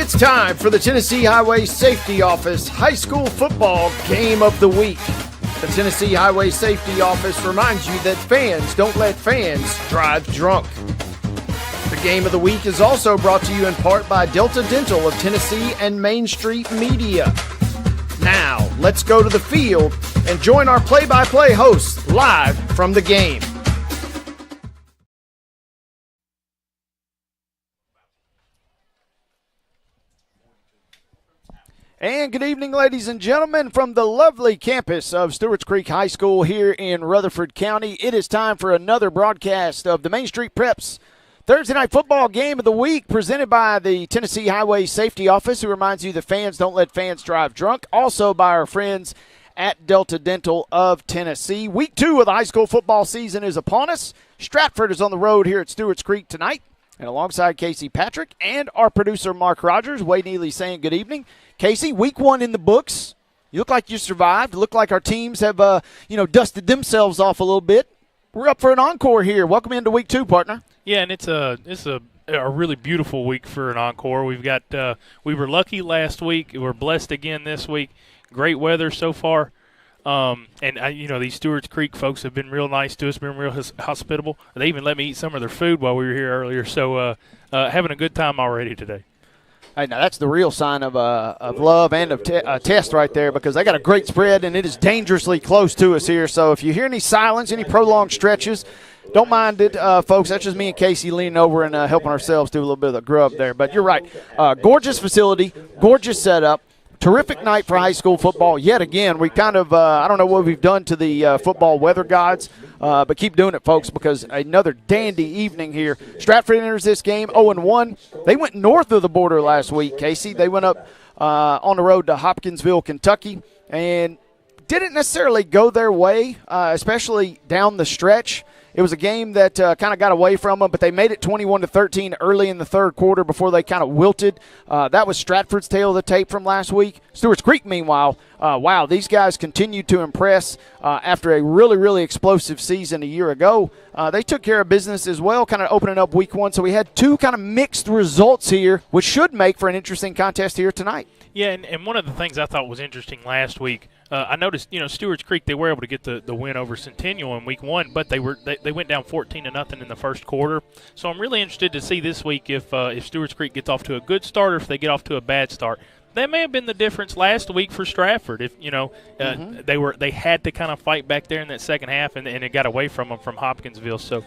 It's time for the Tennessee Highway Safety Office High School Football Game of the Week. The Tennessee Highway Safety Office reminds you that fans don't let fans drive drunk. The Game of the Week is also brought to you in part by Delta Dental of Tennessee and Main Street Media. Now, let's go to the field and join our play-by-play hosts live from the game. And good evening, ladies and gentlemen, from the lovely campus of Stewarts Creek High School here in Rutherford County. It is time for another broadcast of the Main Street Preps Thursday Night Football Game of the Week, presented by the Tennessee Highway Safety Office, who reminds you that fans don't let fans drive drunk. Also by our friends at Delta Dental of Tennessee. Week 2 of the high school football season is upon us. Stratford is on the road here at Stewarts Creek tonight. And alongside Casey Patrick and our producer Mark Rogers, Wade Neely saying good evening. Casey, week 1 in the books. You look like you survived. You look like our teams have, dusted themselves off a little bit. We're up for an encore here. Welcome into week 2, partner. Yeah, and it's a really beautiful week for an encore. We've got we were lucky last week. We're blessed again this week. Great weather so far. These Stewarts Creek folks have been real nice to us, been real hospitable. They even let me eat some of their food while we were here earlier. So having a good time already today. Hey, now that's the real sign of love and of test right there, because they got a great spread and it is dangerously close to us here. So if you hear any silence, any prolonged stretches, don't mind it, folks. That's just me and Casey leaning over and helping ourselves do a little bit of the grub there. But you're right. Gorgeous facility, gorgeous setup. Terrific night for high school football. Yet again, we kind of, I don't know what we've done to the football weather gods, but keep doing it, folks, because another dandy evening here. Stratford enters this game 0-1. They went north of the border last week, Casey. They went up on the road to Hopkinsville, Kentucky, and didn't necessarily go their way, especially down the stretch. It was a game that kind of got away from them, but they made it 21-13 early in the third quarter before they kind of wilted. That was Stratford's tail of the tape from last week. Stewarts Creek, meanwhile, wow, these guys continue to impress after a really, really explosive season a year ago. They took care of business as well, kind of opening up week 1. So we had two kind of mixed results here, which should make for an interesting contest here tonight. Yeah, and one of the things I thought was interesting last week, I noticed, Stewarts Creek, they were able to get the win over Centennial in week 1, but they went down 14-0 in the first quarter. So I'm really interested to see this week if Stewarts Creek gets off to a good start or if they get off to a bad start. That may have been the difference last week for Stratford. If they had to kind of fight back there in that second half, and it got away from them from Hopkinsville. So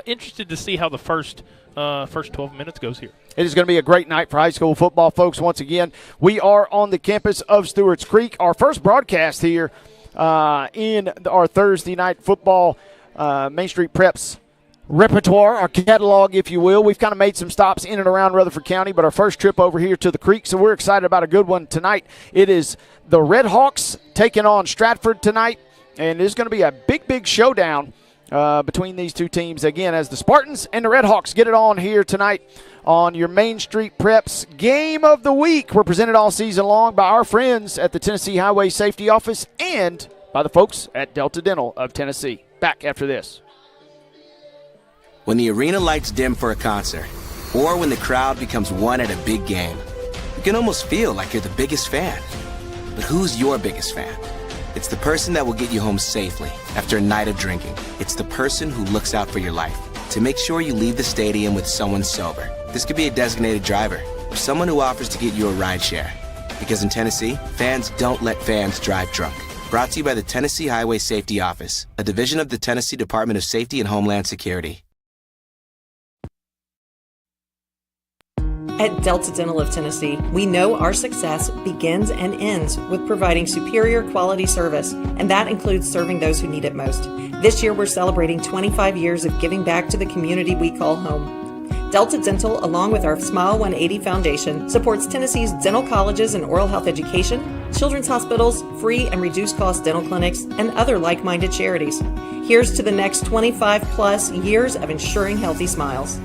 interested to see how the first 12 minutes goes here. It is going to be a great night for high school football, folks. Once again, we are on the campus of Stewarts Creek. Our first broadcast here in our Thursday night football Main Street Preps repertoire, our catalog, if you will. We've kind of made some stops in and around Rutherford County, but our first trip over here to the creek, so we're excited about a good one tonight. It is the Red Hawks taking on Stratford tonight, and it's going to be a big, big showdown between these two teams, again, as the Spartans and the Red Hawks get it on here tonight on your Main Street Preps Game of the Week. We're presented all season long by our friends at the Tennessee Highway Safety Office and by the folks at Delta Dental of Tennessee. Back after this. When the arena lights dim for a concert, or when the crowd becomes one at a big game, you can almost feel like you're the biggest fan. But who's your biggest fan? It's the person that will get you home safely after a night of drinking. It's the person who looks out for your life to make sure you leave the stadium with someone sober. This could be a designated driver or someone who offers to get you a ride share. Because in Tennessee, fans don't let fans drive drunk. Brought to you by the Tennessee Highway Safety Office, a division of the Tennessee Department of Safety and Homeland Security. At Delta Dental of Tennessee, we know our success begins and ends with providing superior quality service, and that includes serving those who need it most. This year, we're celebrating 25 years of giving back to the community we call home. Delta Dental, along with our Smile 180 Foundation, supports Tennessee's dental colleges and oral health education, children's hospitals, free and reduced cost dental clinics, and other like-minded charities. Here's to the next 25-plus years of ensuring healthy smiles.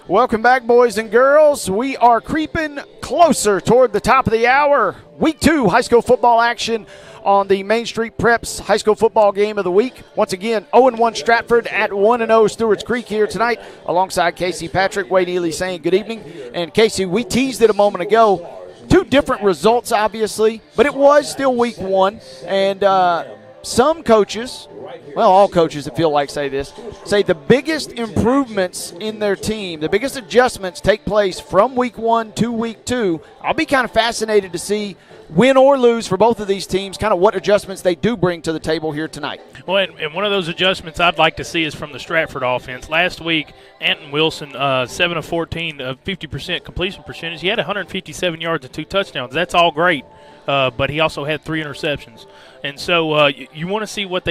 Welcome back, boys and girls. We are creeping closer toward the top of the hour. Week 2 high school football action on the Main Street Preps high school football game of the week. Once again, 0-1 Stratford at 1-0 Stewarts Creek here tonight, alongside Casey Patrick. Wade Neely saying good evening. And Casey, we teased it a moment ago. 2 different results, obviously, but it was still week 1. And some coaches, well, all coaches that feel like say this, say the biggest improvements in their team, the biggest adjustments take place from week 1 to week 2. I'll be kind of fascinated to see, win or lose for both of these teams, kind of what adjustments they do bring to the table here tonight. Well, and one of those adjustments I'd like to see is from the Stratford offense. Last week, Anton Wilson, 7 of 14, 50% completion percentage. He had 157 yards and 2 touchdowns. That's all great, but he also had 3 interceptions. And so you want to see what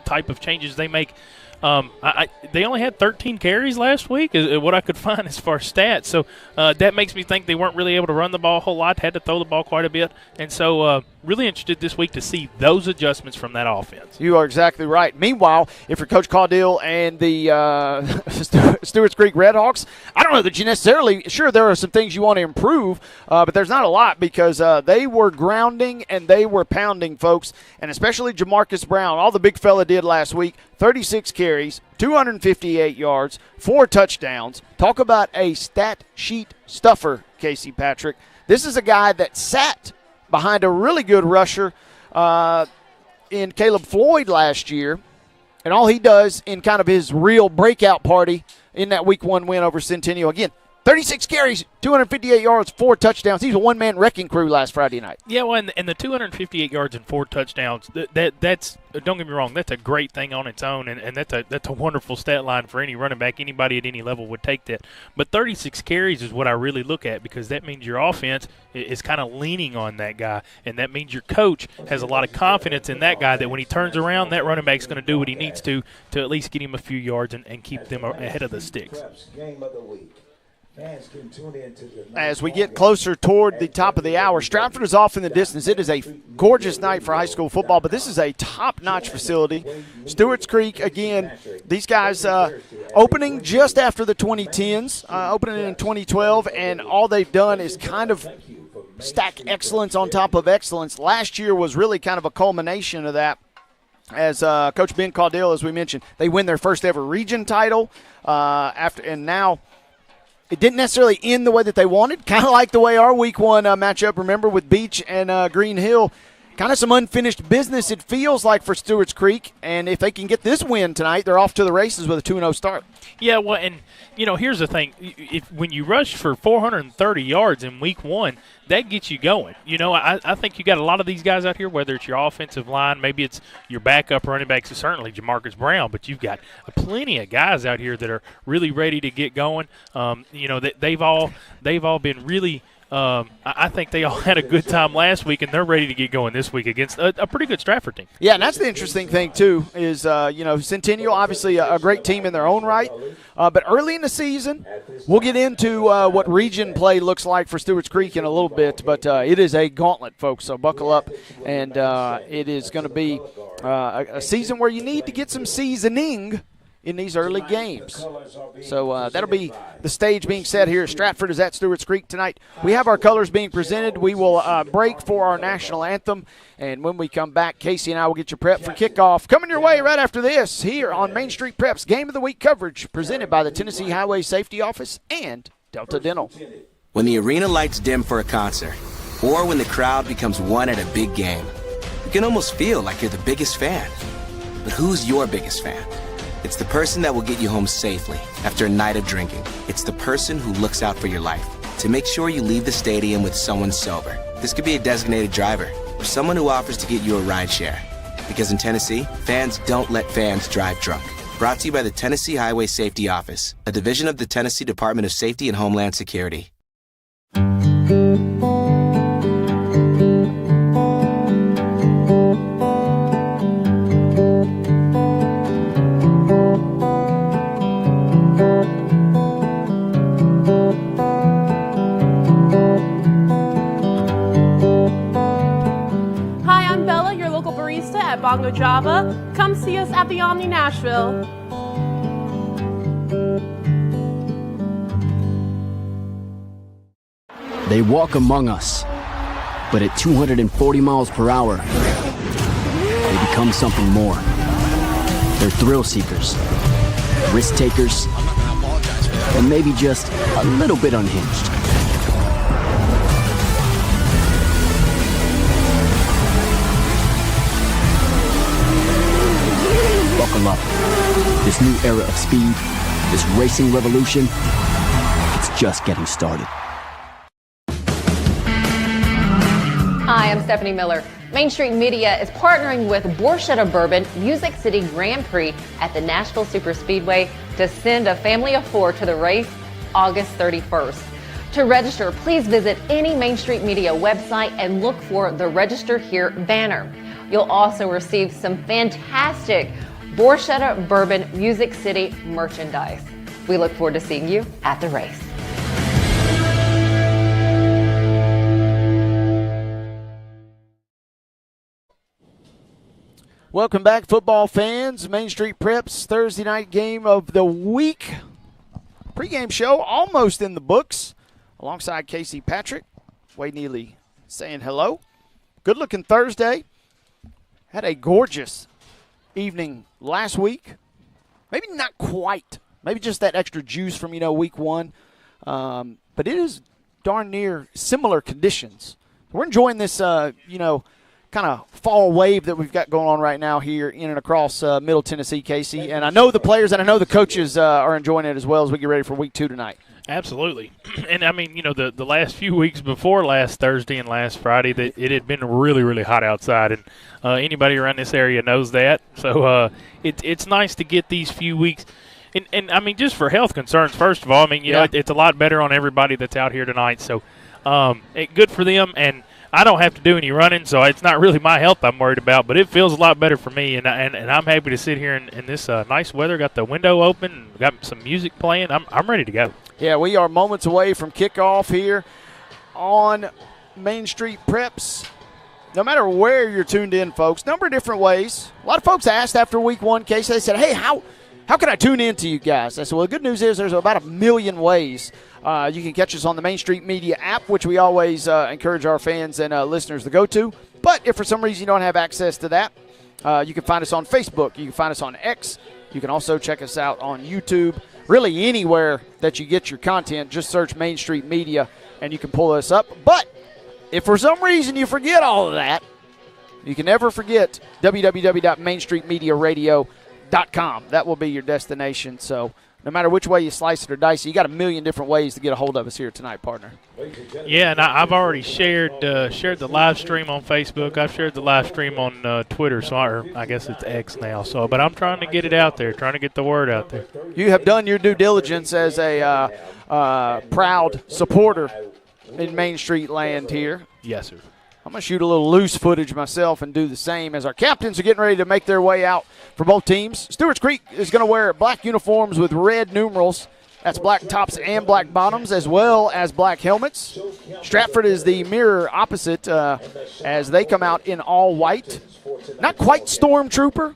type of changes they make. They only had 13 carries last week, is what I could find as far as stats. So that makes me think they weren't really able to run the ball a whole lot, had to throw the ball quite a bit. And so really interested this week to see those adjustments from that offense. You are exactly right. Meanwhile, if you're Coach Caudill and the Stewarts Creek Red Hawks, I don't know that you necessarily, sure, there are some things you want to improve, but there's not a lot because they were grounding and they were pounding, folks, and especially Jamarcus Brown. All the big fella did last week, 36 carries, 258 yards, 4 touchdowns. Talk about a stat sheet stuffer, Casey Patrick. This is a guy that sat behind a really good rusher in Caleb Floyd last year, and all he does in kind of his real breakout party in that Week 1 win over Centennial. Again, 36 carries, 258 yards, 4 touchdowns. He's a one-man wrecking crew last Friday night. Yeah, well, and the 258 yards and 4 touchdowns, that's don't get me wrong, that's a great thing on its own, and that's a wonderful stat line for any running back. Anybody at any level would take that. But 36 carries is what I really look at, because that means your offense is kind of leaning on that guy, and that means your coach has a lot of confidence in that guy that when he turns around, that running back's going to do what he needs to at least get him a few yards and keep them ahead of the sticks. As we get closer toward the top of the hour, Stratford is off in the distance. It is a gorgeous night for high school football, but this is a top-notch facility. Stewarts Creek, again, these guys opening just after the 2010s, opening in 2012, and all they've done is kind of stack excellence on top of excellence. Last year was really kind of a culmination of that. As Coach Ben Caudill, as we mentioned, they win their first ever region title and now it didn't necessarily end the way that they wanted, kind of like the way our Week 1 matchup, remember, with Beach and Green Hill. Kind of some unfinished business, it feels like, for Stewarts Creek. And if they can get this win tonight, they're off to the races with a 2-0 start. Yeah, well, and, here's the thing. When you rush for 430 yards in Week 1, that gets you going. I think you got a lot of these guys out here, whether it's your offensive line, maybe it's your backup running backs, certainly Jamarcus Brown, but you've got plenty of guys out here that are really ready to get going. They've all been really I think they all had a good time last week, and they're ready to get going this week against a pretty good Stratford team. Yeah, and that's the interesting thing, too, is, Centennial, obviously a great team in their own right. But early in the season, we'll get into what region play looks like for Stewarts Creek in a little bit. But it is a gauntlet, folks, so buckle up. And it is going to be a season where you need to get some seasoning in these early games. So that'll be the stage being set here. Stratford is at Stewarts Creek tonight. We have our colors being presented. We will break for our national anthem. And when we come back, Casey and I will get you prepped for kickoff. Coming your way right after this here on Main Street Preps Game of the Week coverage presented by the Tennessee Highway Safety Office and Delta Dental. When the arena lights dim for a concert, or when the crowd becomes one at a big game, you can almost feel like you're the biggest fan. But who's your biggest fan? It's the person that will get you home safely after a night of drinking. It's the person who looks out for your life to make sure you leave the stadium with someone sober. This could be a designated driver or someone who offers to get you a ride share. Because in Tennessee, fans don't let fans drive drunk. Brought to you by the Tennessee Highway Safety Office, a division of the Tennessee Department of Safety and Homeland Security. At Bongo Java, come see us at the Omni Nashville. They walk among us, but at 240 miles per hour, they become something more. They're thrill seekers, risk takers, and maybe just a little bit unhinged. Buckle up. This new era of speed, this racing revolution, it's just getting started. Hi, I'm Stephanie Miller. Main Street Media is partnering with Borchetta Bourbon Music City Grand Prix at the Nashville Superspeedway to send a family of 4 to the race August 31st. To register, please visit any Main Street Media website and look for the Register Here banner. You'll also receive some fantastic Borchetta Bourbon Music City merchandise. We look forward to seeing you at the race. Welcome back, football fans. Main Street Prep's Thursday night game of the week. Pre-game show almost in the books. Alongside Casey Patrick, Wade Neely saying hello. Good-looking Thursday. Had a gorgeous evening last week. Maybe not quite. Maybe just that extra juice from, week one. But it is darn near similar conditions. We're enjoying this, kind of fall wave that we've got going on right now here in and across Middle Tennessee, Casey. And I know the players and I know the coaches are enjoying it as well as we get ready for week 2 tonight. Absolutely. And, the last few weeks before last Thursday and last Friday, it had been really, really hot outside. And anybody around this area knows that. So it's nice to get these few weeks. And just for health concerns, first of all, it's a lot better on everybody that's out here tonight. So good for them. And I don't have to do any running, so it's not really my health I'm worried about, but it feels a lot better for me, and I'm happy to sit here in this nice weather. Got the window open, got some music playing. I'm ready to go. Yeah, we are moments away from kickoff here on Main Street Preps. No matter where you're tuned in, folks, number of different ways. A lot of folks asked after week 1, Casey, they said, hey, how can I tune in to you guys? I said, well, the good news is there's about 1 million ways. You can catch us on the Main Street Media app, which we always encourage our fans and listeners to go to. But if for some reason you don't have access to that, you can find us on Facebook. You can find us on X. You can also check us out on YouTube. Really anywhere that you get your content, just search Main Street Media, and you can pull us up. But if for some reason you forget all of that, you can never forget www.mainstreetmediaradio.com. That will be your destination. So no matter which way you slice it or dice it, you got 1 million different ways to get a hold of us here tonight, partner. Yeah, and I've already shared the live stream on Facebook. I've shared the live stream on Twitter, so I guess it's X now. So, but I'm trying to get it out there, trying to get the word out there. You have done your due diligence as a proud supporter in Main Street land here. Yes, sir. I'm going to shoot a little loose footage myself and do the same as our captains are getting ready to make their way out for both teams. Stewarts Creek is going to wear black uniforms with red numerals. That's black tops and black bottoms, as well as black helmets. Stratford is the mirror opposite as they come out in all white. Not quite Stormtrooper,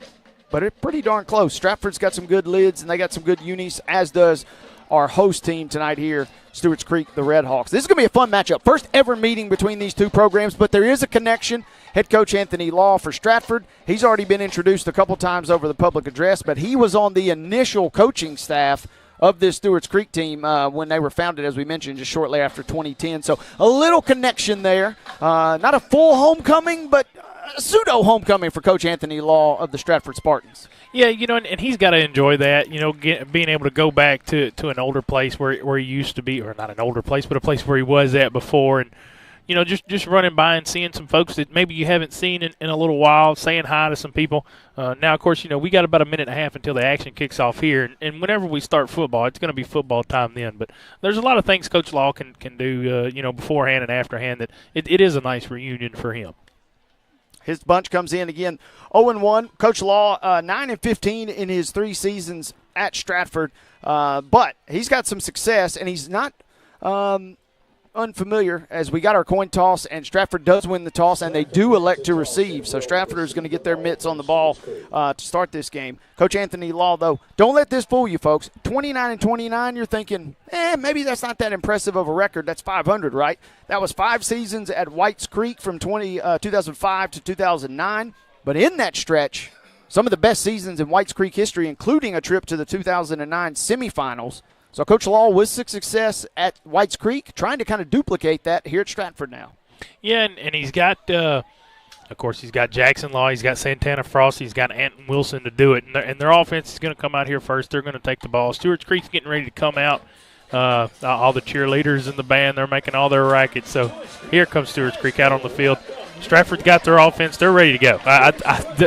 but it's pretty darn close. Stratford's got some good lids, and they got some good unis, as does our host team tonight here, Stewarts Creek, the Red Hawks. This is going to be a fun matchup. First ever meeting between these two programs, but there is a connection. Head coach Anthony Law for Stratford. He's already been introduced a couple times over the public address, but he was on the initial coaching staff of this Stewarts Creek team when they were founded, as we mentioned, just shortly after 2010. So a little connection there. Not a full homecoming, but a pseudo-homecoming for Coach Anthony Law of the Stratford Spartans. Yeah, and he's got to enjoy that, being able to go back to an older place where he used to be, or not an older place, but a place where he was at before, and, just running by and seeing some folks that maybe you haven't seen in a little while, saying hi to some people. Now, of course, we got about a minute and a half until the action kicks off here, and whenever we start football, it's going to be football time then. But there's a lot of things Coach Law can do, beforehand and afterhand that it is a nice reunion for him. His bunch comes in again 0-1. Coach Law 9-15 in his 3 seasons at Stratford. But he's got some success, and he's not unfamiliar as we got our coin toss, and Stratford does win the toss, and they do elect to receive. So Stratford is going to get their mitts on the ball to start this game. Coach Anthony Law, though, don't let this fool you, folks. 29-29, you're thinking, maybe that's not that impressive of a record. That's 500, right? That was 5 seasons at Whites Creek from 2005 to 2009. But in that stretch, some of the best seasons in Whites Creek history, including a trip to the 2009 semifinals. So Coach Law with success at Whites Creek, trying to kind of duplicate that here at Stratford now. Yeah, and he's got, of course, he's got Jackson Law, he's got Santana Frost, he's got Anton Wilson to do it. And their offense is going to come out here first. They're going to take the ball. Stewarts Creek's getting ready to come out. All the cheerleaders in the band, they're making all their rackets. So here comes Stewarts Creek out on the field. Stratford's got their offense. They're ready to go.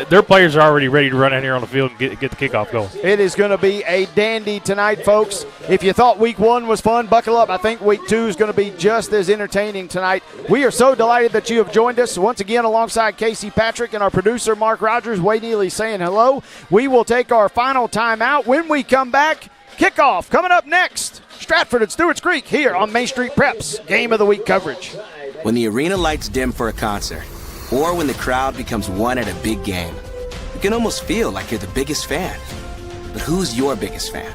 Their players are already ready to run out here on the field and get the kickoff going. It is going to be a dandy tonight, folks. If you thought week 1 was fun, buckle up. I think week 2 is going to be just as entertaining tonight. We are so delighted that you have joined us once again alongside Casey Patrick and our producer, Mark Rogers. Wade Neely saying hello. We will take our final timeout. When we come back, kickoff coming up next. Stratford and Stewarts Creek here on Main Street Preps Game of the Week coverage. When the arena lights dim for a concert, or when the crowd becomes one at a big game, you can almost feel like you're the biggest fan. But who's your biggest fan?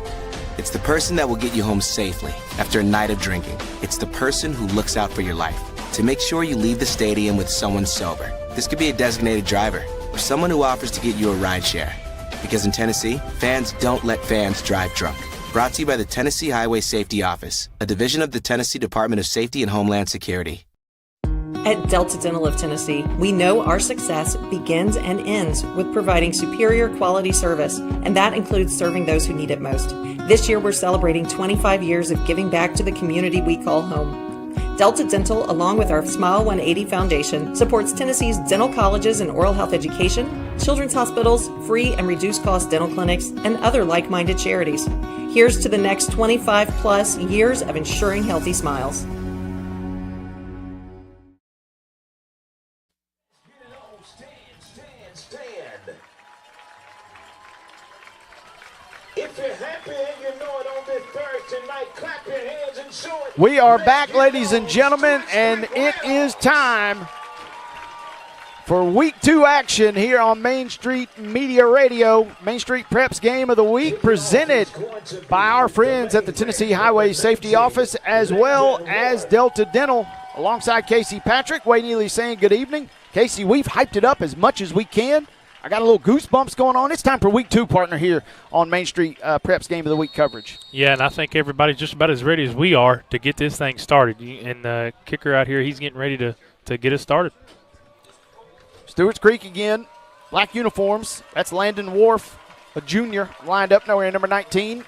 It's the person that will get you home safely after a night of drinking. It's the person who looks out for your life to make sure you leave the stadium with someone sober. This could be a designated driver or someone who offers to get you a ride share. Because in Tennessee, fans don't let fans drive drunk. Brought to you by the Tennessee Highway Safety Office, a division of the Tennessee Department of Safety and Homeland Security. At Delta Dental of Tennessee, we know our success begins and ends with providing superior quality service, and that includes serving those who need it most. This year, we're celebrating 25 years of giving back to the community we call home. Delta Dental, along with our Smile 180 Foundation, supports Tennessee's dental colleges and oral health education, children's hospitals, free and reduced cost dental clinics, and other like-minded charities. Here's to the next 25-plus years of ensuring healthy smiles. We are back, ladies and gentlemen, and it is time for Week 2 action here on Main Street Media Radio. Main Street Preps Game of the Week presented by our friends at the Tennessee Highway Safety Office as well as Delta Dental. Alongside Casey Patrick, Wade Neely saying good evening. Casey, we've hyped it up as much as we can. I got a little goosebumps going on. It's time for Week 2, partner, here on Main Street Preps Game of the Week coverage. Yeah, and I think everybody's just about as ready as we are to get this thing started. And the kicker out here, he's getting ready to get us started. Stewarts Creek again, black uniforms. That's Landon Wharf, a junior, lined up nowhere, number 19.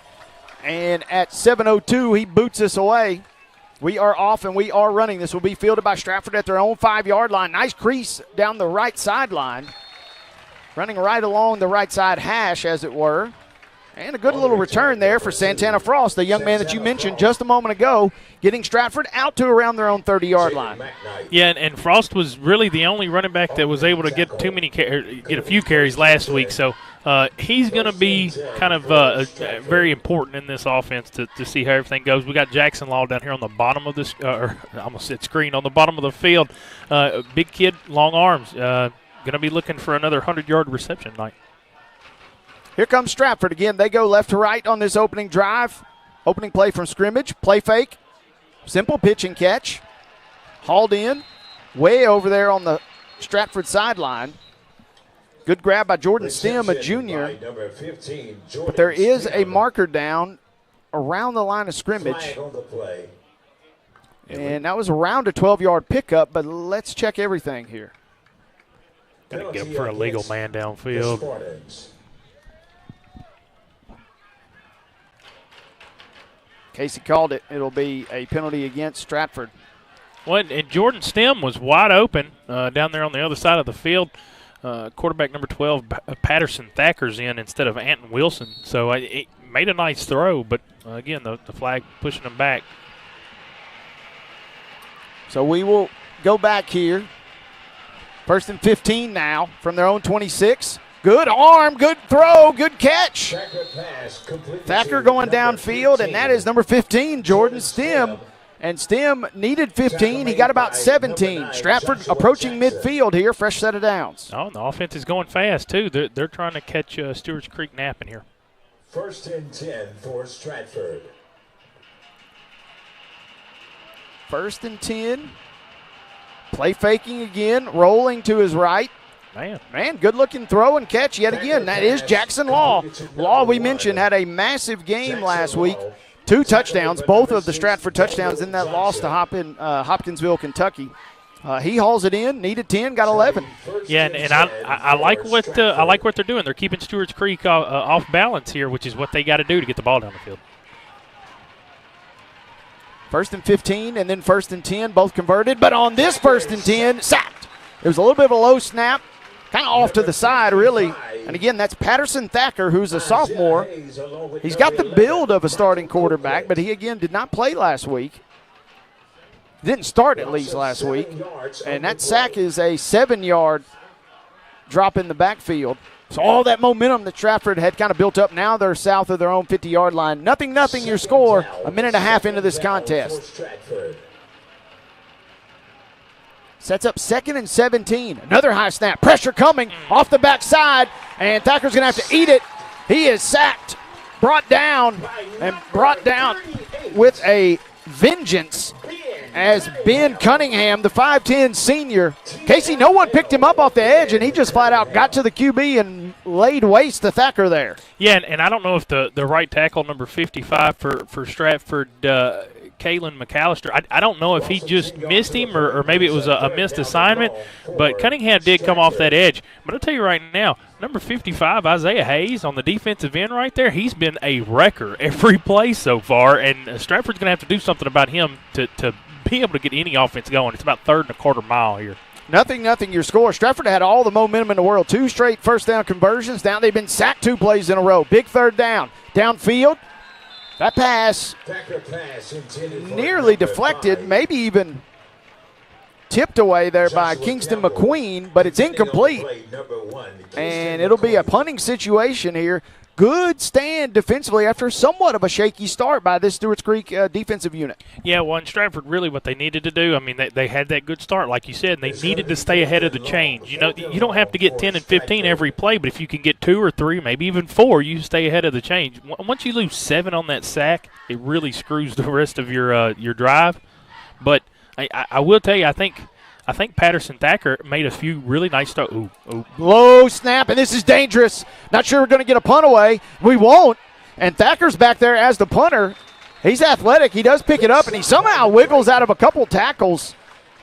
And at 7:02, he boots us away. We are off and we are running. This will be fielded by Stratford at their own 5-yard line. Nice crease down the right sideline. Running right along the right side hash, as it were. And a good little return there for Santana Frost, the young man that you mentioned just a moment ago, getting Stratford out to around their own 30-yard line. Yeah, and Frost was really the only running back that was able to get a few carries last week. So he's going to be kind of very important in this offense to see how everything goes. We got Jackson Law down here on the bottom of this, or I almost said screen, on the bottom of the field. Big kid, long arms. Going to be looking for another 100-yard reception night. Here comes Stratford again. They go left to right on this opening drive. Opening play from scrimmage. Play fake. Simple pitch and catch. Hauled in. Way over there on the Stratford sideline. Good grab by Jordan Stem, a junior. But there is a marker down around the line of scrimmage. And that was around a 12-yard pickup, but let's check everything here. Going to get him for a legal man downfield. Casey called it. It'll be a penalty against Stratford. Well, and Jordan Stem was wide open down there on the other side of the field. Quarterback number 12, Patterson Thacker's in instead of Anton Wilson. So it made a nice throw, but again, the flag pushing him back. So we will go back here. First and 15 now from their own 26. Good arm, good throw, good catch. Thacker going downfield, and that is number 15, Jordan Stem. And Stem needed 15. He got about 17. Stratford approaching midfield here, fresh set of downs. Oh, and the offense is going fast, too. They're trying to catch Stewarts Creek napping here. 1st and 10 for Stratford. 1st and 10. Play faking again, rolling to his right. Man, good-looking throw and catch yet again. That is Jackson Law. Law, we mentioned, had a massive game last week. 2 touchdowns, both of the Stratford touchdowns in that loss to Hopkinsville, Kentucky. He hauls it in, needed 10, got 11. Yeah, and I like what they're doing. They're keeping Stewarts Creek off balance here, which is what they got to do to get the ball down the field. 1st and 15, and then 1st and 10, both converted. But on this 1st and 10, sacked. It was a little bit of a low snap, kind of off to the side, really. And again, that's Patterson Thacker, who's a sophomore. He's got the build of a starting quarterback, but he, again, did not play last week. Didn't start, at least, last week. And that sack is a 7-yard drop in the backfield. So all that momentum that Stratford had kind of built up, now they're south of their own 50-yard line. 0-0 your score, a minute and a half into this contest. Sets up 2nd and 17. Another high snap. Pressure coming off the backside, and Thacker's going to have to eat it. He is sacked, brought down with a vengeance as Ben Cunningham, the 5'10 senior. Casey, no one picked him up off the edge, and he just flat out got to the QB and laid waste to Thacker there. Yeah, and I don't know if the right tackle, number 55 for Stratford, Kalen McAllister, I don't know if he just missed him or maybe it was a missed assignment, but Cunningham did come off that edge. But I'll tell you right now, number 55, Isaiah Hayes, on the defensive end right there, he's been a wrecker every play so far, and Stratford's going to have to do something about him to be able to get any offense going. It's about 3rd and a quarter mile here. 0-0 your score. Stratford had all the momentum in the world. 2 straight first down conversions. Now they've been sacked 2 plays in a row. Big 3rd down. Downfield. That pass nearly deflected, maybe even tipped away there by Kingston McQueen, but it's incomplete. And it'll be a punting situation here. Good stand defensively after somewhat of a shaky start by this Stewarts Creek defensive unit. Yeah, well, in Stratford, really what they needed to do, I mean, they had that good start, like you said, and they needed to stay ahead of the change. You know, you don't have to get 10 and 15 every play, but if you can get 2 or 3, maybe even 4, you stay ahead of the change. Once you lose 7 on that sack, it really screws the rest of your drive. But I will tell you, I think Patterson Thacker made a few really nice stuff. Ooh. Low snap, and this is dangerous. Not sure we're going to get a punt away. We won't. And Thacker's back there as the punter. He's athletic. He does pick it up, and he somehow wiggles out of a couple tackles.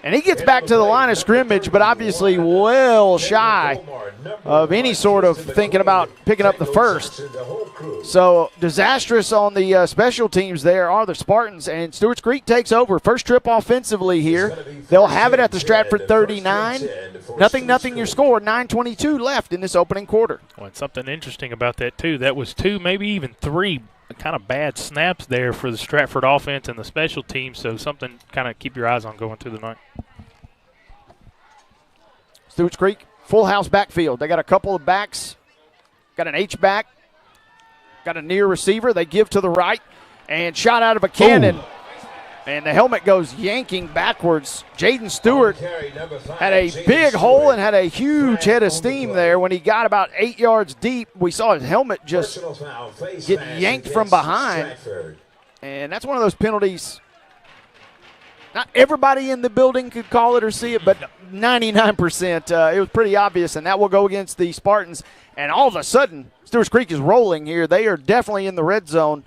And he gets back to the line of scrimmage, but obviously well shy of any sort of thinking about picking up the first. So disastrous on the special teams there are the Spartans, and Stewarts Creek takes over. First trip offensively here. They'll have it at the Stratford 39. 0-0 your score, 9:22 left in this opening quarter. Well, and something interesting about that, too. That was 2, maybe even 3 kind of bad snaps there for the Stratford offense and the special teams, so something kind of keep your eyes on going through the night. Stewarts Creek, full house backfield. They got a couple of backs, got an H-back, got a near receiver. They give to the right, and shot out of a cannon. Ooh. And the helmet goes yanking backwards. Jaden Stewart had a big hole and had a huge head of steam there. When he got about 8 yards deep, we saw his helmet just get yanked from behind. And that's one of those penalties. Not everybody in the building could call it or see it, but 99%. It was pretty obvious, and that will go against the Spartans. And all of a sudden, Stewarts Creek is rolling here. They are definitely in the red zone.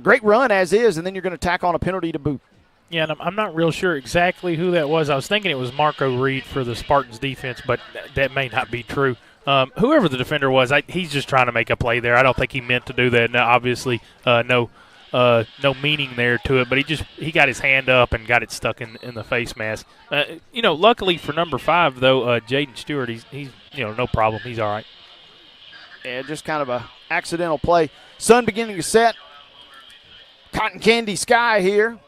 Great run as is, and then you're going to tack on a penalty to boot. Yeah, and I'm not real sure exactly who that was. I was thinking it was Marco Reed for the Spartans defense, but that may not be true. Whoever the defender was, he's just trying to make a play there. I don't think he meant to do that. Now, obviously, no meaning there to it, but he got his hand up and got it stuck in the face mask. Luckily for number 5 though, Jaden Stewart, he's no problem. He's all right. Yeah, just kind of a accidental play. Sun beginning to set. Cotton candy sky here.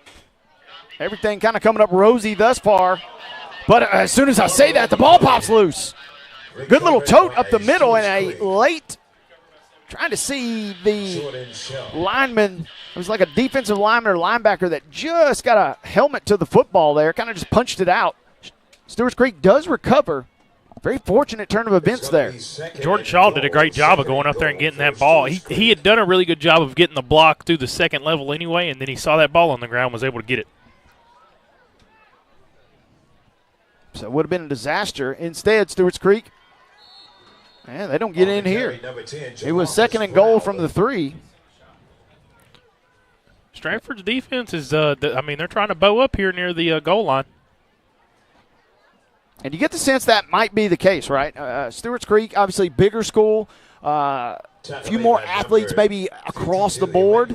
Everything kind of coming up rosy thus far. But as soon as I say that, the ball pops loose. Good little tote up the middle and a late Trying to see the lineman. It was like a defensive lineman or linebacker that just got a helmet to the football there, kind of just punched it out. Stewarts Creek does recover. Very fortunate turn of events there. Jordan Shaw did a great job of going up there and getting that ball. He had done a really good job of getting the block through the second level anyway, and then he saw that ball on the ground, was able to get it. So it would have been a disaster. Instead, Stewarts Creek, man, they don't get in here. It was 2nd and goal from the 3. Stratford's defense is, they're trying to bow up here near the goal line. And you get the sense that might be the case, right? Stewarts Creek, obviously bigger school, a few more athletes maybe across the board.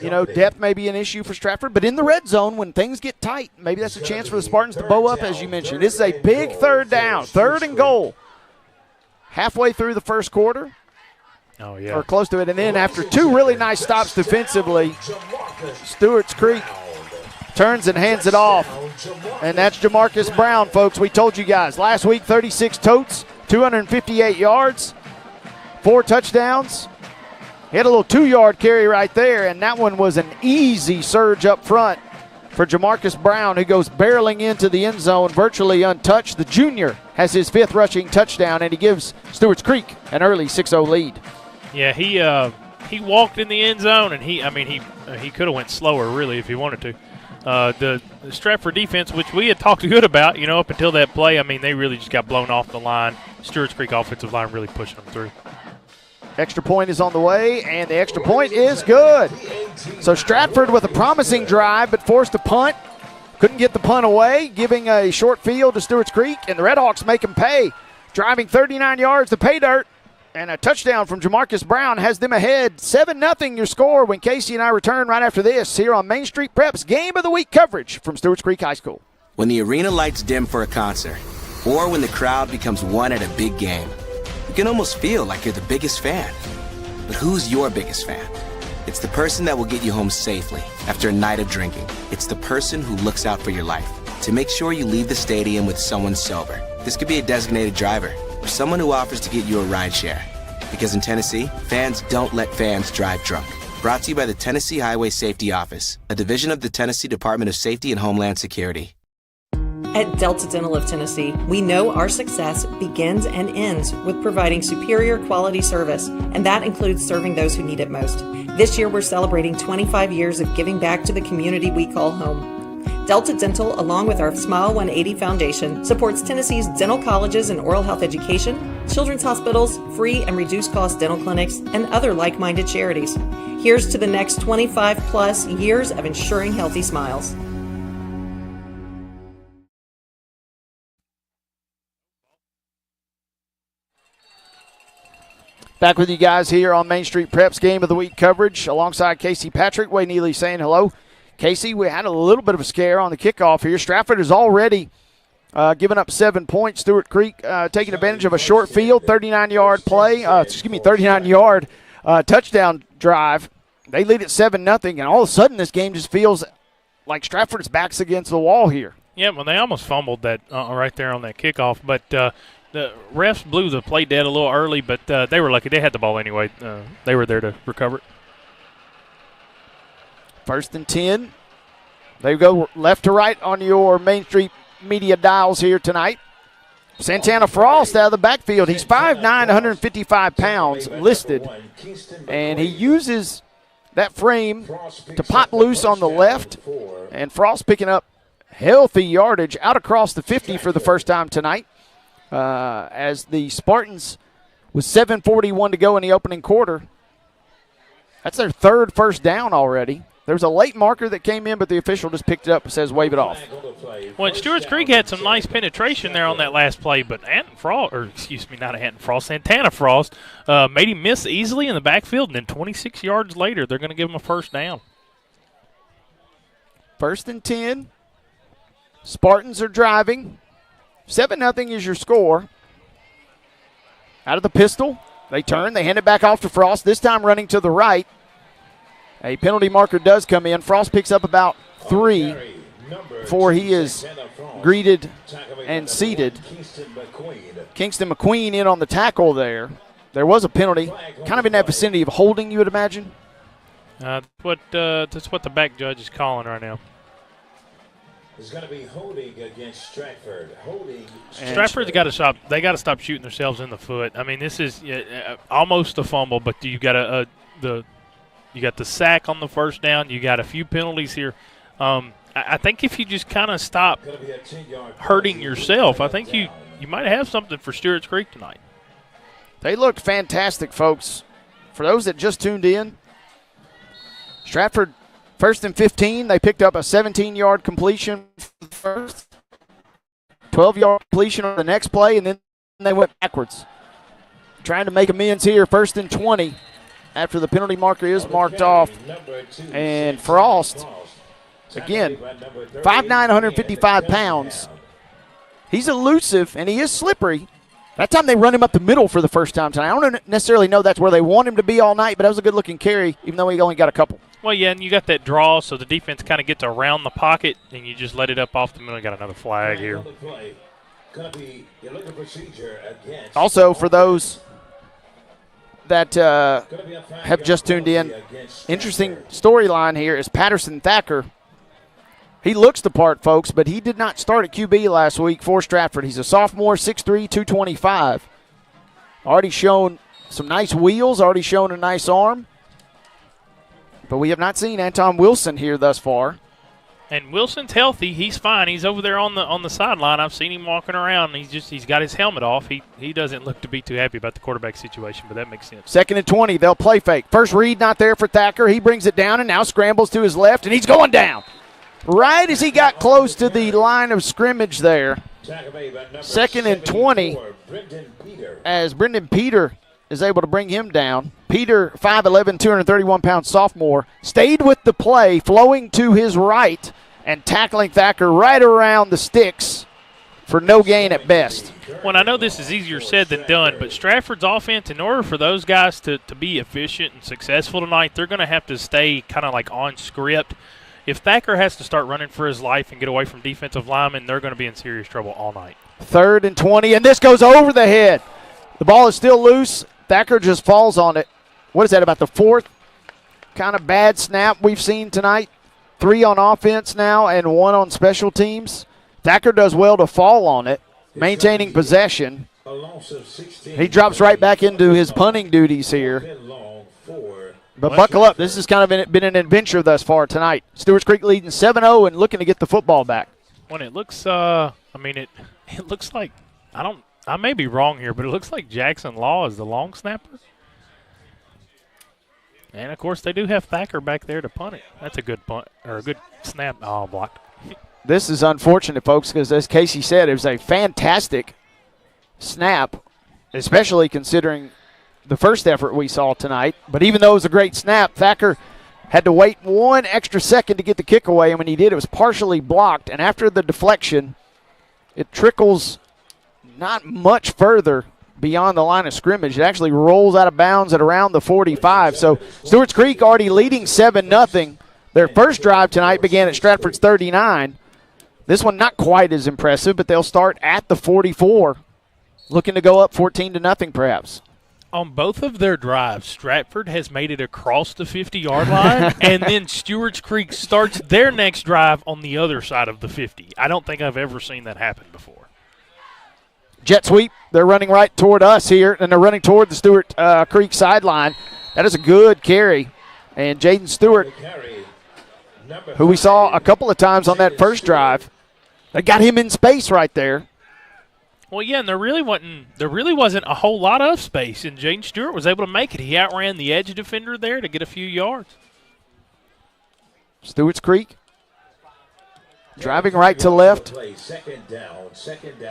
You know, depth may be an issue for Stratford. But in the red zone, when things get tight, maybe that's a chance for the Spartans to bow up, as you mentioned. This is a big 3rd down, 3rd and goal. Halfway through the first quarter. Oh, yeah. Or close to it. And then after 2 really nice stops defensively, Stewarts Creek turns and hands it off. And that's Jamarcus Brown, folks. We told you guys last week, 36 totes, 258 yards, 4 touchdowns. He had a little 2-yard carry right there, and that one was an easy surge up front for Jamarcus Brown, who goes barreling into the end zone virtually untouched. The junior has his 5th rushing touchdown, and he gives Stewarts Creek an early 6-0 lead. Yeah, he walked in the end zone, and he could have went slower, really, if he wanted to. The Stratford defense, which we had talked good about, up until that play, they really just got blown off the line. Stewarts Creek offensive line really pushing them through. Extra point is on the way, and the extra point is good. So Stratford with a promising drive, but forced to punt. Couldn't get the punt away, giving a short field to Stewarts Creek, and the Red Hawks make them pay. Driving 39 yards to pay dirt, and a touchdown from Jamarcus Brown has them ahead. 7-0 your score when Casey and I return right after this here on Main Street Prep's Game of the Week coverage from Stewarts Creek High School. When the arena lights dim for a concert, or when the crowd becomes one at a big game, you can almost feel like you're the biggest fan. But who's your biggest fan? It's the person that will get you home safely after a night of drinking. It's the person who looks out for your life to make sure you leave the stadium with someone sober. This could be a designated driver or someone who offers to get you a ride share. Because in Tennessee, fans don't let fans drive drunk. Brought to you by the Tennessee Highway Safety Office, a division of the Tennessee Department of Safety and Homeland Security. At Delta Dental of Tennessee, we know our success begins and ends with providing superior quality service, and that includes serving those who need it most. This year, we're celebrating 25 years of giving back to the community we call home. Delta Dental, along with our Smile 180 Foundation, supports Tennessee's dental colleges and oral health education, children's hospitals, free and reduced cost dental clinics, and other like-minded charities. Here's to the next 25 plus years of ensuring healthy smiles. Back with you guys here on Main Street Prep's Game of the Week coverage alongside Casey Patrick. Wade Neely saying hello. Casey, we had a little bit of a scare on the kickoff here. Stratford has already given up 7 points. Stewarts Creek taking advantage of a short field, 39-yard play. 39-yard touchdown drive. They lead at 7-0, and all of a sudden this game just feels like Stratford's back's against the wall here. Yeah, well, they almost fumbled that right there on that kickoff, but the refs blew the play dead a little early, but they were lucky. They had the ball anyway. They were there to recover it. 1st and 10. They go left to right on your Main Street media dials here tonight. Santana Frost out of the backfield. He's 5'9", 155 pounds listed, and he uses that frame to pop loose on the left, and Frost picking up healthy yardage out across the 50 for the first time tonight. As the Spartans, with 7:41 to go in the opening quarter, that's their 3rd first down already. There was a late marker that came in, but the official just picked it up and says wave it off. Well, Stewarts Creek had some nice penetration there on that last play, but Santana Frost made him miss easily in the backfield, and then 26 yards later, they're going to give him a first down. 1st and 10. Spartans are driving. 7-0 is your score. Out of the pistol, they turn, they hand it back off to Frost, this time running to the right. A penalty marker does come in. Frost picks up about 3 before he is greeted and seated. Kingston McQueen in on the tackle there. There was a penalty, kind of in that vicinity of holding, you would imagine. That's what the back judge is calling right now. It's going to be holding against Stratford. Stratford's got to stop. They got to stop shooting themselves in the foot. I mean, this is almost a fumble, but you got the sack on the first down. You got a few penalties here. I think if you just kind of stop hurting yourself, I think you might have something for Stewarts Creek tonight. They looked fantastic, folks. For those that just tuned in, Stratford, 1st and 15, they picked up a 17-yard completion for the first, 12-yard completion on the next play, and then they went backwards. Trying to make amends here, 1st and 20, after the penalty marker is marked off. And Frost, again, 5'9", 155 pounds. He's elusive, and he is slippery. That time they run him up the middle for the first time tonight. I don't necessarily know that's where they want him to be all night, but that was a good-looking carry, even though he only got a couple. Well, yeah, and you got that draw, so the defense kind of gets around the pocket, and you just let it up off the middle. Got another flag here. Also, for those that have just tuned in, interesting storyline here is Patterson Thacker. He looks the part, folks, but he did not start at QB last week for Stratford. He's a sophomore, 6'3", 225. Already shown some nice wheels, already shown a nice arm. But we have not seen Anton Wilson here thus far. And Wilson's healthy. He's fine. He's over there on the sideline. I've seen him walking around. He's got his helmet off. He doesn't look to be too happy about the quarterback situation, but that makes sense. 2nd and 20. They'll play fake. First read not there for Thacker. He brings it down and now scrambles to his left, and he's going down. Right as he got close to the line of scrimmage there. 2nd and 20 as Brendan Peter is able to bring him down. Peter, 5'11", 231-pound sophomore, stayed with the play, flowing to his right and tackling Thacker right around the sticks for no gain at best. Well, I know this is easier said than done, but Stratford's offense, in order for those guys to be efficient and successful tonight, they're going to have to stay kind of like on script. If Thacker has to start running for his life and get away from defensive linemen, they're going to be in serious trouble all night. 3rd and 20, and this goes over the head. The ball is still loose. Thacker just falls on it. What is that, about the 4th kind of bad snap we've seen tonight? 3 on offense now and 1 on special teams. Thacker does well to fall on it, maintaining possession. He drops right back into his punting duties here. But buckle up. This has kind of been an adventure thus far tonight. Stewarts Creek leading 7-0 and looking to get the football back. When it looks, it looks like, I may be wrong here, but it looks like Jackson Law is the long snapper. And, of course, they do have Thacker back there to punt it. That's a good punt, or a good snap. Oh, blocked. This is unfortunate, folks, because as Casey said, it was a fantastic snap, especially considering the first effort we saw tonight. But even though it was a great snap, Thacker had to wait 1 extra second to get the kick away, and when he did, it was partially blocked. And after the deflection, it trickles not much further beyond the line of scrimmage. It actually rolls out of bounds at around the 45. So Stewarts Creek already leading 7-0. Their first drive tonight began at Stratford's 39. This one not quite as impressive, but they'll start at the 44, looking to go up 14-0 perhaps. On both of their drives, Stratford has made it across the 50-yard line, and then Stewarts Creek starts their next drive on the other side of the 50. I don't think I've ever seen that happen before. Jet sweep. They're running right toward us here, and they're running toward the Stewart Creek sideline. That is a good carry. And Jaden Stewart, who we saw a couple of times on that first drive, they got him in space right there. Well, yeah, and there really wasn't a whole lot of space, and Jaden Stewart was able to make it. He outran the edge defender there to get a few yards. Stewarts Creek driving right to left.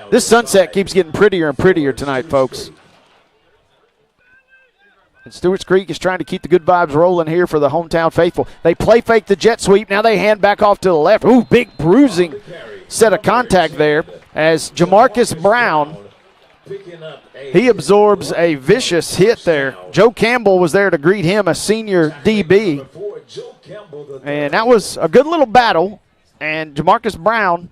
This sunset keeps getting prettier and prettier tonight, folks. And Stewarts Creek is trying to keep the good vibes rolling here for the hometown faithful. They play fake the jet sweep. Now they hand back off to the left. Ooh, big bruising set of contact there as Jamarcus Brown, he absorbs a vicious hit there. Joe Campbell was there to greet him, a senior DB. And that was a good little battle. And Jamarcus Brown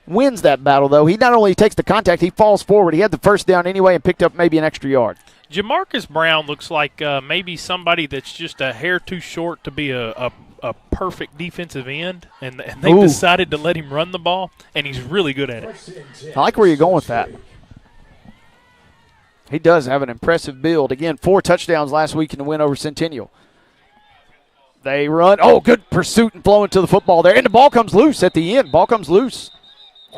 wins that battle, though. He not only takes the contact, he falls forward. He had the first down anyway and picked up maybe an extra yard. Jamarcus Brown looks like maybe somebody that's just a hair too short to be a perfect defensive end, and they decided to let him run the ball, and he's really good at it. I like where you're going with that. He does have an impressive build. Again, 4 touchdowns last week in the win over Centennial. They run. Oh, good pursuit and flowing to the football there. And the ball comes loose at the end. Ball comes loose.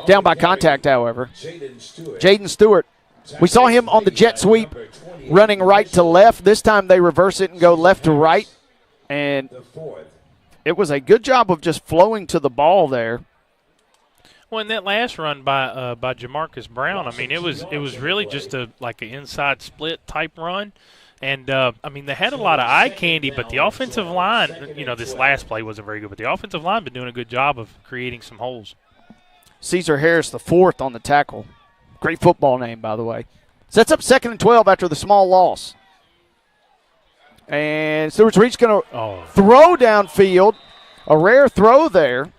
Down by contact, however. Jaden Stewart. We saw him on the jet sweep running right to left. This time they reverse it and go left to right. And it was a good job of just flowing to the ball there. Well, in that last run by Jamarcus Brown, I mean, it was really just like an inside split type run. And, I mean, they had a lot of eye candy, but the offensive line, this last play wasn't very good, but the offensive line been doing a good job of creating some holes. Caesar Harris, the 4th on the tackle. Great football name, by the way. Sets up 2nd and 12 after the small loss. And Stewarts Creek's going to throw downfield. A rare throw there.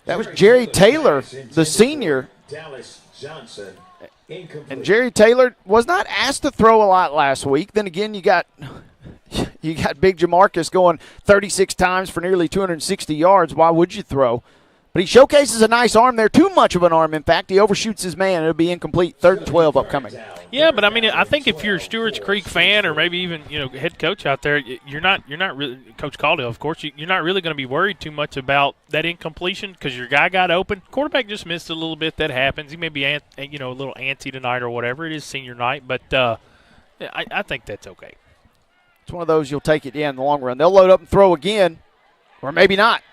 That was Jerry Taylor, the senior. And Jerry Taylor was not asked to throw a lot last week. Then again, you got big Jamarcus going 36 times for nearly 260 yards. Why would you throw? But he showcases a nice arm there, too much of an arm, in fact. He overshoots his man. It'll be incomplete. 3rd and 12 upcoming. Yeah, but I mean, I think if you're a Stewarts Creek fan or maybe even head coach out there, you're not really Coach Caldwell, of course. You're not really going to be worried too much about that incompletion because your guy got open. Quarterback just missed a little bit. That happens. He may be a little antsy tonight or whatever. It is senior night, but I think that's okay. It's one of those you'll take it in the long run. They'll load up and throw again, or maybe not.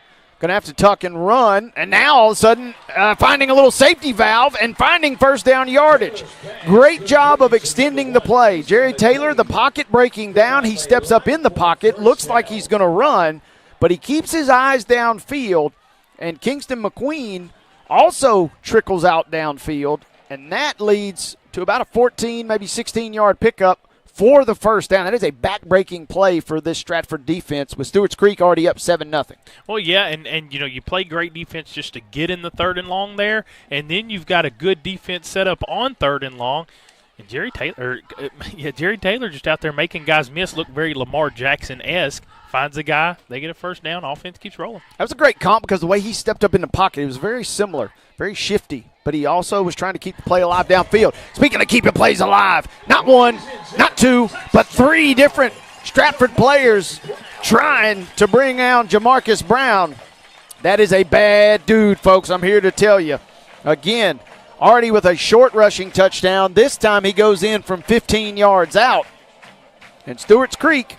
Going to have to tuck and run, and now all of a sudden finding a little safety valve and finding first down yardage. Great job of extending the play. Jerry Taylor, the pocket breaking down. He steps up in the pocket, looks like he's going to run, but he keeps his eyes downfield, and Kingston McQueen also trickles out downfield, and that leads to about a 14, maybe 16-yard pickup for the first down. That is a back-breaking play for this Stratford defense with Stewarts Creek already up 7-0. Well, yeah, and you play great defense just to get in the 3rd and long there, and then you've got a good defense set up on 3rd and long. And Jerry Taylor just out there making guys miss, look very Lamar Jackson-esque. Finds a guy, they get a first down, offense keeps rolling. That was a great comp because the way he stepped up in the pocket, it was very similar, very shifty. But he also was trying to keep the play alive downfield. Speaking of keeping plays alive, not 1, not 2, but 3 different Stratford players trying to bring down Jamarcus Brown. That is a bad dude, folks. I'm here to tell you. Again, already with a short rushing touchdown. This time he goes in from 15 yards out. And Stewarts Creek,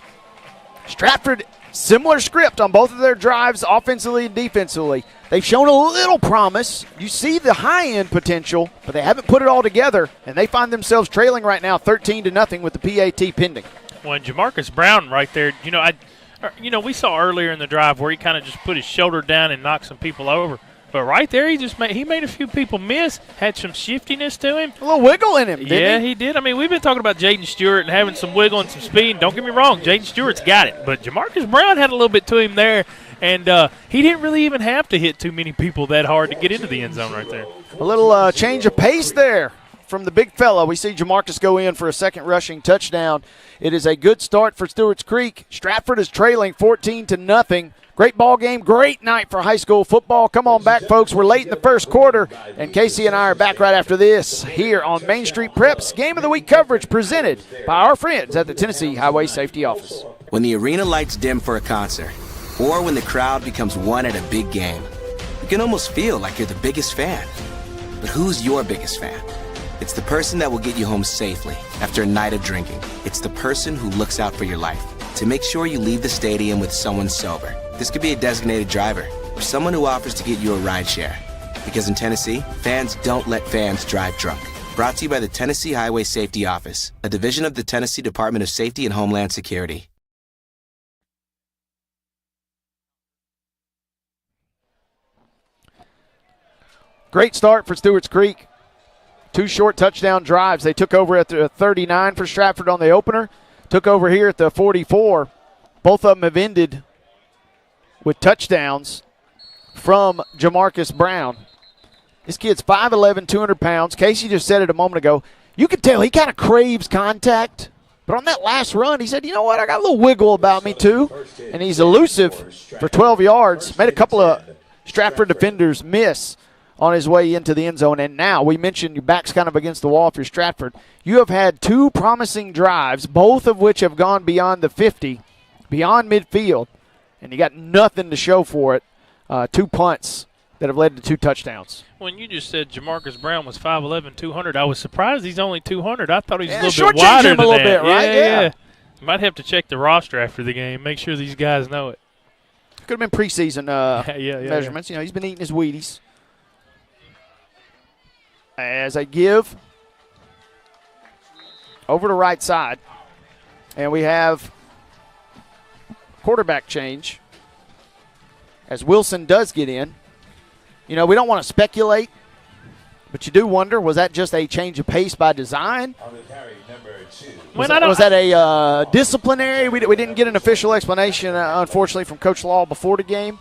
Stratford, similar script on both of their drives, offensively and defensively. They've shown a little promise. You see the high-end potential, but they haven't put it all together, and they find themselves trailing right now 13-0 with the PAT pending. Well, and Jamarcus Brown right there, we saw earlier in the drive where he kind of just put his shoulder down and knocked some people over. But right there, he made a few people miss, had some shiftiness to him. A little wiggle in him, didn't he? Yeah, he did. I mean, we've been talking about Jaden Stewart and having some wiggle and some speed. Don't get me wrong, Jaden Stewart's got it. But Jamarcus Brown had a little bit to him there, and he didn't really even have to hit too many people that hard to get into the end zone right there. A little change of pace there from the big fella. We see Jamarcus go in for a second rushing touchdown. It is a good start for Stewarts Creek. Stratford is trailing 14-0. Great ball game, great night for high school football. Come on back, folks. We're late in the first quarter, and Casey and I are back right after this here on Main Street Preps. Game of the Week coverage presented by our friends at the Tennessee Highway Safety Office. When the arena lights dim for a concert, or when the crowd becomes one at a big game, you can almost feel like you're the biggest fan. But who's your biggest fan? It's the person that will get you home safely after a night of drinking. It's the person who looks out for your life to make sure you leave the stadium with someone sober. This could be a designated driver or someone who offers to get you a ride share. Because in Tennessee, fans don't let fans drive drunk. Brought to you by the Tennessee Highway Safety Office, a division of the Tennessee Department of Safety and Homeland Security. Great start for Stewarts Creek. 2 short touchdown drives. They took over at the 39 for Stratford on the opener. Took over here at the 44. Both of them have ended with touchdowns from Jamarcus Brown. This kid's 5'11", 200 pounds. Casey just said it a moment ago. You can tell he kind of craves contact. But on that last run, he said, you know what, I got a little wiggle about me too. And he's elusive for 12 yards. Made a couple of Stratford defenders miss on his way into the end zone. And now, we mentioned your back's kind of against the wall if you're Stratford. You have had 2 promising drives, both of which have gone beyond the 50, beyond midfield, and you got nothing to show for it. 2 punts that have led to 2 touchdowns. When you just said Jamarcus Brown was 5'11", 200, I was surprised he's only 200. I thought he was a little bit wider him than a little that. bit, right? Yeah. You might have to check the roster after the game, make sure these guys know it. Could have been preseason measurements. Yeah. You know, he's been eating his Wheaties. As I give over to right side, and we have quarterback change as Wilson does get in. You know, we don't want to speculate, but you do wonder, was that just a change of pace by design? Was that a disciplinary? We didn't get an official explanation, unfortunately, from Coach Law before the game.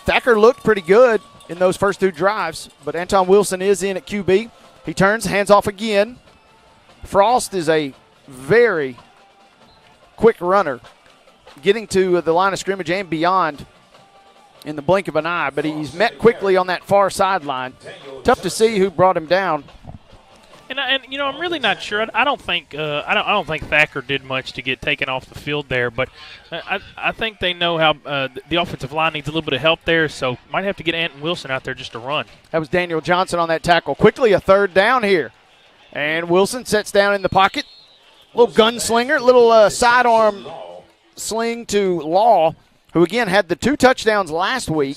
Thacker looked pretty good in those first 2 drives, but Anton Wilson is in at QB. He turns, hands off again. Frost is a very quick runner, getting to the line of scrimmage and beyond in the blink of an eye, but he's met quickly on that far sideline. Tough to see who brought him down. And you know, I'm really not sure. I don't think Thacker did much to get taken off the field there, but I think they know how the offensive line needs a little bit of help there, so might have to get Anton Wilson out there just to run. That was Daniel Johnson on that tackle. Quickly a 3rd down here, and Wilson sets down in the pocket. Little gunslinger, little sidearm sling to Law, who again had the 2 touchdowns last week,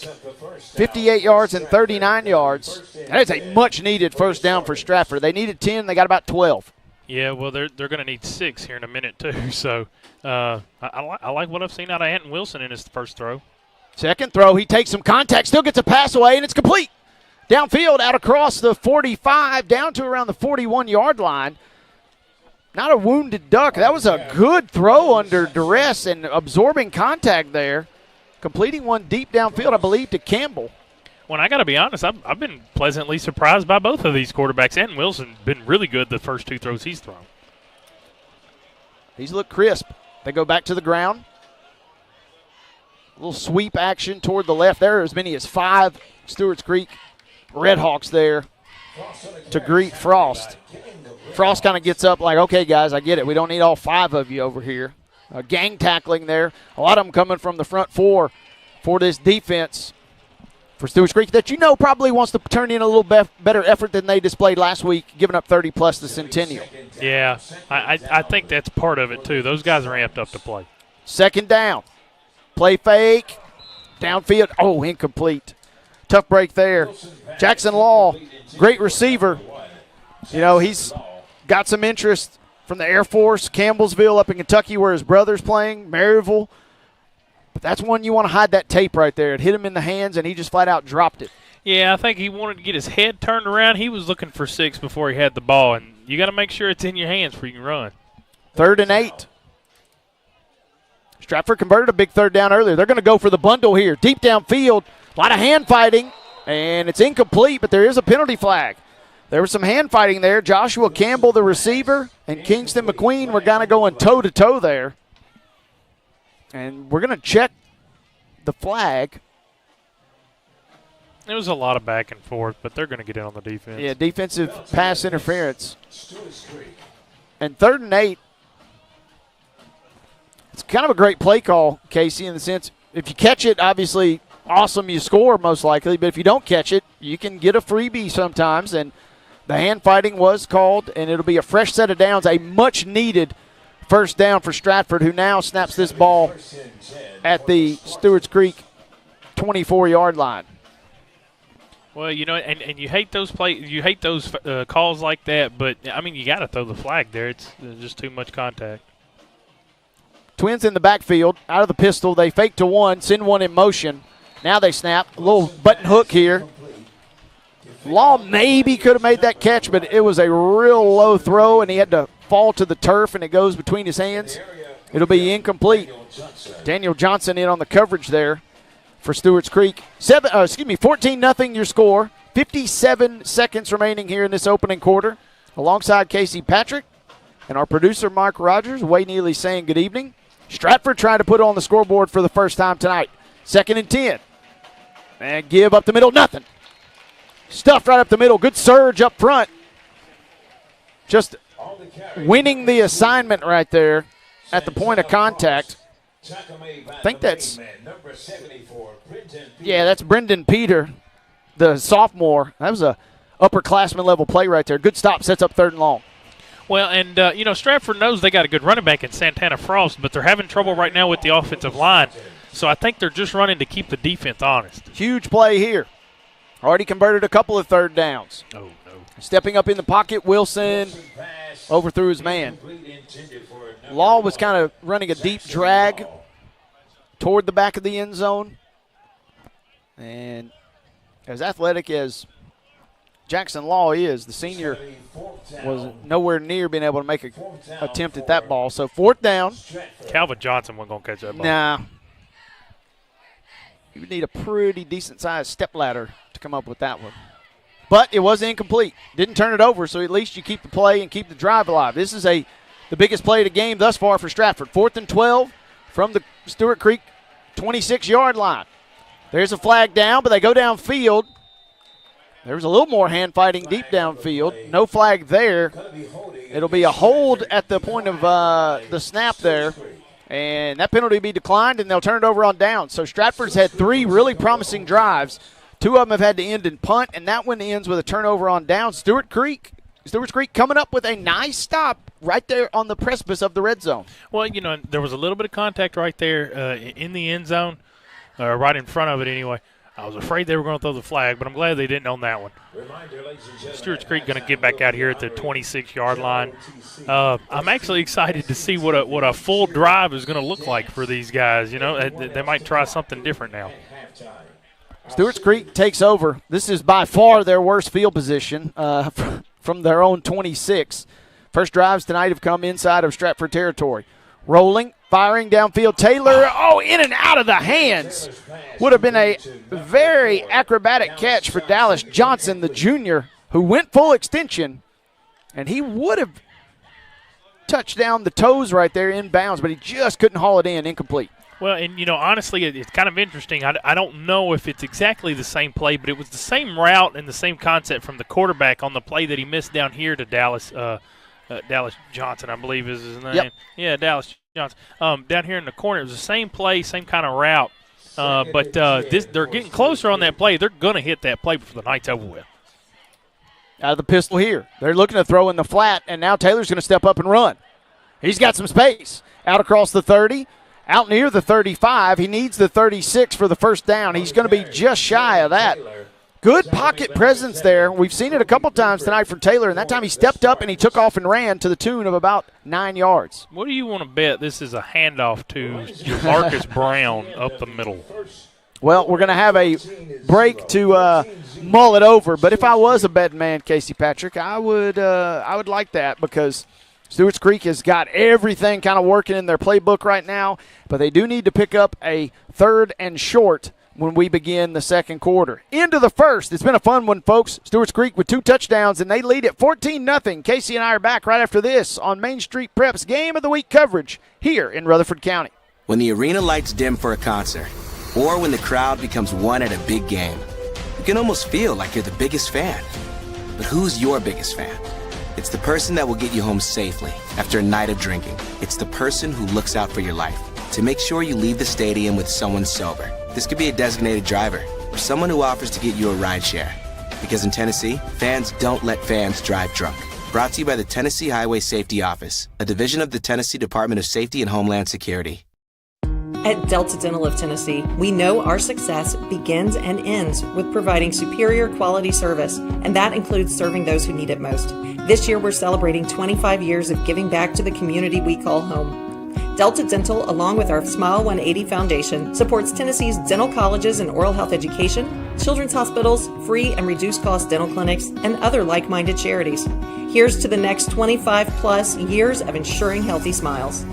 58 yards and 39 yards. That is a much-needed first down for Stratford. They needed 10. They got about 12. Yeah, well, they're going to need 6 here in a minute, too. So I like what I've seen out of Anton Wilson in his first throw. Second throw, he takes some contact, still gets a pass away, and it's complete. Downfield, out across the 45, down to around the 41-yard line. Not a wounded duck. That was a good throw under duress and absorbing contact there. Completing one deep downfield, I believe, to Campbell. Well, I got to be honest, I've been pleasantly surprised by both of these quarterbacks. Anton Wilson's been really good the first 2 throws he's thrown. He's looked crisp. They go back to the ground. A little sweep action toward the left. There are as many as 5 Stewarts Creek Red Hawks there to greet Frost. Frost kind of gets up like, okay, guys, I get it. We don't need all 5 of you over here. Gang tackling there. A lot of them coming from the front 4 for this defense for Stewarts Creek that you know probably wants to turn in a little better effort than they displayed last week, giving up 30-plus to Centennial. Yeah, I think that's part of it, too. Those guys are amped up to play. 2nd down. Play fake. Downfield. Oh, incomplete. Tough break there. Jackson Law, great receiver. You know, he's got some interest from the Air Force, Campbellsville up in Kentucky where his brother's playing, Maryville. But that's one you want to hide that tape right there. It hit him in the hands, and he just flat out dropped it. Yeah, I think he wanted to get his head turned around. He was looking for 6 before he had the ball, and you got to make sure it's in your hands before you can run. 3rd and 8. Stratford converted a big 3rd down earlier. They're going to go for the bundle here. Deep downfield, a lot of hand fighting, and it's incomplete, but there is a penalty flag. There was some hand fighting there. Joshua Campbell, the receiver, and Kingston McQueen were kind of going toe-to-toe there. And we're going to check the flag. It was a lot of back and forth, but they're going to get in on the defense. Yeah, defensive pass interference. And 3rd and 8. It's kind of a great play call, Casey, in the sense if you catch it, obviously awesome, you score most likely. But if you don't catch it, you can get a freebie sometimes. And the hand fighting was called, and it'll be a fresh set of downs, a much-needed first down for Stratford, who now snaps this ball at the Stewarts Creek 24-yard line. Well, you know, and you hate those calls like that, but I mean, you got to throw the flag there. It's just too much contact. Twins in the backfield, out of the pistol. They fake to one, send one in motion. Now they snap. A little button hook here. Law maybe could have made that catch, but it was a real low throw, and he had to fall to the turf, and it goes between his hands. It'll be incomplete. Daniel Johnson in on the coverage there for Stewarts Creek. 14-0 your score. 57 seconds remaining here in this opening quarter. Alongside Casey Patrick, And our producer, Mark Rogers, Wade Neely, saying good evening. Stratford trying to put it on the scoreboard for the first time tonight. 2nd and 10. And give up the middle, nothing. Stuffed right up the middle. Good surge up front. Just winning the assignment right there at the point of contact. I think that's, that's Brendan Peter, the sophomore. That was a upperclassman level play right there. Good stop, sets up 3rd and long. Well, and, Stratford knows they got a good running back in Santana Frost, but they're having trouble right now with the offensive line. So I think they're just running to keep the defense honest. Huge play here. Already converted a couple of 3rd downs. Oh, no. Stepping up in the pocket, Wilson overthrew his man. Law was kind of running a deep drag toward the back of the end zone. And as athletic as Jackson Law is, the senior was nowhere near being able to make an attempt at that ball. So 4th down. Calvin Johnson wasn't going to catch that ball. Nah. You would need a pretty decent-sized stepladder to come up with that one. But it was incomplete. Didn't turn it over, so at least you keep the play and keep the drive alive. This is the biggest play of the game thus far for Stratford. 4th and 12 from the Stewarts Creek 26-yard line. There's a flag down, but they go downfield. There was a little more hand fighting deep downfield. No flag there. It'll be a hold at the point of the snap there. And that penalty will be declined, and they'll turn it over on down. So Stratford's had 3 really promising drives. 2 of them have had to end in punt, and that one ends with a turnover on down. Stewarts Creek coming up with a nice stop right there on the precipice of the red zone. Well, there was a little bit of contact right there in the end zone, right in front of it anyway. I was afraid they were going to throw the flag, but I'm glad they didn't on that one. Stewarts Creek going to get back out here at the 26-yard line. I'm actually excited to see what a full drive is going to look like for these guys. They might try something different now. Stewarts Creek takes over. This is by far their worst field position from their own 26. First drives tonight have come inside of Stratford territory. Rolling, firing downfield. Taylor, in and out of the hands. Would have been a very acrobatic catch for Dallas Johnson, the junior, who went full extension, and he would have touched down the toes right there in bounds, but he just couldn't haul it in, incomplete. Well, and, honestly, it's kind of interesting. I don't know if it's exactly the same play, but it was the same route and the same concept from the quarterback on the play that he missed down here to Dallas Johnson, I believe is his name. Yep. Yeah, Dallas Johnson. Down here in the corner, it was the same play, same kind of route. But they're getting closer on that play. They're going to hit that play before the night's over with. Out of the pistol here. They're looking to throw in the flat, and now Taylor's going to step up and run. He's got some space. Out across the 30. Out near the 35. He needs the 36 for the first down. He's going to be just shy of that. Good pocket presence there. We've seen it a couple times tonight from Taylor, and that time he stepped up and he took off and ran to the tune of about 9 yards. What do you want to bet this is a handoff to Marcus Brown up the middle? Well, we're going to have a break to mull it over, but if I was a betting man, Casey Patrick, I would like that because Stewarts Creek has got everything kind of working in their playbook right now, but they do need to pick up a 3rd and short when we begin the second quarter. Into the first. It's been a fun one, folks. Stewarts Creek with 2 touchdowns, and they lead at 14-0. Casey and I are back right after this on Main Street Prep's Game of the Week coverage here in Rutherford County. When the arena lights dim for a concert, or when the crowd becomes one at a big game, you can almost feel like you're the biggest fan. But who's your biggest fan? It's the person that will get you home safely after a night of drinking. It's the person who looks out for your life to make sure you leave the stadium with someone sober. This could be a designated driver or someone who offers to get you a ride share. Because in Tennessee, fans don't let fans drive drunk. Brought to you by the Tennessee Highway Safety Office, a division of the Tennessee Department of Safety and Homeland Security. At Delta Dental of Tennessee, we know our success begins and ends with providing superior quality service, and that includes serving those who need it most. This year, we're celebrating 25 years of giving back to the community we call home. Delta Dental, along with our Smile 180 Foundation, supports Tennessee's dental colleges and oral health education, children's hospitals, free and reduced cost dental clinics, and other like-minded charities. Here's to the next 25-plus years of ensuring healthy smiles.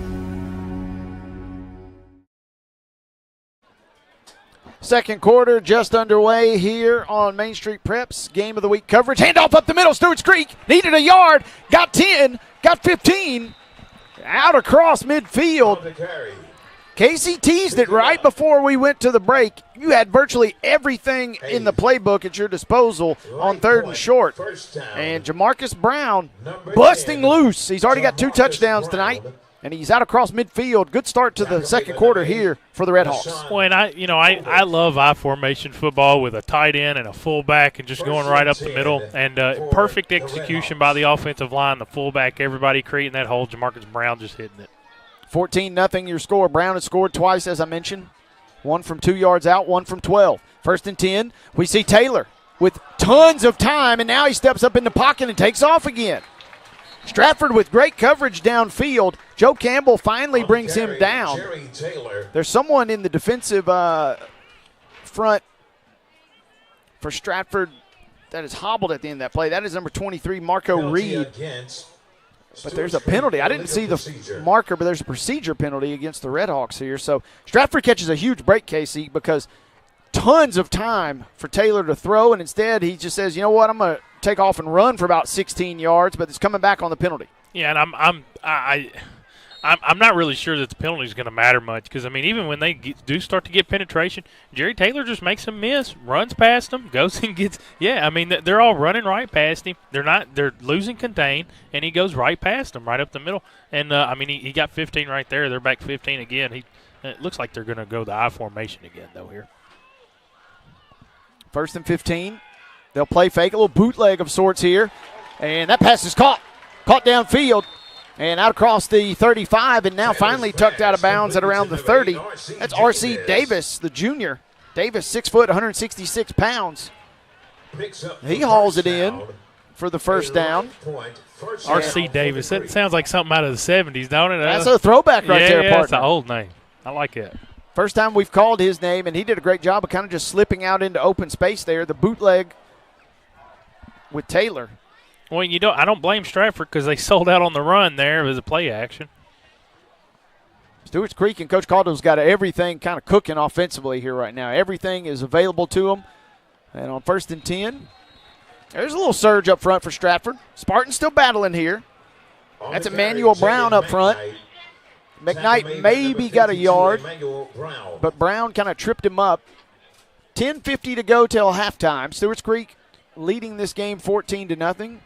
Second quarter just underway here on Main Street Preps. Game of the Week coverage. Handoff up the middle. Stewarts Creek needed a yard. Got 10. got 15 out across midfield. Casey teased it right before we went to the break. You had virtually everything in the playbook at your disposal on 3rd and short. And Jamarcus Brown busting loose. He's already got 2 touchdowns tonight, and he's out across midfield. Good start to the second quarter here for the Red Hawks. Well, and I love I formation football with a tight end and a fullback and just going right up the middle. And perfect execution by the offensive line, the fullback, everybody creating that hole. Jamarcus Brown just hitting it. 14-0 your score. Brown has scored twice, as I mentioned. 1 from 2 yards out, 1 from 12. 1st and 10. We see Taylor with tons of time, and now he steps up in the pocket and takes off again. Stratford with great coverage downfield. Joe Campbell finally brings him down. There's someone in the defensive front for Stratford that is hobbled at the end of that play. That is number 23, Marco Reed. But there's a penalty. I didn't see the marker, but there's a procedure penalty against the Red Hawks here. So Stratford catches a huge break, Casey, because tons of time for Taylor to throw, and instead he just says, you know what, I'm going to take off and run for about 16 yards, but it's coming back on the penalty. Yeah, and I'm not really sure that the penalty is going to matter much because, I mean, even when they do start to get penetration, Jerry Taylor just makes them miss, runs past them, goes and gets – yeah, I mean, they're all running right past him. They're losing contain, and he goes right past them, right up the middle. And, I mean, he got 15 right there. They're back 15 again. It looks like they're going to go the I formation again, though, here. 1st and 15. They'll play fake, a little bootleg of sorts here. And that pass is caught downfield. And out across the 35, and now finally tucked out of bounds at around the 30. That's R.C. Davis, the junior. Davis, 6 foot, 166 pounds. He hauls it in for the first down. R.C. Davis, that sounds like something out of the 70s, don't it? That's a throwback right there, partner. That's an old name. I like it. First time we've called his name, and he did a great job of kind of just slipping out into open space there. The bootleg with Taylor. Well, I don't blame Stratford because they sold out on the run there. It was a play action. Stewarts Creek and Coach Caldwell's got everything kind of cooking offensively here right now. Everything is available to them. And on 1st and 10, there's a little surge up front for Stratford. Spartans still battling here. That's Emmanuel Brown up front. McKnight maybe got a yard, but Brown kind of tripped him up. 10:50 to go till halftime. Stewarts Creek leading this game 14-0.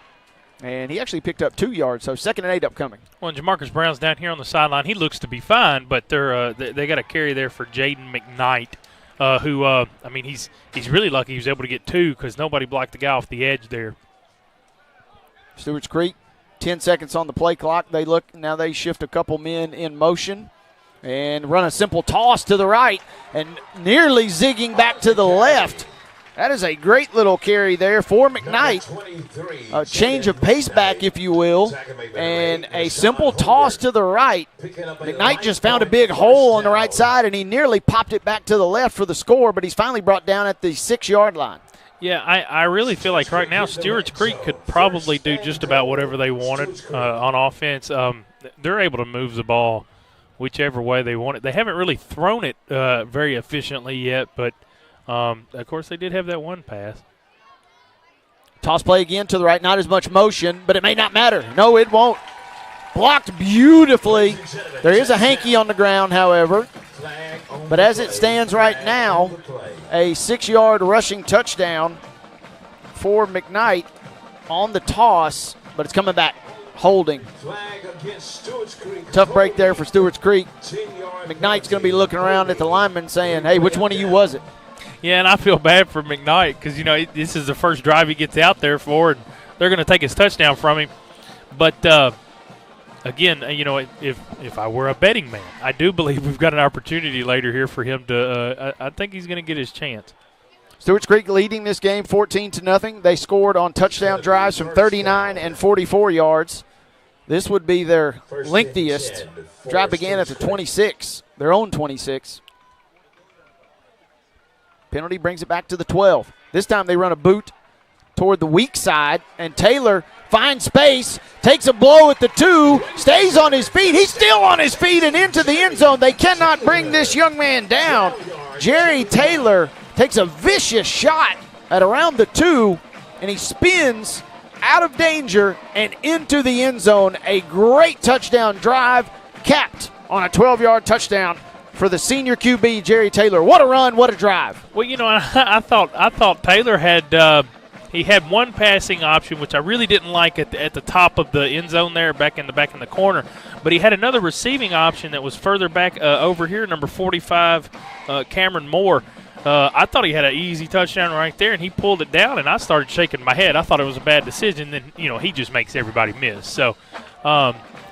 And he actually picked up 2 yards, so 2nd and 8 upcoming. Well, Jamarcus Brown's down here on the sideline. He looks to be fine, but they got a carry there for Jaden McKnight, who, I mean, he's really lucky he was able to get 2 because nobody blocked the guy off the edge there. Stewarts Creek, 10 seconds on the play clock. Now they shift a couple men in motion and run a simple toss to the right and nearly zigging back to the left. That is a great little carry there for McKnight. A change of pace back, if you will, and a simple toss to the right. McKnight just found a big hole on the right side, and he nearly popped it back to the left for the score, but he's finally brought down at the 6-yard line. Yeah, I really feel like right now Stewarts Creek could probably do just about whatever they wanted on offense. They're able to move the ball whichever way they want it. They haven't really thrown it very efficiently yet, but of course, they did have that one pass. Toss play again to the right. Not as much motion, but it may not matter. No, it won't. Blocked beautifully. There is a hanky on the ground, however. But as it stands right now, a 6-yard rushing touchdown for McKnight on the toss, but it's coming back. Holding. Tough break there for Stewarts Creek. McKnight's going to be looking around at the lineman saying, hey, which one of you was it? Yeah, and I feel bad for McKnight because, this is the first drive he gets out there for, and they're going to take his touchdown from him. But, again, if I were a betting man, I do believe we've got an opportunity later here for him to I think he's going to get his chance. Stewarts Creek leading this game 14-0. They scored on touchdown drives from 39 and 44 yards. This would be their lengthiest. Drive began at the 26, their own 26. Penalty brings it back to the 12. This time they run a boot toward the weak side, and Taylor finds space, takes a blow at the 2, stays on his feet. He's still on his feet and into the end zone. They cannot bring this young man down. Jerry Taylor takes a vicious shot at around the 2, and he spins out of danger and into the end zone. A great touchdown drive capped on a 12-yard touchdown for the senior QB, Jerry Taylor. What a run, what a drive. Well, I thought Taylor had he had one passing option, which I really didn't like at the top of the end zone there, back in the corner. But he had another receiving option that was further back over here, number 45, Cameron Moore. I thought he had an easy touchdown right there, and he pulled it down, and I started shaking my head. I thought it was a bad decision. Then, he just makes everybody miss. So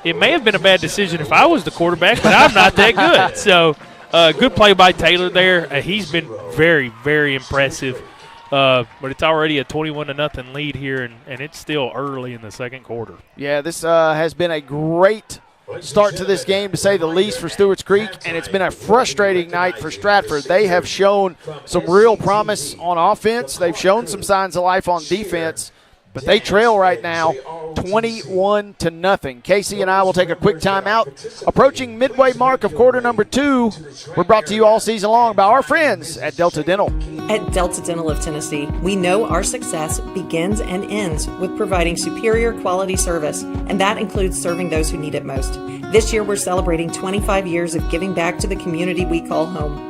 it may have been a bad decision if I was the quarterback, but I'm not that good. So good play by Taylor there. He's been very, very impressive. But it's already a 21-0 lead here, and it's still early in the second quarter. Yeah, this has been a great start to this game, to say the least, for Stewarts Creek, and it's been a frustrating night for Stratford. They have shown some real promise on offense. They've shown some signs of life on defense, but they trail right now 21-0. Casey and I will take a quick timeout. Approaching midway mark of quarter number 2, we're brought to you all season long by our friends at Delta Dental. At Delta Dental of Tennessee, we know our success begins and ends with providing superior quality service, and that includes serving those who need it most. This year, we're celebrating 25 years of giving back to the community we call home.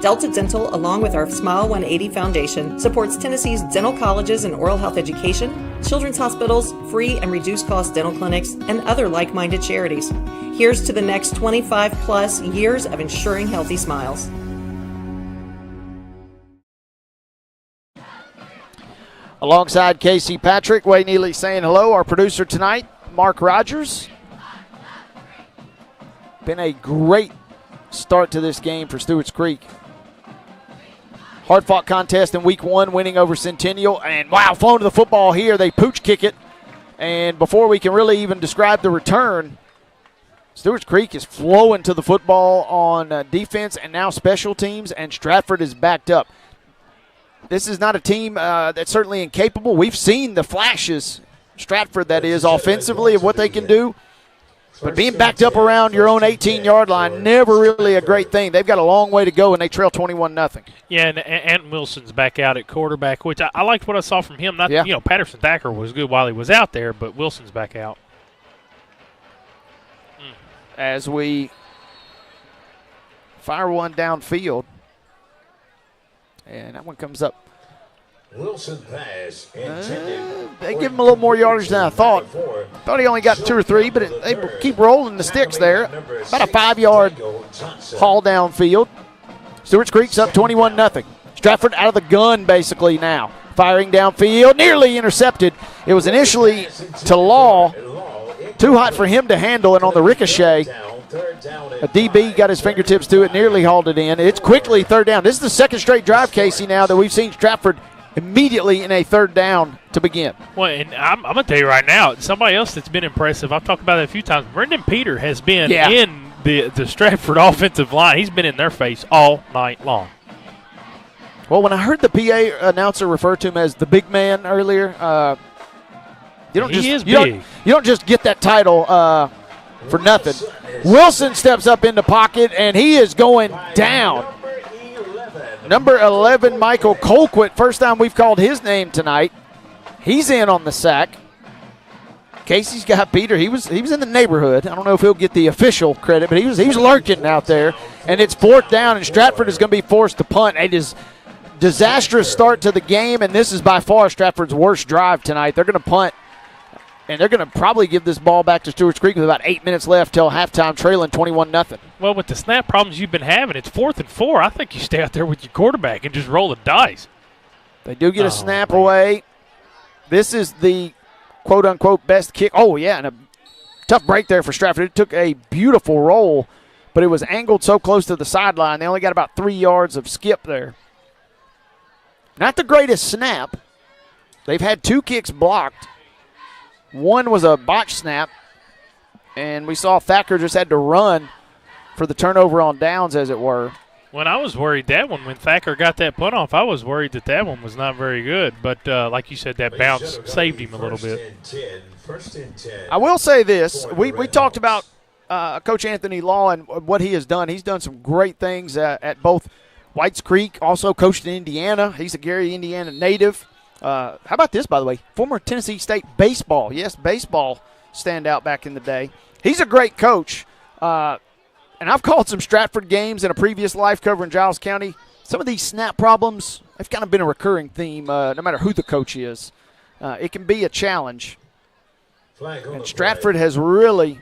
Delta Dental, along with our Smile 180 Foundation, supports Tennessee's dental colleges and oral health education, children's hospitals, free and reduced cost dental clinics, and other like-minded charities. Here's to the next 25-plus years of ensuring healthy smiles. Alongside Casey Patrick, Wayne Neely saying hello. Our producer tonight, Mark Rogers. Been a great start to this game for Stewarts Creek. Hard-fought contest in week 1, winning over Centennial. And, wow, flown to the football here. They pooch kick it. And before we can really even describe the return, Stewarts Creek is flowing to the football on defense and now special teams, and Stratford is backed up. This is not a team that's certainly incapable. We've seen the flashes, Stratford that is, offensively, of what they can do. But being backed up around your own 18-yard line, never really a great thing. They've got a long way to go, and they trail 21-0. Yeah, and Wilson's back out at quarterback, which I liked what I saw from him. Patterson Thacker was good while he was out there, but Wilson's back out. As we fire one downfield, and that one comes up. Wilson pass intended. They give him a little more yardage than I thought. Thought he only got 2 or 3, but they keep rolling the sticks there. About a 5-yard haul downfield. Stewarts Creek's up 21-0. Stratford out of the gun basically now. Firing downfield, nearly intercepted. It was initially to Law. Too hot for him to handle, and on the ricochet, a DB got his fingertips to it, nearly hauled it in. It's quickly third down. This is the second straight drive, Casey, now that we've seen Stratford immediately in a third down to begin. Well, and I'm going to tell you right now, somebody else that's been impressive, I've talked about it a few times, Brendan Peter has been in the Stratford offensive line. He's been in their face all night long. Well, when I heard the PA announcer refer to him as the big man earlier, you don't just get that title for nothing. Wilson steps up in the pocket, and he is going down. Number 11, Michael Colquitt, first time we've called his name tonight. He's in on the sack. Casey's got Peter. He was in the neighborhood. I don't know if he'll get the official credit, but he was lurking out there. And it's fourth down, and Stratford is going to be forced to punt. It is disastrous start to the game, and this is by far Stratford's worst drive tonight. They're going to punt, and they're going to probably give this ball back to Stewarts Creek with about 8 minutes left till halftime, trailing 21-0. Well, with the snap problems you've been having, it's 4th and 4. I think you stay out there with your quarterback and just roll the dice. They do get a snap away. This is the quote-unquote best kick. Oh, yeah, and a tough break there for Stratford. It took a beautiful roll, but it was angled so close to the sideline. They only got about 3 yards of skip there. Not the greatest snap. They've had 2 kicks blocked. One was a botch snap, and we saw Thacker just had to run for the turnover on downs, as it were. When I was worried that one, when Thacker got that punt off, I was worried that one was not very good. But like you said, that bounce saved him a little bit. I will say this. We talked about Coach Anthony Law and what he has done. He's done some great things at both Whites Creek, also coached in Indiana. He's a Gary, Indiana native. How about this, by the way? Former Tennessee State baseball. Yes, baseball standout back in the day. He's a great coach. And I've called some Stratford games in a previous life covering Giles County. Some of these snap problems, they've kind of been a recurring theme no matter who the coach is. It can be a challenge. And Stratford has really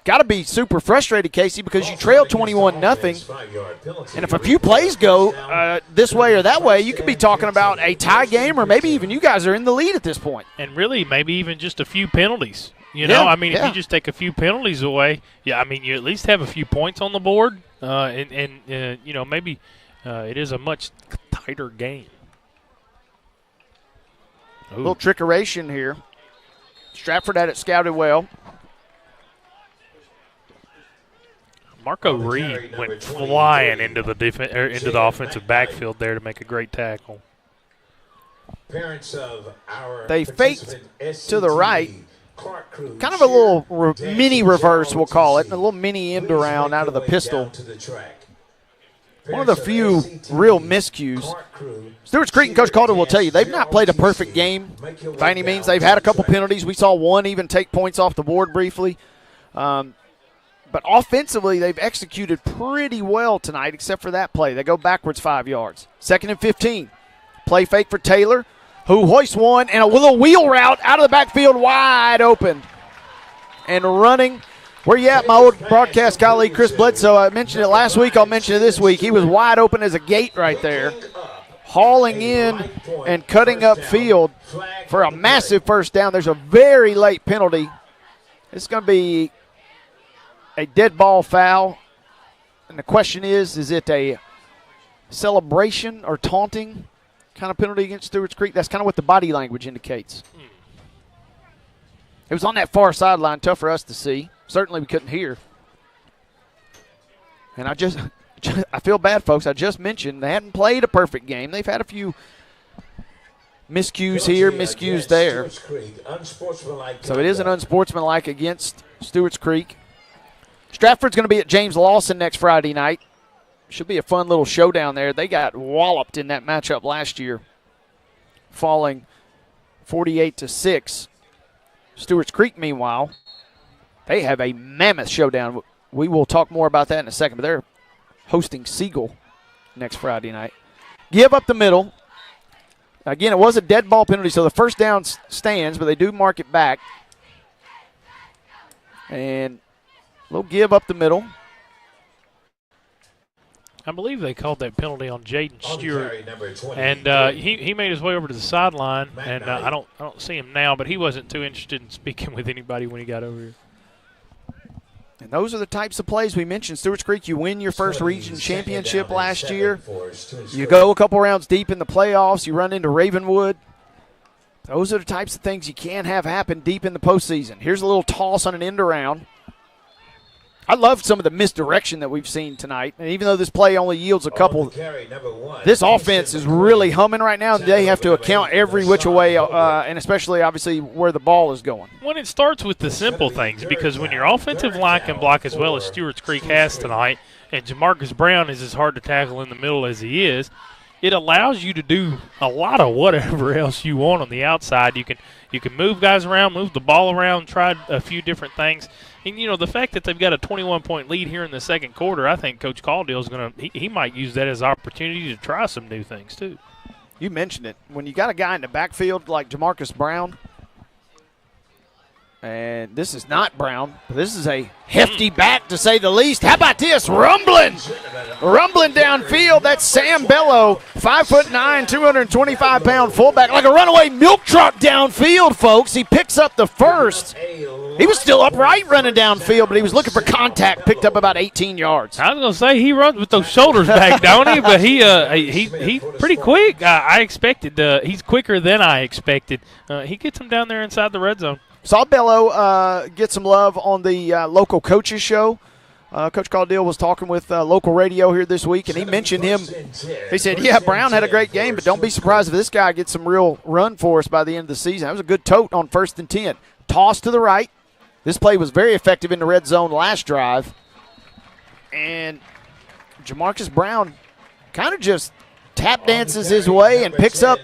got to be super frustrated, Casey, because you trail 21-0. And if a few plays go this way or that way, you could be talking about a tie game, or maybe even you guys are in the lead at this point. And really, maybe even just a few penalties. You know, if you just take a few penalties away, you at least have a few points on the board. Maybe it is a much tighter game. A little trickeration here. Stratford had it scouted well. Marco Reed went flying into the offensive backfield there to make a great tackle. They faked to the right. Kind of a little mini reverse, we'll call it, and a little mini end around out of the pistol. One of the few real miscues. Stewarts Creek and Coach Calder will tell you they've not played a perfect game by any means. They've had a couple penalties. We saw one even take points off the board briefly. But offensively, they've executed pretty well tonight, except for that play. They go backwards 5 yards. 2nd and 15. Play fake for Taylor, who hoists one, and a little wheel route out of the backfield, wide open. And running. Where you at, my old broadcast colleague, Chris Bledsoe? I mentioned it last week. I'll mention it this week. He was wide open as a gate right there, hauling in and cutting up field for a massive first down. There's a very late penalty. It's going to be a dead ball foul. And the question is it a celebration or taunting kind of penalty against Stewarts Creek? That's kind of what the body language indicates. It was on that far sideline, tough for us to see. Certainly we couldn't hear. And I feel bad, folks. I just mentioned they hadn't played a perfect game. They've had a few miscues here, miscues there. So it is an unsportsmanlike against Stewarts Creek. Stratford's going to be at James Lawson next Friday night. Should be a fun little showdown there. They got walloped in that matchup last year, falling 48-6. Stewarts Creek, meanwhile, they have a mammoth showdown. We will talk more about that in a second, but they're hosting Siegel next Friday night. Give up the middle. Again, it was a dead ball penalty, so the first down stands, but they do mark it back. And a little give up the middle. I believe they called that penalty on Jaden Stewart, and he made his way over to the sideline, and I don't see him now, but he wasn't too interested in speaking with anybody when he got over here. And those are the types of plays we mentioned. Stewarts Creek, you win your first region championship last year. You go a couple rounds deep in the playoffs. You run into Ravenwood. Those are the types of things you can't have happen deep in the postseason. Here's a little toss on an end around. I love some of the misdirection that we've seen tonight. And even though this play only yields a couple, this offense is really humming right now. And they have to account every which way, and especially, obviously, where the ball is going. When it starts with the simple things, because when your offensive line can block as well as Stewarts Creek has tonight, and Jamarcus Brown is as hard to tackle in the middle as he is, it allows you to do a lot of whatever else you want on the outside. You can move guys around, move the ball around, try a few different things. And, the fact that they've got a 21-point lead here in the second quarter, I think Coach Caldwell's he might use that as an opportunity to try some new things too. You mentioned it. When you got a guy in the backfield like Jamarcus Brown, and this is not Brown, but this is a hefty back to say the least. How about this? Rumbling downfield. That's Sam Bello, 5'9", 225-pound fullback, like a runaway milk truck downfield, folks. He picks up the first. He was still upright running downfield, but he was looking for contact, picked up about 18 yards. I was going to say he runs with those shoulders back, don't he? But he's pretty quick. I expected he's quicker than I expected. He gets him down there inside the red zone. Saw Bello get some love on the local coaches show. Coach Caudill was talking with local radio here this week, and he mentioned him. He said, yeah, Brown had a great game, but don't be surprised if this guy gets some real run for us by the end of the season. That was a good tote on 1st and 10. Toss to the right. This play was very effective in the red zone last drive. And Jamarcus Brown kind of just tap dances his way and picks up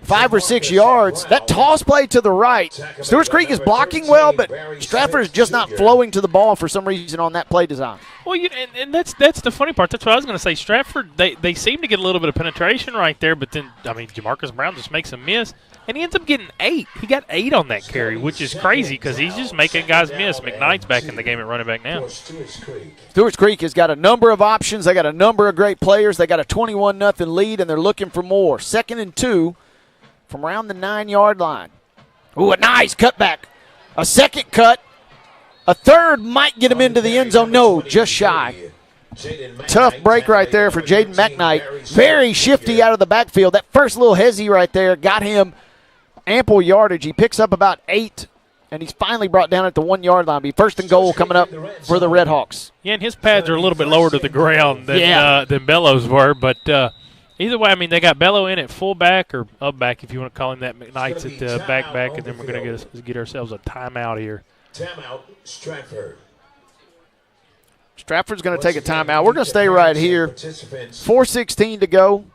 5 or 6 yards. That toss play to the right, Stewarts Creek is blocking well, but Stratford is just not flowing to the ball for some reason on that play design. Well, and that's the funny part. That's what I was going to say. Stratford, they seem to get a little bit of penetration right there, but then, I mean, Jamarcus Brown just makes a miss, and he ends up getting 8. He got 8 on that carry, which is crazy because he's just making guys miss. McKnight's back in the game at running back now. Stewarts Creek has got a number of options. They got a number of great players. They got a 21-0 lead, and they're looking for more. 2nd and 2 from around the 9-yard line. Ooh, a nice cutback. A second cut. A third might get him into the end zone. No, just shy. Tough break right there for Jaden McKnight. Very shifty out of the backfield. That first little hezzy right there got him ample yardage. He picks up about 8, and he's finally brought down at the 1-yard line. Be 1st and goal coming up for the Red Hawks. Yeah, and his pads are a little bit lower to the ground than Bellows were, but either way, I mean, they got Bello in at fullback or up back, if you want to call him that. McKnight's at the back, and then we're going to get ourselves a timeout here. Timeout, Stratford. Stratford's going to take a timeout. We're going to stay right here. 4:16 to go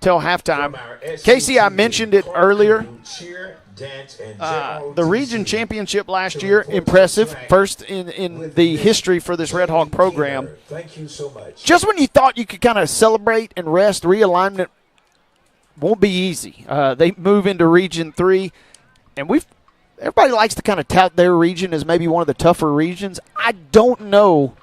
till halftime. Casey, I mentioned it earlier. The region championship last year, impressive. First in the history for this Red Hawk program. Thank you so much. Just when you thought you could kind of celebrate and rest, realignment won't be easy. They move into Region 3, and everybody likes to kind of tout their region as maybe one of the tougher regions. I don't know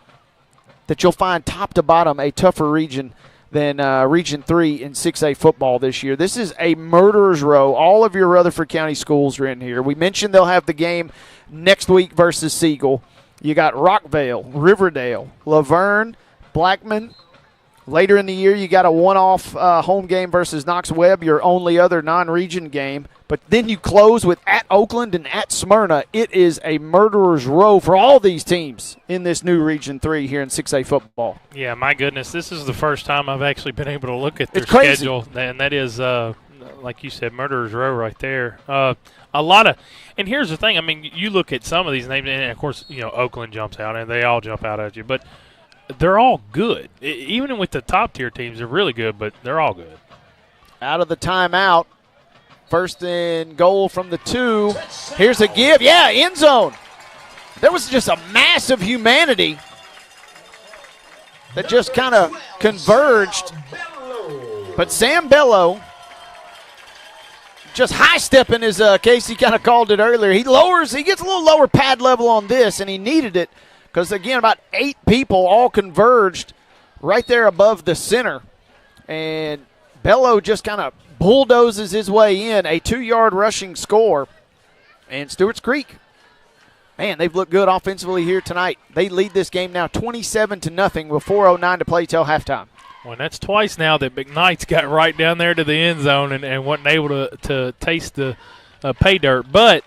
that you'll find top to bottom a tougher region than Region 3 in 6A football this year. This is a murderer's row. All of your Rutherford County schools are in here. We mentioned they'll have the game next week versus Siegel. You got Rockvale, Riverdale, Laverne, Blackman. Later in the year, you got a one-off home game versus Knox Webb, your only other non-region game. But then you close with at Oakland and at Smyrna. It is a murderer's row for all these teams in this new Region 3 here in 6A football. Yeah, my goodness. This is the first time I've actually been able to look at their schedule. And that is, like you said, murderer's row right there. A lot of – and here's the thing. I mean, you look at some of these names, and, of course, Oakland jumps out, and they all jump out at you. But – they're all good. Even with the top-tier teams, they're really good, but they're all good. Out of the timeout, 1st and goal from the 2. Here's a give. Yeah, end zone. There was just a massive humanity that just kind of converged. But Sam Bello just high-stepping, as Casey kind of called it earlier. He gets a little lower pad level on this, and he needed it. Because, again, about 8 people all converged right there above the center. And Bello just kind of bulldozes his way in, a 2-yard rushing score. And Stewarts Creek, man, they've looked good offensively here tonight. They lead this game now 27-0 with 4:09 to play till halftime. Well, that's twice now that McKnight's got right down there to the end zone and wasn't able to taste the pay dirt. But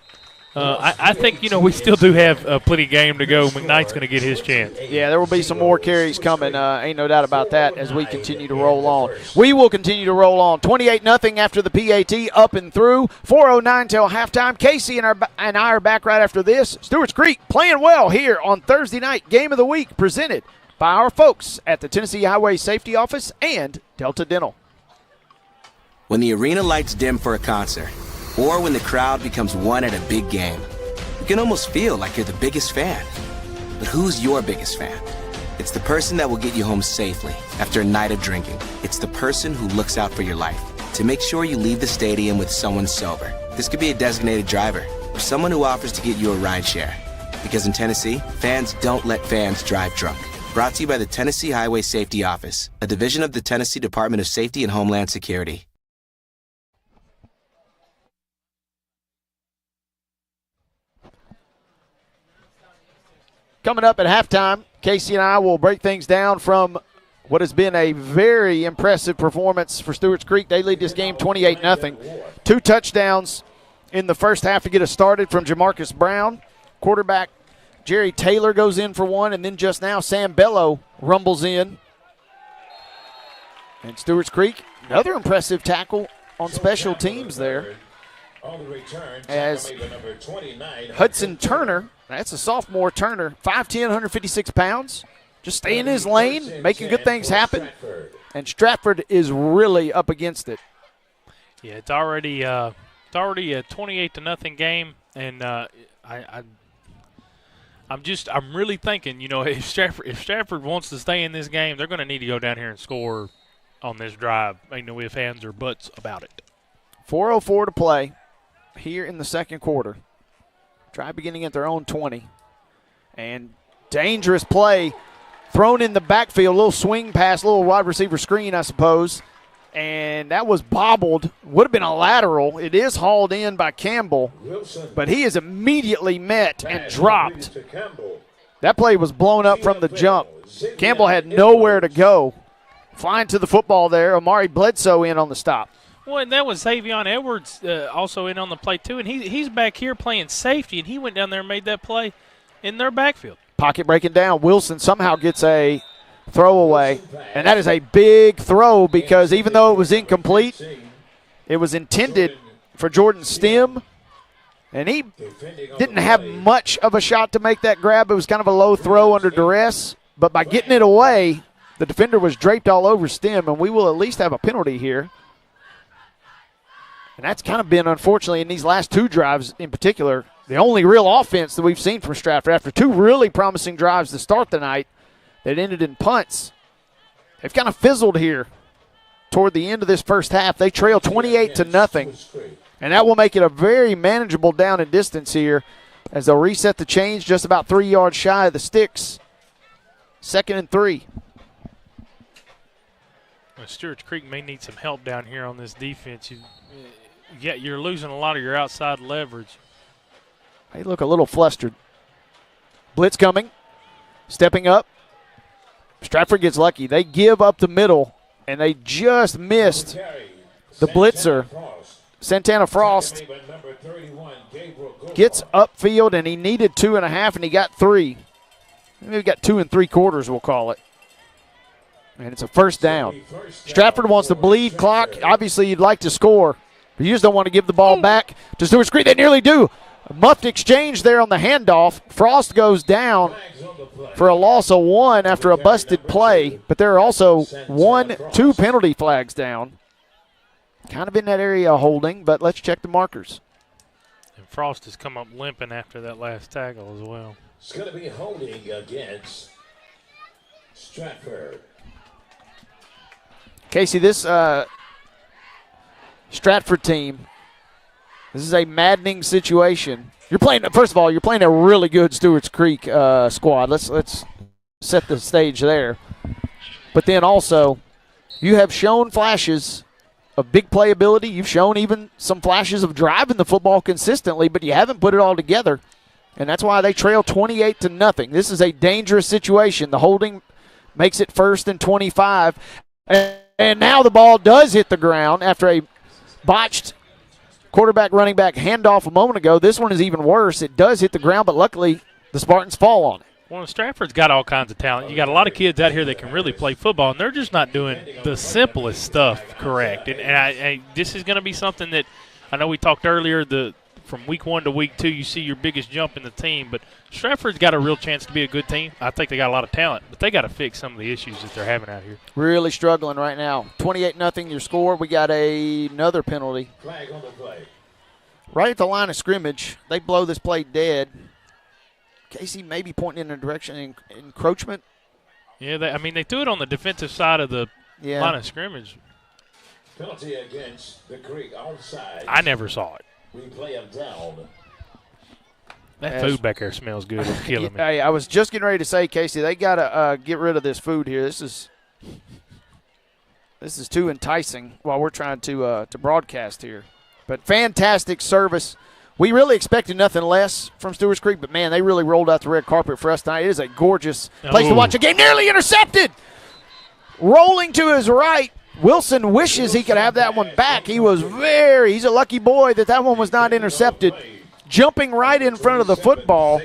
I think, we still do have plenty of game to go. McKnight's going to get his chance. Yeah, there will be some more carries coming. Ain't no doubt about that as we continue to roll on. We will continue to roll on. 28-0 after the PAT, up and through. 4:09 till halftime. Casey and I are back right after this. Stewarts Creek playing well here on Thursday night. Game of the Week presented by our folks at the Tennessee Highway Safety Office and Delta Dental. When the arena lights dim for a concert, or when the crowd becomes one at a big game, you can almost feel like you're the biggest fan. But who's your biggest fan? It's the person that will get you home safely after a night of drinking. It's the person who looks out for your life to make sure you leave the stadium with someone sober. This could be a designated driver or someone who offers to get you a ride share. Because in Tennessee, fans don't let fans drive drunk. Brought to you by the Tennessee Highway Safety Office, a division of the Tennessee Department of Safety and Homeland Security. Coming up at halftime, Casey and I will break things down from what has been a very impressive performance for Stewarts Creek. They lead this game 28-0. 2 touchdowns in the first half to get us started from Jamarcus Brown. Quarterback Jerry Taylor goes in for 1, and then just now Sam Bello rumbles in. And Stewarts Creek, another impressive tackle on special teams there. As Hudson Turner, that's a sophomore Turner, 5'10", 156 pounds, just staying in his lane, making good things happen. And Stratford is really up against it. Yeah, it's already a 28-0 game, and I'm really thinking, if Stratford wants to stay in this game, they're going to need to go down here and score on this drive. Ain't no ifs, ands, or buts about it. 4:04 to play here in the second quarter. Drive beginning at their own 20. And dangerous play thrown in the backfield, a little swing pass, a little wide receiver screen, I suppose. And that was bobbled. Would have been a lateral. It is hauled in by Campbell, but he is immediately met and dropped. That play was blown up from the jump. Campbell had nowhere to go. Flying to the football there. Amari Bledsoe in on the stop. Well, and that was Xavion Edwards also in on the play, too. And he's back here playing safety, and he went down there and made that play in their backfield. Pocket breaking down. Wilson somehow gets a throwaway, and that is a big throw because even though it was incomplete, it was intended for Jordan Stem, and he didn't have much of a shot to make that grab. It was kind of a low throw under duress, but by getting it away, the defender was draped all over Stem, and we will at least have a penalty here. And that's kind of been, unfortunately, in these last two drives in particular, the only real offense that we've seen from Stratford. After two really promising drives to start the night that ended in punts, they've kind of fizzled here toward the end of this first half. They trail 28-0, and that will make it a very manageable down and distance here as they'll reset the chains just about 3 yards shy of the sticks. 2nd and 3. Well, Stewarts Creek may need some help down here on this defense. You're losing a lot of your outside leverage. They look a little flustered. Blitz coming. Stepping up. Stratford gets lucky. They give up the middle, and they just missed the blitzer. Santana Frost gets upfield, and he needed 2.5, and he got 3. Maybe he got 2 3/4, we'll call it. And it's a first down. Stratford wants to bleed clock. Obviously, you'd like to score, but you just don't want to give the ball back to Stewarts Creek. They nearly do. A muffed exchange there on the handoff. Frost goes down for a loss of 1 after a busted play, but there are also 2 penalty flags down. Kind of in that area of holding, but let's check the markers. And Frost has come up limping after that last tackle as well. It's going to be holding against Stratford. Casey, this Stratford team, this is a maddening situation. First of all, you're playing a really good Stewarts Creek squad. Let's set the stage there. But then also, you have shown flashes of big playability. You've shown even some flashes of driving the football consistently, but you haven't put it all together. And that's why they trail 28-0. This is a dangerous situation. The holding makes it 1st and 25. And now the ball does hit the ground after a botched quarterback running back handoff a moment ago. This one is even worse. It does hit the ground, but luckily the Spartans fall on it. Well, Stratford's got all kinds of talent. You got a lot of kids out here that can really play football, and they're just not doing the simplest stuff correct. And this is going to be something that I know we talked earlier, from week 1 to week 2, you see your biggest jump in the team. But Stratford's got a real chance to be a good team. I think they got a lot of talent, but they got to fix some of the issues that they're having out here. Really struggling right now. 28-0 your score. We got another penalty. Flag on the play. Right at the line of scrimmage, they blow this play dead. Casey maybe pointing in a direction of encroachment. Yeah, they threw it on the defensive side of the line of scrimmage. Penalty against the Creek outside. I never saw it. We play him down. That food back there smells good. It's killing me. Hey, I was just getting ready to say, Casey, they got to get rid of this food here. This is too enticing while we're trying to broadcast here. But fantastic service. We really expected nothing less from Stewarts Creek, but, man, they really rolled out the red carpet for us tonight. It is a gorgeous place to watch a game. Nearly intercepted. Rolling to his right. Wilson wishes he could have that one back. He's a lucky boy that one was not intercepted. Jumping right in front of the football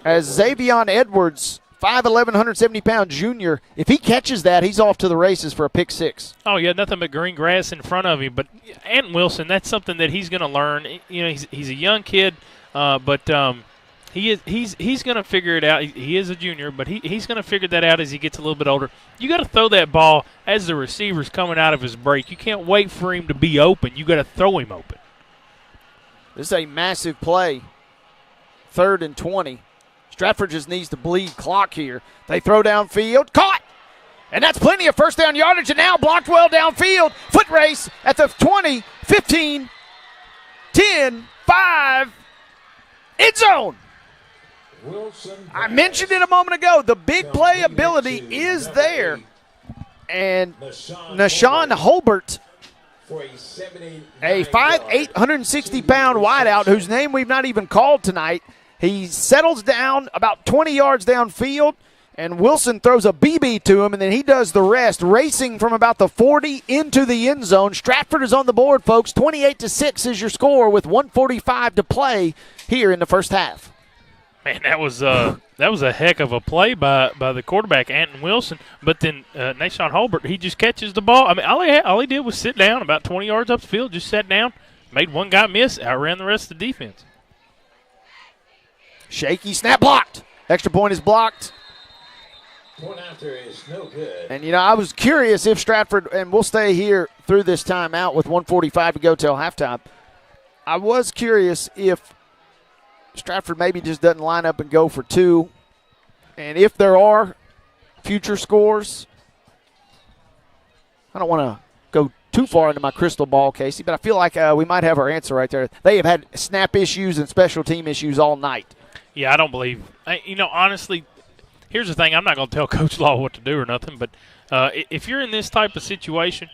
as Xavion Edwards, 5'11", 170-pound junior. If he catches that, he's off to the races for a pick 6. Oh, yeah, nothing but green grass in front of him. But Anton Wilson, that's something that he's going to learn. He's a young kid, but He's going to figure it out. He is a junior, but he's going to figure that out as he gets a little bit older. You got to throw that ball as the receiver's coming out of his break. You can't wait for him to be open. You got to throw him open. This is a massive play. 3rd and 20. Stratford just needs to bleed clock here. They throw downfield. Caught! And that's plenty of first down yardage, and now blocked well downfield. Foot race at the 20, 15, 10, 5. End zone. I mentioned it a moment ago. The big play ability is there. And Nashawn Holbert, a 5'8", 160-pound wideout whose name we've not even called tonight, he settles down about 20 yards downfield, and Wilson throws a BB to him, and then he does the rest, racing from about the 40 into the end zone. Stratford is on the board, folks. 28-6 is your score with 1:45 to play here in the first half. Man, that was a heck of a play by the quarterback, Anton Wilson. But then Nashawn Holbert, he just catches the ball. I mean, all he did was sit down about 20 yards up the field, just sat down, made one guy miss, outran the rest of the defense. Shaky snap blocked. Extra point is blocked. Point after is no good. And, I was curious if Stratford, and we'll stay here through this timeout with 1:45 to go till halftime. I was curious if Stratford maybe just doesn't line up and go for 2. And if there are future scores, I don't want to go too far into my crystal ball, Casey, but I feel like we might have our answer right there. They have had snap issues and special team issues all night. Yeah, I don't believe. Honestly, here's the thing. I'm not going to tell Coach Law what to do or nothing, but if you're in this type of situation,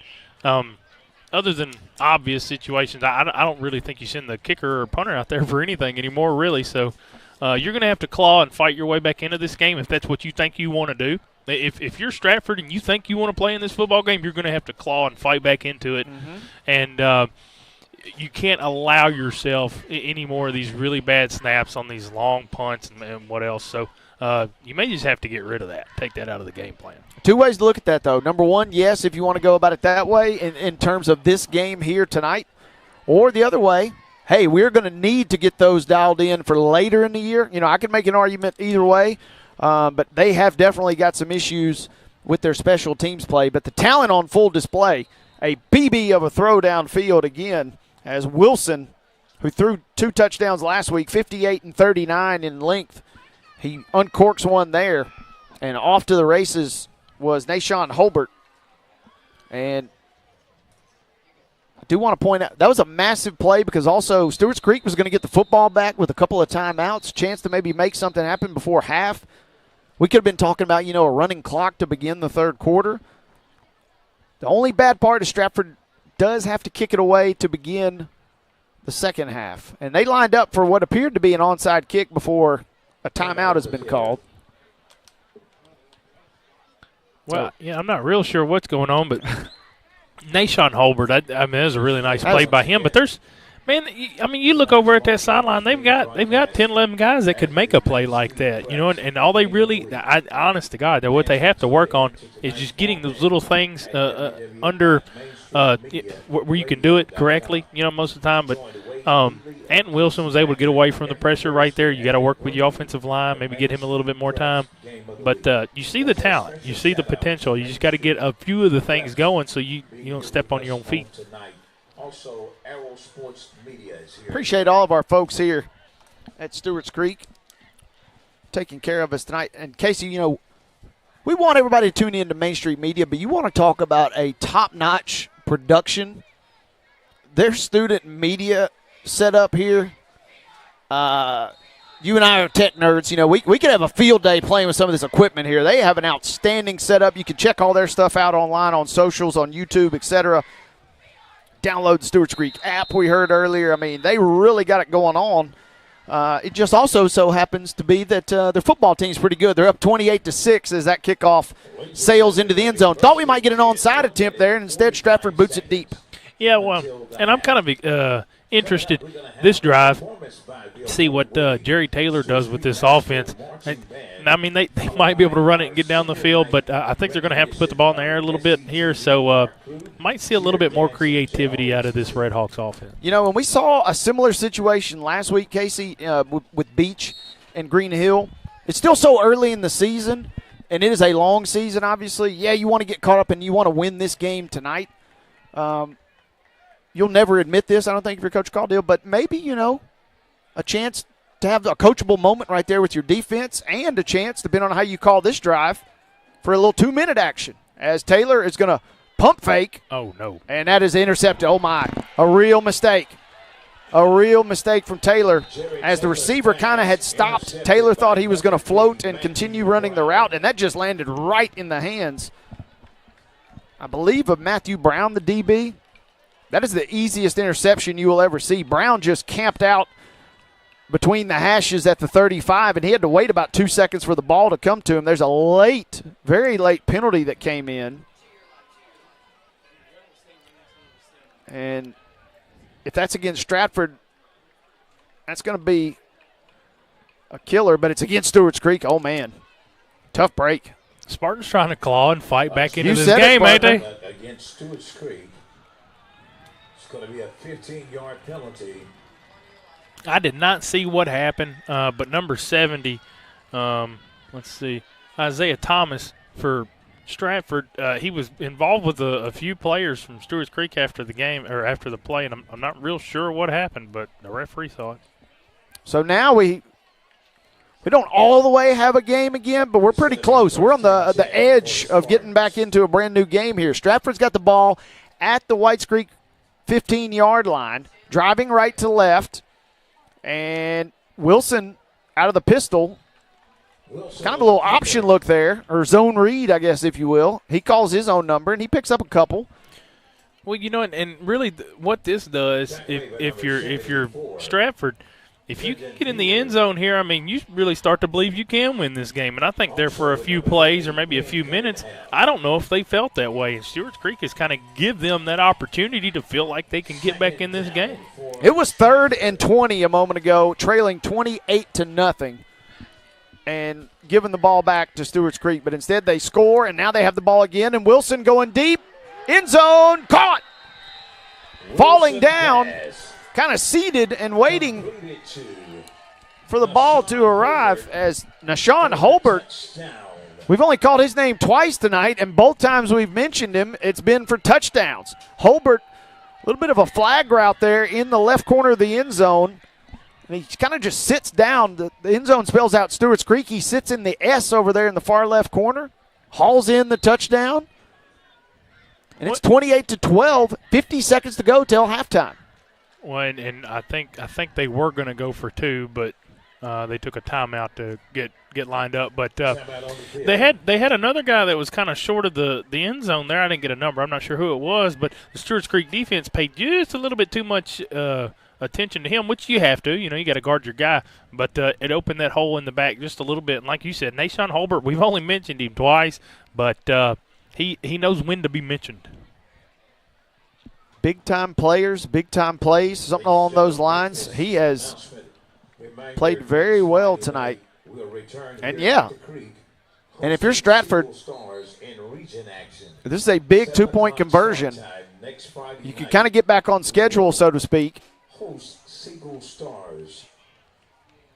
other than obvious situations, I don't really think you send the kicker or punter out there for anything anymore, really. So you're going to have to claw and fight your way back into this game if that's what you think you want to do. If you're Stratford and you think you want to play in this football game, you're going to have to claw and fight back into it. Mm-hmm. And you can't allow yourself any more of these really bad snaps on these long punts and what else. So you may just have to get rid of that, take that out of the game plan. 2 ways to look at that, though. Number one, yes, if you want to go about it that way in terms of this game here tonight. Or the other way, hey, we're going to need to get those dialed in for later in the year. I could make an argument either way, but they have definitely got some issues with their special teams play. But the talent on full display, a BB of a throw downfield again, as Wilson, who threw 2 touchdowns last week, 58 and 39 in length, he uncorks one there, and off to the races was Nashawn Holbert. And I do want to point out, that was a massive play because also Stewarts Creek was going to get the football back with a couple of timeouts, chance to maybe make something happen before half. We could have been talking about, a running clock to begin the third quarter. The only bad part is Stratford does have to kick it away to begin the second half. And they lined up for what appeared to be an onside kick before a timeout has been called. Well, yeah, I'm not real sure what's going on, but Nashawn Holbert, I mean, that was a really nice play by him. But there's, man, you look over at that sideline, they've got 10, 11 guys that could make a play like that, and all they really, honest to God, what they have to work on is just getting those little things under where you can do it correctly, most of the time. But Anton Wilson was able to get away from the pressure right there. You got to work with your offensive line, maybe get him a little bit more time. But you see the talent, you see the potential. You just got to get a few of the things going so you don't step on your own feet. Also, Arrow Sports Media is here. Appreciate all of our folks here at Stewarts Creek taking care of us tonight. And Casey, we want everybody to tune in to Main Street Media, but you want to talk about a top-notch production. Their student media setup here. You and I are tech nerds. We could have a field day playing with some of this equipment here. They have an outstanding setup. You can check all their stuff out online on socials, on YouTube, etc. Download the Stewarts Creek app we heard earlier. I mean, they really got it going on. It just also so happens to be that their football team's pretty good. They're up 28-6 as that kickoff sails into the end zone. Thought we might get an onside attempt there, and instead Stratford boots it deep. Yeah, well, and I'm kind of interested this drive see what Jerry Taylor does with this offense. I mean, they might be able to run it and get down the field, but I think they're going to have to put the ball in the air a little bit here, so might see a little bit more creativity out of this Red Hawks offense. When we saw a similar situation last week, Casey, with Beach, and Green Hill. It's still so early in the season, and it is a long season, obviously. Yeah, you want to get caught up and you want to win this game tonight. You'll never admit this, I don't think, if you're Coach Caudill, but maybe, a chance to have a coachable moment right there with your defense and a chance, depending on how you call this drive, for a little 2-minute action as Taylor is going to pump fake. Oh, no. And that is intercepted. Oh, my. A real mistake. A real mistake from Taylor as the receiver kind of had stopped. Taylor thought he was going to float and continue running the route, and that just landed right in the hands, I believe, of Matthew Brown, the DB. That is the easiest interception you will ever see. Brown just camped out between the hashes at the 35, and he had to wait about 2 seconds for the ball to come to him. There's a very late penalty that came in. And if that's against Stratford, that's going to be a killer, but it's against Stewarts Creek. Oh, man. Tough break. Spartans trying to claw and fight back into this game, ain't they? Against Stewarts Creek, it's going to be a 15-yard penalty. I did not see what happened, but number 70, let's see, Isaiah Thomas for Stratford, he was involved with a few players from Stewarts Creek after the game, or after the play, and I'm not real sure what happened, but the referee saw it. So now we don't all the way have a game again, but we're pretty close. We're on the edge of getting back into a brand-new game here. Stratford's got the ball at the Whites Creek 15-yard line, driving right to left. And Wilson out of the pistol, kind of a little option look there, or zone read, I guess, if you will. He calls his own number, and he picks up a couple. Well, and really what this does, if you're Stratford, if you can get in the end zone here, I mean, you really start to believe you can win this game. And I think there for a few plays or maybe a few minutes, I don't know if they felt that way. And Stewarts Creek has kind of give them that opportunity to feel like they can get back in this game. It was 3rd and 20 a moment ago, trailing 28-0, and giving the ball back to Stewarts Creek. But instead they score, and now they have the ball again. And Wilson going deep, end zone, caught, falling down. Kind of seated and waiting for the ball to arrive as Nashawn Holbert. We've only called his name twice tonight, and both times we've mentioned him, it's been for touchdowns. Holbert, a little bit of a flag route there in the left corner of the end zone. And he kind of just sits down. The end zone spells out Stewarts Creek. He sits in the S over there in the far left corner, hauls in the touchdown. And it's 28-12, 50 seconds to go till halftime. Well, and I think they were going to go for 2, but they took a timeout to get lined up. But they had another guy that was kind of short of the end zone there. I didn't get a number. I'm not sure who it was, but the Stewarts Creek defense paid just a little bit too much attention to him, which you have to. You got to guard your guy. But it opened that hole in the back just a little bit. And like you said, Nashawn Holbert, we've only mentioned him twice, but he knows when to be mentioned. Big-time players, big-time plays, something along those lines. He has played very well tonight. And, yeah, and if you're Stratford, this is a big 2-point conversion. You can kind of get back on schedule, so to speak.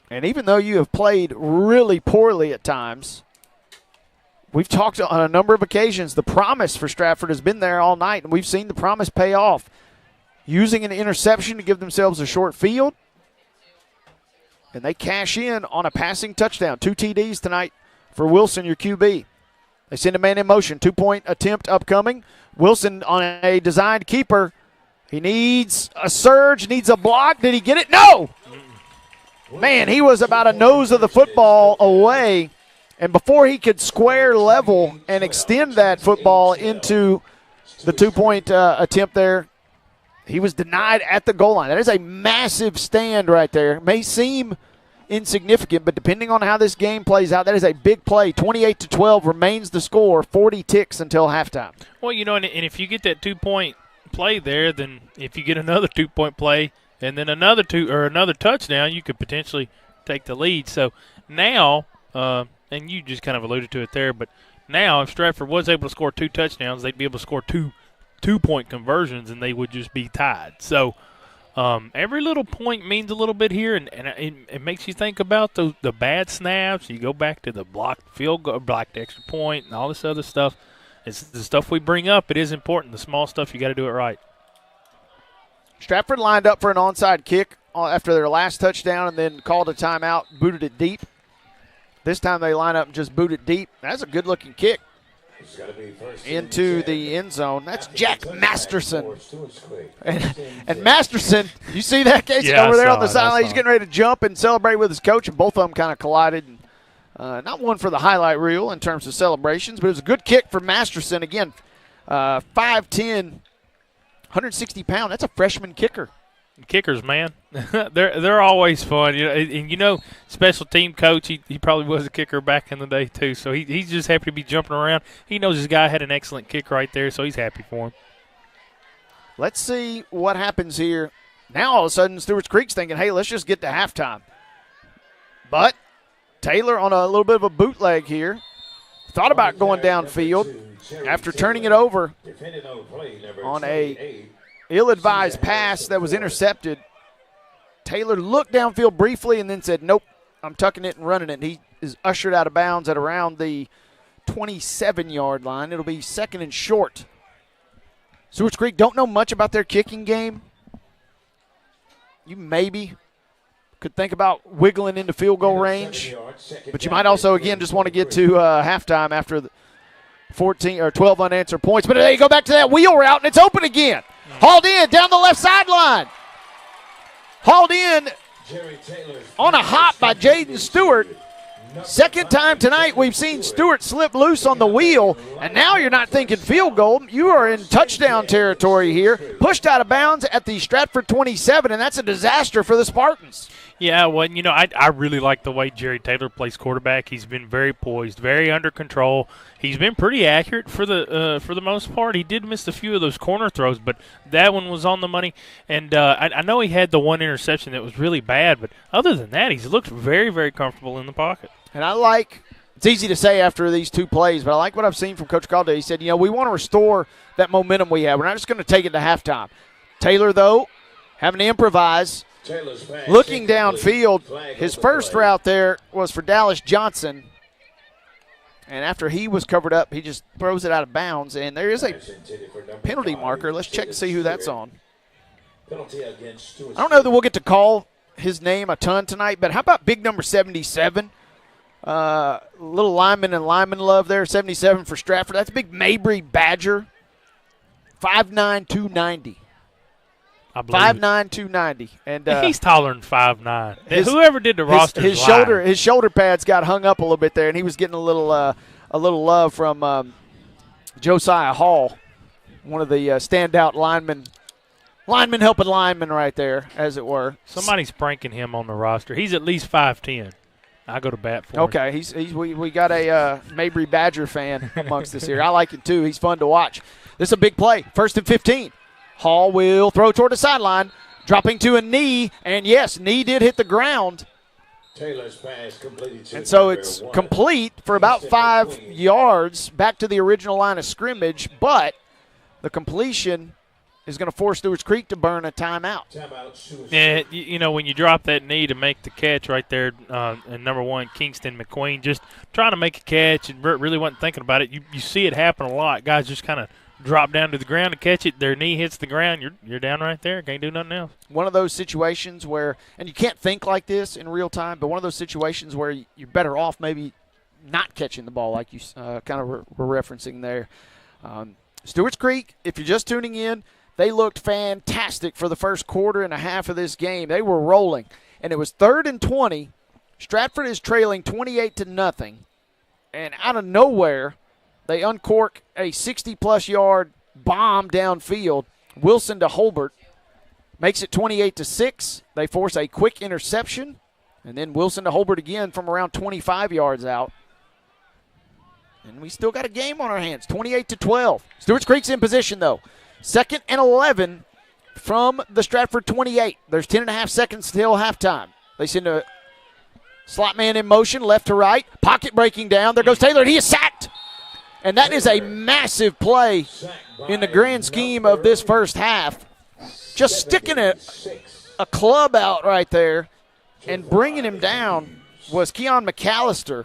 And even though you have played really poorly at times, we've talked on a number of occasions, the promise for Stratford has been there all night, and we've seen the promise pay off. Using an interception to give themselves a short field, and they cash in on a passing touchdown. 2 TDs tonight for Wilson, your QB. They send a man in motion. 2-point attempt upcoming. Wilson on a designed keeper. He needs a surge, needs a block. Did he get it? No! Man, he was about a nose of the football away. And before he could square level and extend that football into the 2-point attempt there, he was denied at the goal line. That is a massive stand right there. It may seem insignificant, but depending on how this game plays out, that is a big play. 28-12 remains the score, 40 ticks until halftime. Well, and if you get that 2-point play there, then if you get another 2-point play and then another touchdown, you could potentially take the lead. So now, and you just kind of alluded to it there, but now if Stratford was able to score 2 touchdowns, they'd be able to score two 2-point conversions, and they would just be tied. So Every little point means a little bit here, and it makes you think about the bad snaps. You go back to the blocked field goal, blocked extra point, and all this other stuff. It's the stuff we bring up. It is important. The small stuff, you got to do it right. Stratford lined up for an onside kick after their last touchdown and then called a timeout, booted it deep. This time they line up and just boot it deep. That's a good-looking kick into the end zone. That's Jack Masterson. And Masterson, you see that, Casey, over there on the sideline? He's getting ready to jump and celebrate with his coach, and both of them kind of collided. Not one for the highlight reel in terms of celebrations, but it was a good kick for Masterson. Again, 5'10", 160 pounds. That's a freshman kicker. Kickers, man, they're always fun. And special team coach, he probably was a kicker back in the day too. So he's just happy to be jumping around. He knows his guy had an excellent kick right there, so he's happy for him. Let's see what happens here. Now all of a sudden, Stewarts Creek's thinking, hey, let's just get to halftime. But Taylor on a little bit of a bootleg here. Thought about going downfield after turning it over on a ill-advised pass that was intercepted. Taylor looked downfield briefly and then said, nope, I'm tucking it and running it. And he is ushered out of bounds at around the 27-yard line. It'll be second and short. Stewarts Creek don't know much about their kicking game. You maybe could think about wiggling into field goal range, but you might also, again, just want to get to halftime after the 14 or 12 unanswered points. But there you go back to that wheel route, and it's open again. Hauled in down the left sideline. Hauled in on a hop by Jaden Stewart. Second time tonight we've seen Stewart slip loose on the wheel, and now you're not thinking field goal. You are in touchdown territory here. Pushed out of bounds at the Stratford 27, and that's a disaster for the Spartans. Yeah, well, I really like the way Jerry Taylor plays quarterback. He's been very poised, very under control. He's been pretty accurate for the most part. He did miss a few of those corner throws, but that one was on the money. And I know he had the one interception that was really bad, but other than that, he's looked very, very comfortable in the pocket. And it's easy to say after these two plays, but I like what I've seen from Coach Calder. He said, we want to restore that momentum we have. We're not just going to take it to halftime. Taylor, though, having to improvise. Looking downfield, his first route there was for Dallas Johnson. And after he was covered up, he just throws it out of bounds. And there is a penalty marker. Let's check and see who that's on. I don't know that we'll get to call his name a ton tonight, but how about big number 77? Little lineman and lineman love there, 77 for Stratford. That's big Mabry Badger, 5'9", 290. I believe 5'9", 290. And he's taller than 5'9". Whoever did the roster, his shoulder pads got hung up a little bit there, and he was getting a little love from Josiah Hall, one of the standout linemen helping linemen right there, as it were. Somebody's pranking him on the roster. He's at least 5'10". I go to bat for him. Okay, we got a Mabry Badger fan amongst us here. I like him too. He's fun to watch. This is a big play. 1st and 15. Hall will throw toward the sideline, dropping to a knee, and yes, knee did hit the ground. Taylor's pass completed to and so it's complete for about 5 yards back to the original line of scrimmage, but the completion is going to force Stewarts Creek to burn a timeout. Yeah, when you drop that knee to make the catch right there, and number one, Kingston McQueen just trying to make a catch and really wasn't thinking about it. You see it happen a lot. Guys just kind of drop down to the ground to catch it. Their knee hits the ground. You're down right there. Can't do nothing else. One of those situations where, and you can't think like this in real time, but one of those situations where you're better off maybe not catching the ball like you kind of were referencing there. Stewarts Creek, if you're just tuning in, they looked fantastic for the first quarter and a half of this game. They were rolling, and it was 3rd and 20. Stratford is trailing 28-0, and out of nowhere, they uncork a 60-plus yard bomb downfield. Wilson to Holbert makes it 28-6. They force a quick interception, and then Wilson to Holbert again from around 25 yards out. And we still got a game on our hands, 28-12. Stewarts Creek's in position, though. 2nd and 11 from the Stratford 28. There's 10.5 seconds till halftime. They send a slot man in motion, left to right. Pocket breaking down. There goes Taylor, and he is sacked. And that is a massive play in the grand scheme of this first half. just sticking a club out right there and bringing him down was Keon McAllister.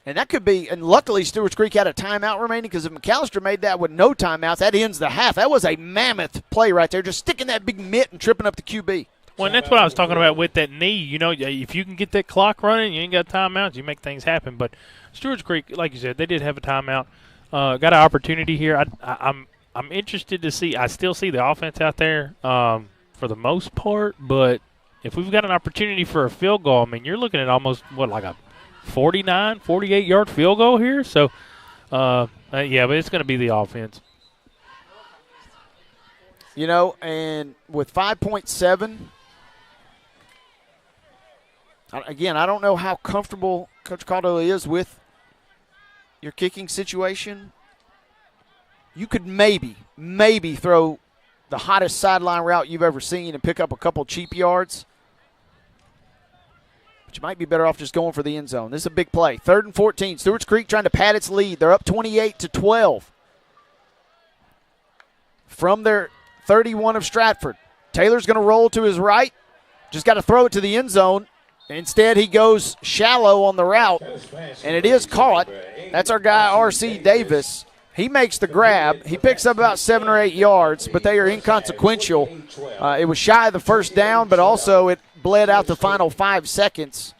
And that could be, and luckily Stewarts Creek had a timeout remaining, because if McAllister made that with no timeouts, that ends the half. That was a mammoth play right there, just sticking that big mitt and tripping up the QB. Well, and that's what I was talking about with that knee. You know, if you can get that clock running, you ain't got timeouts, you make things happen. But Stewarts Creek, like you said, they did have a timeout. Got an opportunity here. I'm interested to see. I still see the offense out there for the most part, but if we've got an opportunity for a field goal, I mean, you're looking at almost, like a 49, 48-yard field goal here. So, yeah, but it's going to be the offense. You know, and with 5.7, again, I don't know how comfortable Coach Caldwell is with your kicking situation. You could maybe throw the hottest sideline route you've ever seen and pick up a couple cheap yards. But you might be better off just going for the end zone. This is a big play. 3rd and 14. Stewarts Creek trying to pad its lead. They're up 28-12 from their 31 of Stratford. Taylor's going to roll to his right. Just got to throw it to the end zone. Instead, he goes shallow on the route, and it is caught. That's our guy, R.C. Davis. He makes the grab. He picks up about 7 or 8 yards, but they are inconsequential. It was shy of the first down, but also it bled out the final 5 seconds.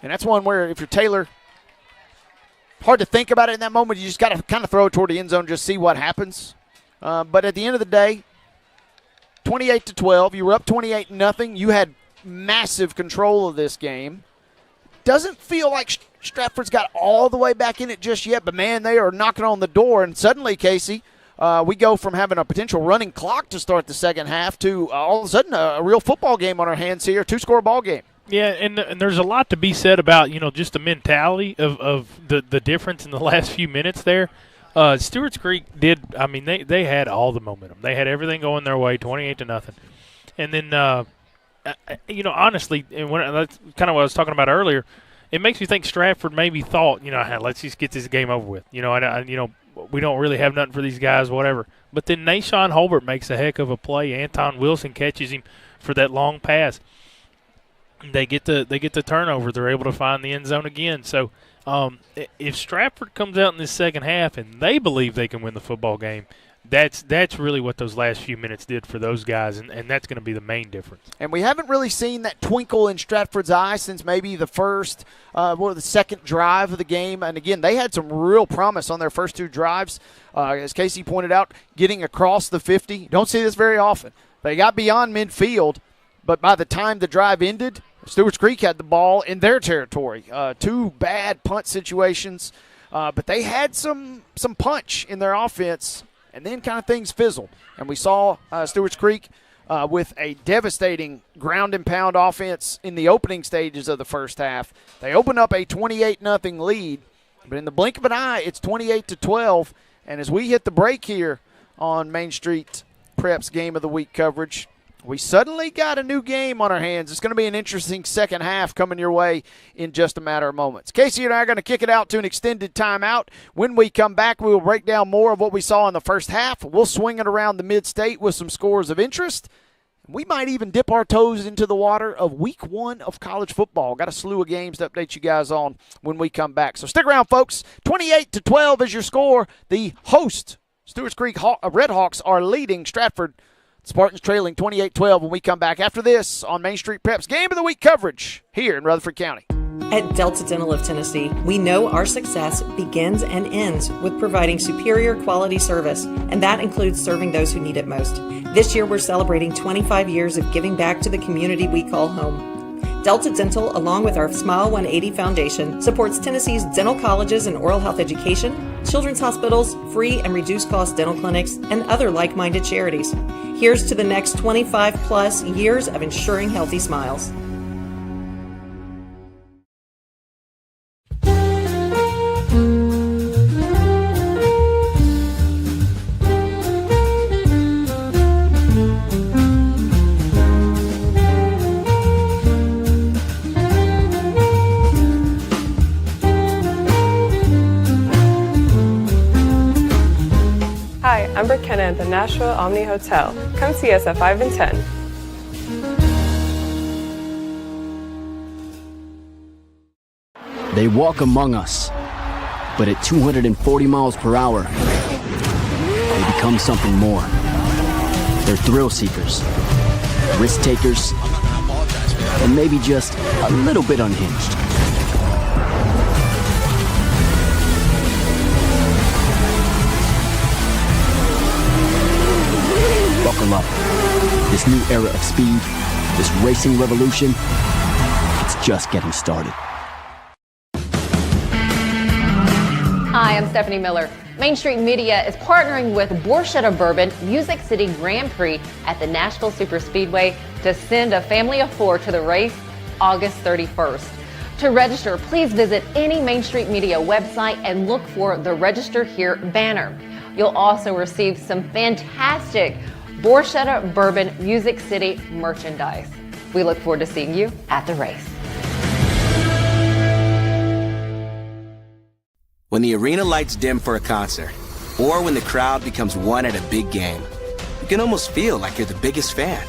And that's one where if you're Taylor, hard to think about it in that moment. You just got to kind of throw it toward the end zone, just see what happens. But at the end of the day, 28-12, you were up 28-0. You had massive control of this game. Doesn't feel like Stratford's got all the way back in it just yet, but, man, they are knocking on the door. And suddenly, Casey, we go from having a potential running clock to start the second half to all of a sudden a real football game on our hands here, 2-score ball game. Yeah, and there's a lot to be said about, just the mentality of the difference in the last few minutes there. Stewarts Creek they had all the momentum. They had everything going their way, 28-0. And then, honestly, and that's kind of what I was talking about earlier, it makes me think Stratford maybe thought, let's just get this game over with. We don't really have nothing for these guys, whatever. But then Nashawn Holbert makes a heck of a play. Anton Wilson catches him for that long pass. They get the turnover. They're able to find the end zone again. So if Stratford comes out in this second half and they believe they can win the football game, that's really what those last few minutes did for those guys, and that's going to be the main difference. And we haven't really seen that twinkle in Stratford's eye since maybe the second drive of the game. And, again, they had some real promise on their first 2 drives. As Casey pointed out, getting across the 50. Don't see this very often. They got beyond midfield, but by the time the drive ended, Stewarts Creek had the ball in their territory. 2 bad punt situations, but they had some punch in their offense, and then kind of things fizzled. And we saw Stewarts Creek with a devastating ground and pound offense in the opening stages of the first half. They open up a 28-0 lead, but in the blink of an eye, it's 28-12. And as we hit the break here on Main Street Prep's Game of the Week coverage, we suddenly got a new game on our hands. It's going to be an interesting second half coming your way in just a matter of moments. Casey and I are going to kick it out to an extended timeout. When we come back, we will break down more of what we saw in the first half. We'll swing it around the mid-state with some scores of interest. We might even dip our toes into the water of week 1 of college football. Got a slew of games to update you guys on when we come back. So stick around, folks. 28-12 is your score. The host, Stewarts Creek Red Hawks, are leading Stratford Spartans trailing 28-12 when we come back after this on Main Street Prep's Game of the Week coverage here in Rutherford County. At Delta Dental of Tennessee, we know our success begins and ends with providing superior quality service, and that includes serving those who need it most. This year, we're celebrating 25 years of giving back to the community we call home. Delta Dental, along with our Smile 180 Foundation, supports Tennessee's dental colleges and oral health education, children's hospitals, free and reduced cost dental clinics, and other like-minded charities. Here's to the next 25-plus years of ensuring healthy smiles. I'm Brikenna at the Nashville Omni Hotel. Come see us at 5 and 10. They walk among us, but at 240 miles per hour, they become something more. They're thrill seekers, risk takers, and maybe just a little bit unhinged. Buckle up. This new era of speed, this racing revolution, it's just getting started. Hi, I'm Stephanie Miller. Main Street Media is partnering with Borchetta Bourbon Music City Grand Prix at the Nashville Superspeedway to send a family of 4 to the race August 31st. To register, please visit any Main Street Media website and look for the Register Here banner. You'll also receive some fantastic Borchetta Bourbon Music City merchandise. We look forward to seeing you at the race. When the arena lights dim for a concert, or when the crowd becomes one at a big game, you can almost feel like you're the biggest fan.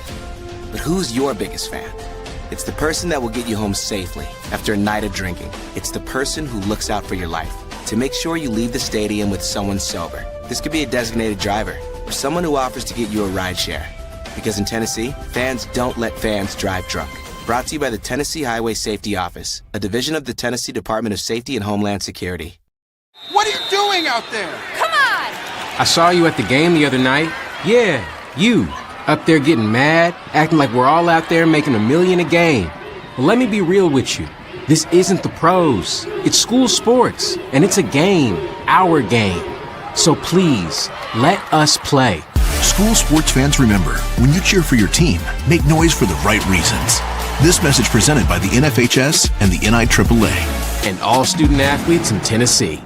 But who's your biggest fan? It's the person that will get you home safely after a night of drinking. It's the person who looks out for your life to make sure you leave the stadium with someone sober. This could be a designated driver or someone who offers to get you a ride share. Because in Tennessee, fans don't let fans drive drunk. Brought to you by the Tennessee Highway Safety Office, a division of the Tennessee Department of Safety and Homeland Security. What are you doing out there? Come on! I saw you at the game the other night. Yeah, you. Up there getting mad, acting like we're all out there making $1 million a game. Well, let me be real with you. This isn't the pros. It's school sports, and it's a game, our game. So please, let us play. School sports fans, remember, when you cheer for your team, make noise for the right reasons. This message presented by the NFHS and the NIAAA. And all student athletes in Tennessee.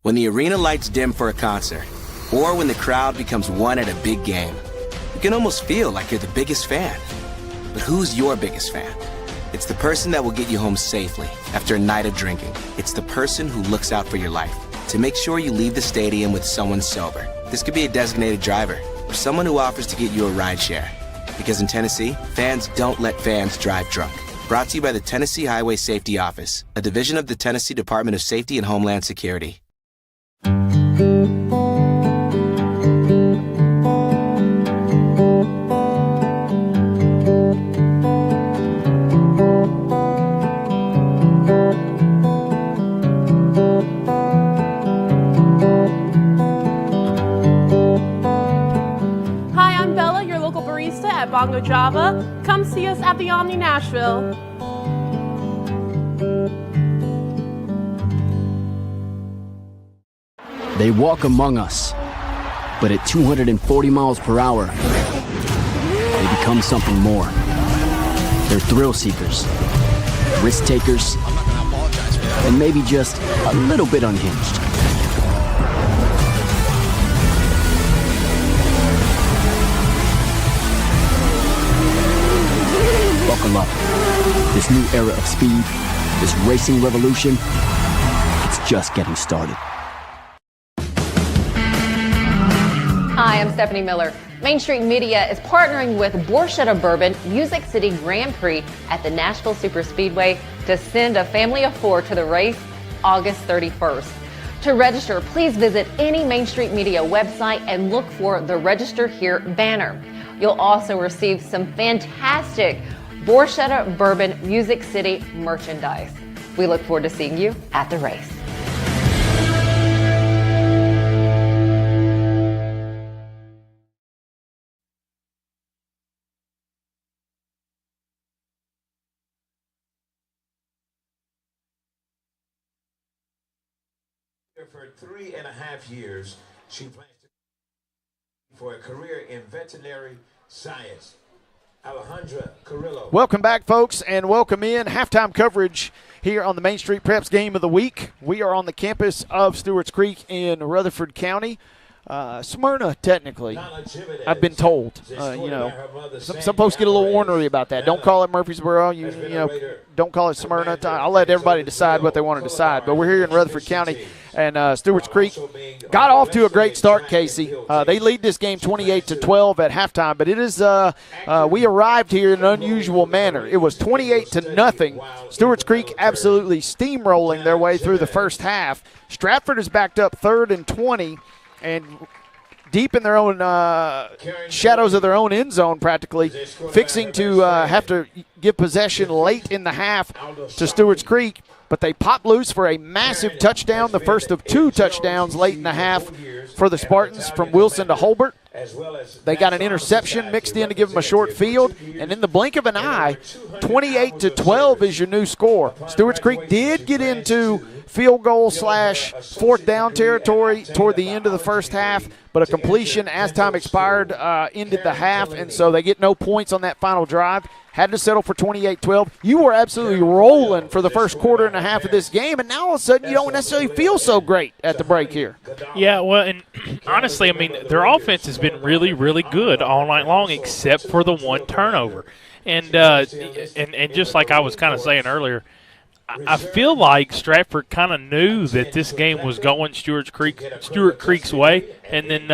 When the arena lights dim for a concert, or when the crowd becomes one at a big game, you can almost feel like you're the biggest fan. But who's your biggest fan? It's the person that will get you home safely after a night of drinking. It's the person who looks out for your life to make sure you leave the stadium with someone sober. This could be a designated driver or someone who offers to get you a ride share. Because in Tennessee, fans don't let fans drive drunk. Brought to you by the Tennessee Highway Safety Office, a division of the Tennessee Department of Safety and Homeland Security. Hi, I'm Bella, your local barista at Bongo Java. Come see us at the Omni Nashville. They walk among us, but at 240 miles per hour, they become something more. They're thrill seekers, risk takers, and maybe just a little bit unhinged. Buckle up. This new era of speed, this racing revolution, it's just getting started. Hi, I'm Stephanie Miller. Main Street Media is partnering with Borchetta Bourbon Music City Grand Prix at the Nashville Superspeedway to send a family of 4 to the race August 31st. To register, please visit any Main Street Media website and look for the Register Here banner. You'll also receive some fantastic Borchetta Bourbon Music City merchandise. We look forward to seeing you at the race. For 3.5 years, she plans for a career in veterinary science. Alejandra Carrillo. Welcome back, folks, and welcome in halftime coverage here on the Main Street Preps Game of the Week. We are on the campus of Stewarts Creek in Rutherford County. Smyrna, technically, I've been told. Some folks get a little ornery about that. Don't call it Murfreesboro. Don't call it Smyrna. I'll let everybody decide what they want to decide. But we're here in Rutherford County, and Stewarts Creek got off to a great start, Casey. They lead this game 28-12 at halftime, but it is we arrived here in an unusual manner. It was 28-0. Stewarts Creek absolutely steamrolling their way through the first half. Stratford is backed up 3rd and 20. And deep in their own shadows of their own end zone practically, fixing to have to give possession late in the half to Stewarts Creek. But they pop loose for a massive touchdown, the first of 2 touchdowns late in the half for the Spartans from Wilson to Holbert. They got an interception mixed in to give them a short field, and in the blink of an eye, 28-12 is your new score. Stewarts Creek did get into field goal / 4th down territory toward the end of the first half, but a completion as time expired ended the half, and so they get no points on that final drive. Had to settle for 28-12. You were absolutely rolling for the first quarter and a half of this game, and now all of a sudden you don't necessarily feel so great at the break here. Yeah, well, and honestly, I mean, their offense has been really, really good all night long except for the one turnover. And just like I was kind of saying earlier, I feel like Stratford kind of knew that this game was going Stewart Creek's way, and then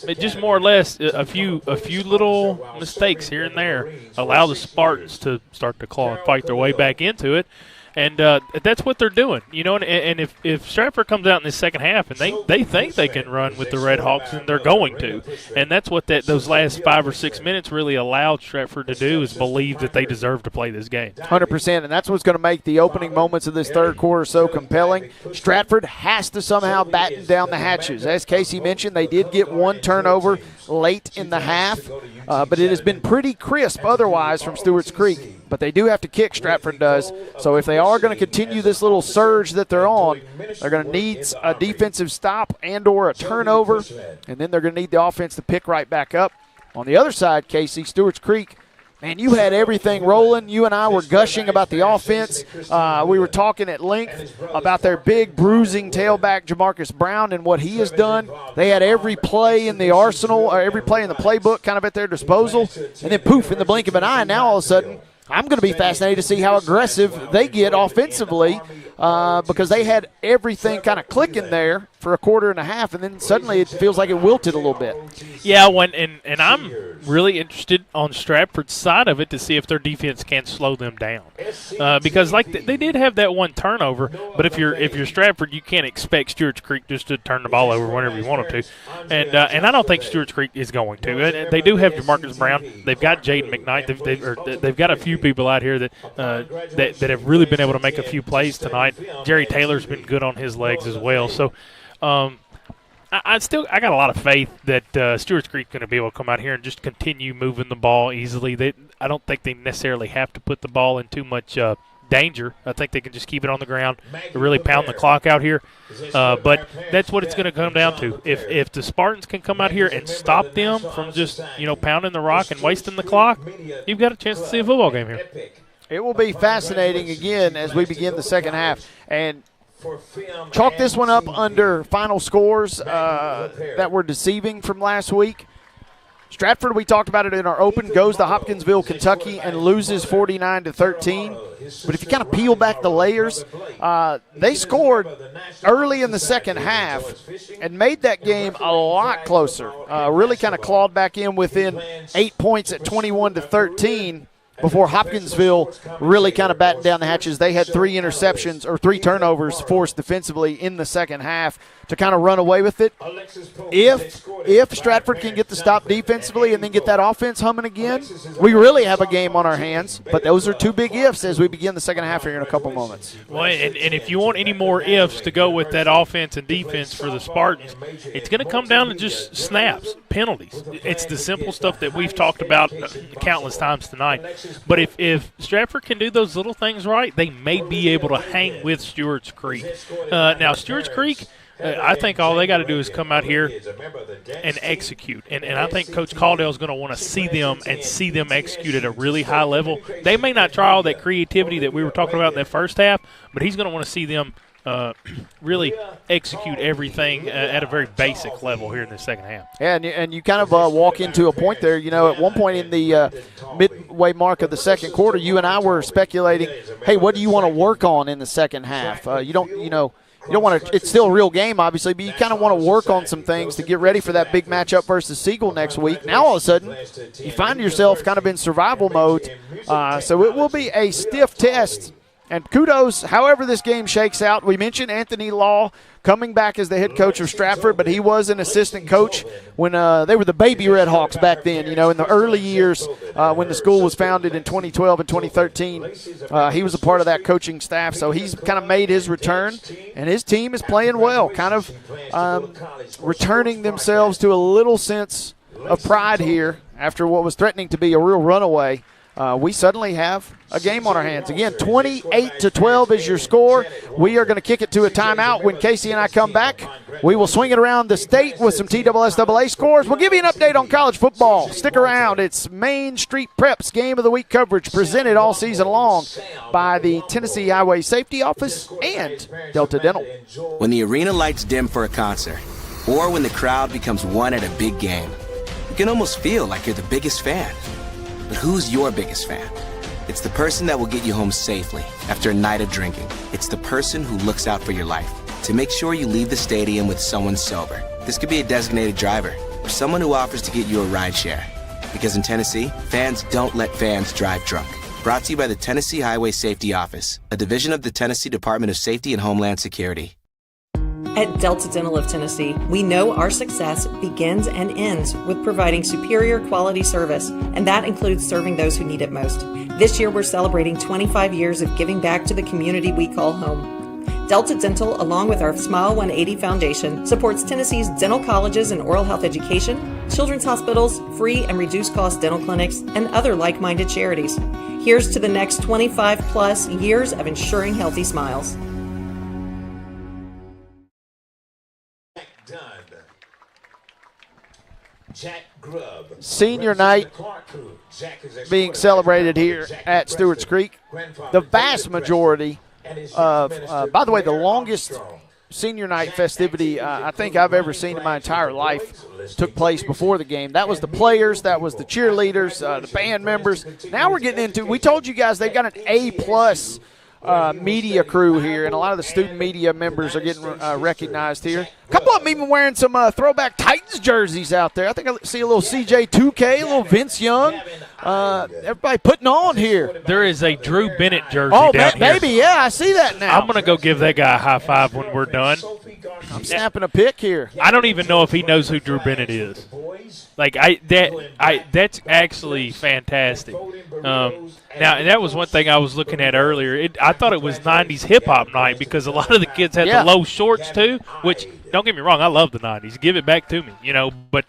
it just more or less a few little mistakes here and there allow the Spartans to start to claw and fight their way back into it. And that's what they're doing, And if Stratford comes out in the second half and they think they can run with the Red Hawks, and they're going to, and that's what those last 5 or 6 minutes really allowed Stratford to do, is believe that they deserve to play this game. 100%, and that's what's going to make the opening moments of this third quarter so compelling. Stratford has to somehow batten down the hatches. As Casey mentioned, they did get 1 turnover late in the half, but it has been pretty crisp otherwise from Stewarts Creek. But they do have to kick, Stratford does. So if they are going to continue this little surge that they're on, they're going to need a defensive stop and or a turnover, and then they're going to need the offense to pick right back up. On the other side, Casey, Stewarts Creek, man, you had everything rolling. You and I were gushing about the offense. We were talking at length about their big bruising tailback, Jamarcus Brown, and what he has done. They had every play in the arsenal, or every play in the playbook kind of at their disposal. And then poof, in the blink of an eye, now all of a sudden, I'm going to be fascinated to see how aggressive they get offensively, because they had everything kind of clicking there for a quarter and a half, and then suddenly it feels like it wilted a little bit. Yeah, and I'm really interested on Stratford's side of it to see if their defense can slow them down, because they did have that 1 turnover, but if you're Stratford, you can't expect Stewarts Creek just to turn the ball over whenever you want them to, and I don't think Stewarts Creek is going to. And they do have Jamarcus Brown. They've got Jaden McKnight. They've got a few people out here that have really been able to make a few plays tonight. Jerry Taylor's been good on his legs as well. So I got a lot of faith that Stewarts Creek going to be able to come out here and just continue moving the ball easily. I don't think they necessarily have to put the ball in too much danger. I think they can just keep it on the ground and really pound the clock out here. But that's what it's going to come down to. If the Spartans can come out here and stop them from just pounding the rock and wasting the clock, you've got a chance to see a football game here. It will be fascinating again as we begin the second half. And chalk this one up under final scores that were deceiving from last week. Stratford, we talked about it in our open, goes to Hopkinsville, Kentucky, and loses 49-13. But if you kind of peel back the layers, they scored early in the second half and made that game a lot closer. Really kind of clawed back in within 8 points at 21-13. Before Hopkinsville really kind of battened down the hatches. They had 3 interceptions or 3 turnovers forced defensively in the second half to kind of run away with it. If Stratford can get the stop defensively and then get that offense humming again, we really have a game on our hands. But those are 2 big ifs as we begin the second half here in a couple moments. Well, and if you want any more ifs to go with that offense and defense for the Spartans, it's going to come down to just snaps, penalties. It's the simple stuff that we've talked about countless times tonight. But if Stratford can do those little things right, they may be able to hang with Stewarts Creek. Now, Stewarts Creek, I think all they got to do is come out here and execute. And I think Coach Caldwell is going to want to see them execute at a really high level. They may not try all that creativity that we were talking about in that first half, but he's going to want to see them really execute everything at a very basic level here in the second half. Yeah, and you kind of walk into a point there. At one point in the midway mark of the second quarter, you and I were speculating, hey, what do you want to work on in the second half? You don't want to – it's still a real game, obviously, but you kind of want to work on some things to get ready for that big matchup versus Siegel next week. Now, all of a sudden, you find yourself kind of in survival mode. So it will be a stiff test. And kudos, however this game shakes out. We mentioned Anthony Law coming back as the head coach of Stratford, but he was an assistant coach when they were the baby Red Hawks back then, in the early years when the school was founded in 2012 and 2013. He was a part of that coaching staff, so he's kind of made his return, and his team is playing well, kind of returning themselves to a little sense of pride here after what was threatening to be a real runaway. We suddenly have a game on our hands. Again, 28-12 is your score. We are going to kick it to a timeout. When Casey and I come back, we will swing it around the state with some TSSAA scores. We'll give you an update on college football. Stick around. It's Main Street Prep's Game of the Week coverage presented all season long by the Tennessee Highway Safety Office and Delta Dental. When the arena lights dim for a concert, or when the crowd becomes one at a big game, you can almost feel like you're the biggest fan. But who's your biggest fan? It's the person that will get you home safely after a night of drinking. It's the person who looks out for your life to make sure you leave the stadium with someone sober. This could be a designated driver or someone who offers to get you a ride share. Because in Tennessee, fans don't let fans drive drunk. Brought to you by the Tennessee Highway Safety Office, a division of the Tennessee Department of Safety and Homeland Security. At Delta Dental of Tennessee, we know our success begins and ends with providing superior quality service, and that includes serving those who need it most. This year, we're celebrating 25 years of giving back to the community we call home. Delta Dental, along with our Smile 180 Foundation, supports Tennessee's dental colleges and oral health education, children's hospitals, free and reduced cost dental clinics, and other like-minded charities. Here's to the next 25-plus years of ensuring healthy smiles. Senior night being celebrated here at Stewarts Creek. The vast majority of, by the way, the longest senior night festivity I think I've ever seen in my entire life took place before the game. That was the players, that was the cheerleaders, the band members. Now we're getting into, we told you guys they've got an A-plus media crew here, and a lot of the student media members are getting recognized here. A couple of them even wearing some throwback Titans jerseys out there. I think I see a little CJ2K, a little Vince Young. Everybody putting on here. There is a Drew Bennett jersey down here. Baby, yeah, I see that now. I'm going to go give that guy a high five when we're done. I'm snapping a pic here. I don't even know if he knows who Drew Bennett is. Like that's actually fantastic. Now, and that was one thing I was looking at earlier. I thought it was 90s hip-hop night because a lot of the kids had the low shorts too, which, don't get me wrong, I love the 90s. Give it back to me, But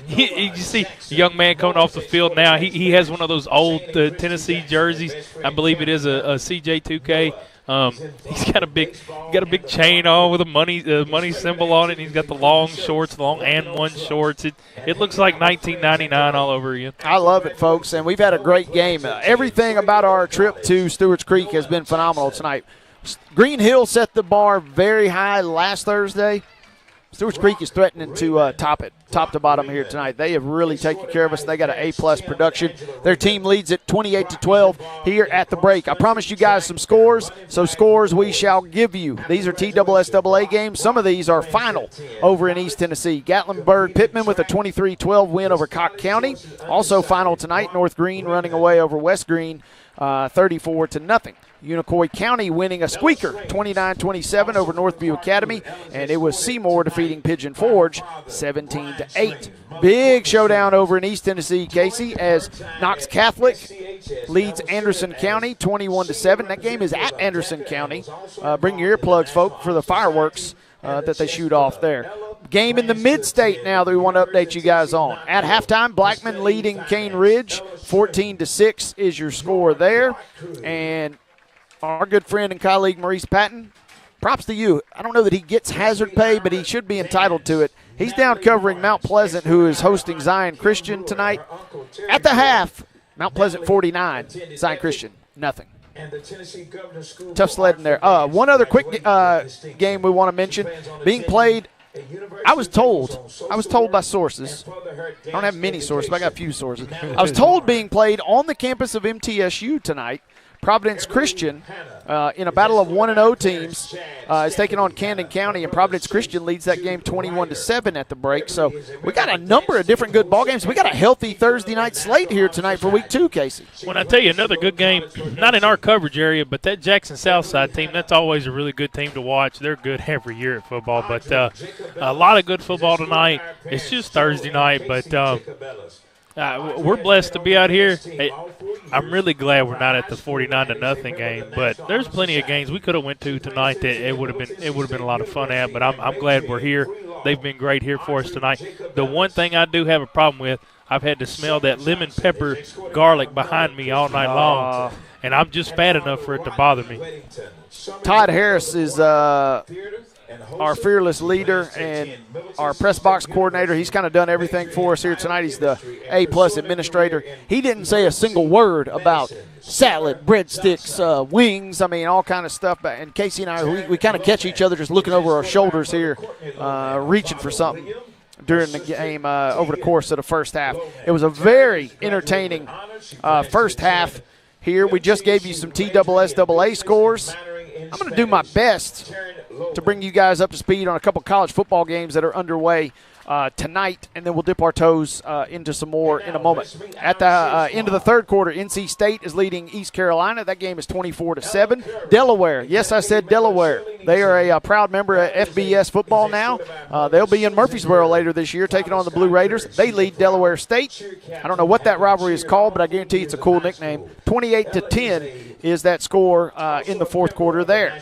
you see a young man coming off the field now. He has one of those old Tennessee jerseys. I believe it is a CJ2K. He's got a big chain on with a money symbol on it. And he's got the long shorts, long and one shorts. It looks like 1999 all over again. I love it, folks, and we've had a great game. Everything about our trip to Stewarts Creek has been phenomenal tonight. Green Hill set the bar very high last Thursday. Stewarts Creek is threatening to top it, top to bottom here tonight. They have really taken care of us. They got an A-plus production. Their team leads at 28-12 here at the break. I promised you guys some scores, so scores we shall give you. These are TSSAA games. Some of these are final over in East Tennessee. Gatlinburg-Pittman with a 23-12 win over Cock County. Also final tonight, North Green running away over West Green 34-0. Unicoi County winning a squeaker, 29-27 over Northview Academy, and it was Seymour defeating Pigeon Forge, 17-8. Big showdown over in East Tennessee, Casey, as Knox Catholic leads Anderson County, 21-7. That game is at Anderson County. Bring your earplugs, folks, for the fireworks that they shoot off there. Game in the mid-state now that we want to update you guys on. At halftime, Blackman leading Cane Ridge, 14-6 is your score there, and our good friend and colleague Maurice Patton, props to you. I don't know that he gets hazard pay, but he should be entitled to it. He's down covering Mount Pleasant, who is hosting Zion Christian tonight. At the half, Mount Pleasant 49, Zion Christian nothing. Tough sledding there. One other quick game we want to mention being played. I was told by sources. I don't have many sources, but I got a few sources. I was told being played on the campus of MTSU tonight. Providence Christian, in a battle of 1-0 teams, is taking on Camden County, and Providence Christian leads that game 21-7 at the break. So we got a number of different good ball games. We got a healthy Thursday night slate here tonight for week 2, Casey. When I tell you another good game, not in our coverage area, but that Jackson Southside team, that's always a really good team to watch. They're good every year at football, but a lot of good football tonight. It's just Thursday night, but we're blessed to be out here. I'm really glad we're not at the 49-0 game, but there's plenty of games we could have went to tonight that it would have been a lot of fun at. But I'm glad we're here. They've been great here for us tonight. The one thing I do have a problem with, I've had to smell that lemon pepper garlic behind me all night long, and I'm just fat enough for it to bother me. Todd Harris is our fearless leader and our press box coordinator. He's kind of done everything for us here tonight. He's the A-plus administrator. He didn't say a single word about salad, breadsticks, wings, all kind of stuff. And Casey and I, we kind of catch each other just looking over our shoulders here, reaching for something during the game over the course of the first half. It was a very entertaining first half here. We just gave you some TSSAA scores. I'm going to do my best to bring you guys up to speed on a couple college football games that are underway tonight, and then we'll dip our toes into some more in a moment. At the end of the third quarter, NC State is leading East Carolina. That game is 24-7. Delaware, yes, I said Delaware. They are a proud member of FBS football now. They'll be in Murfreesboro later this year taking on the Blue Raiders. They lead Delaware State. I don't know what that rivalry is called, but I guarantee it's a cool nickname. 28-10 is that score in the fourth quarter there.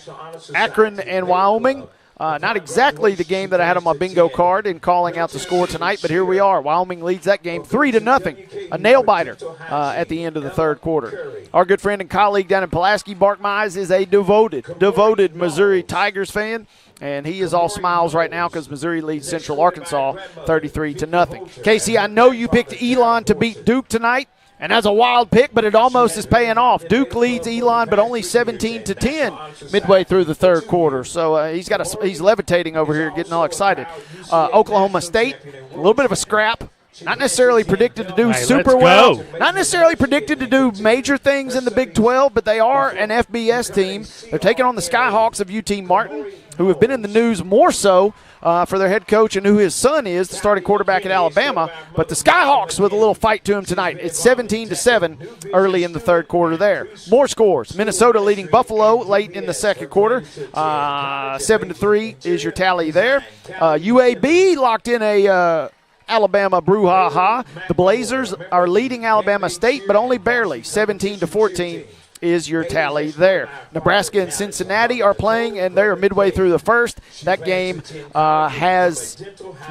Akron and Wyoming. Not exactly the game that I had on my bingo card in calling out the score tonight, but here we are. Wyoming leads that game 3-0, a nail-biter at the end of the third quarter. Our good friend and colleague down in Pulaski, Bart Mize, is a devoted Missouri Tigers fan, and he is all smiles right now because Missouri leads Central Arkansas 33-0. Casey, I know you picked Elon to beat Duke tonight. And that's a wild pick, but it almost is paying off. Duke leads Elon, but only 17-10 midway through the third quarter. So he's levitating over here, getting all excited. Oklahoma State, a little bit of a scrap. Not necessarily predicted to do super well. Not necessarily predicted to do major things in the Big 12, but they are an FBS team. They're taking on the Skyhawks of UT Martin, who have been in the news more so for their head coach and who his son is, the starting quarterback at Alabama. But the Skyhawks with a little fight to him tonight. It's 17-7 early in the third quarter there. More scores. Minnesota leading Buffalo late in the second quarter. 7-3 is your tally there. UAB locked in a Alabama brouhaha. The Blazers are leading Alabama State, but only barely. 17-14 is your tally there. Nebraska and Cincinnati are playing, and they're midway through the first. That game has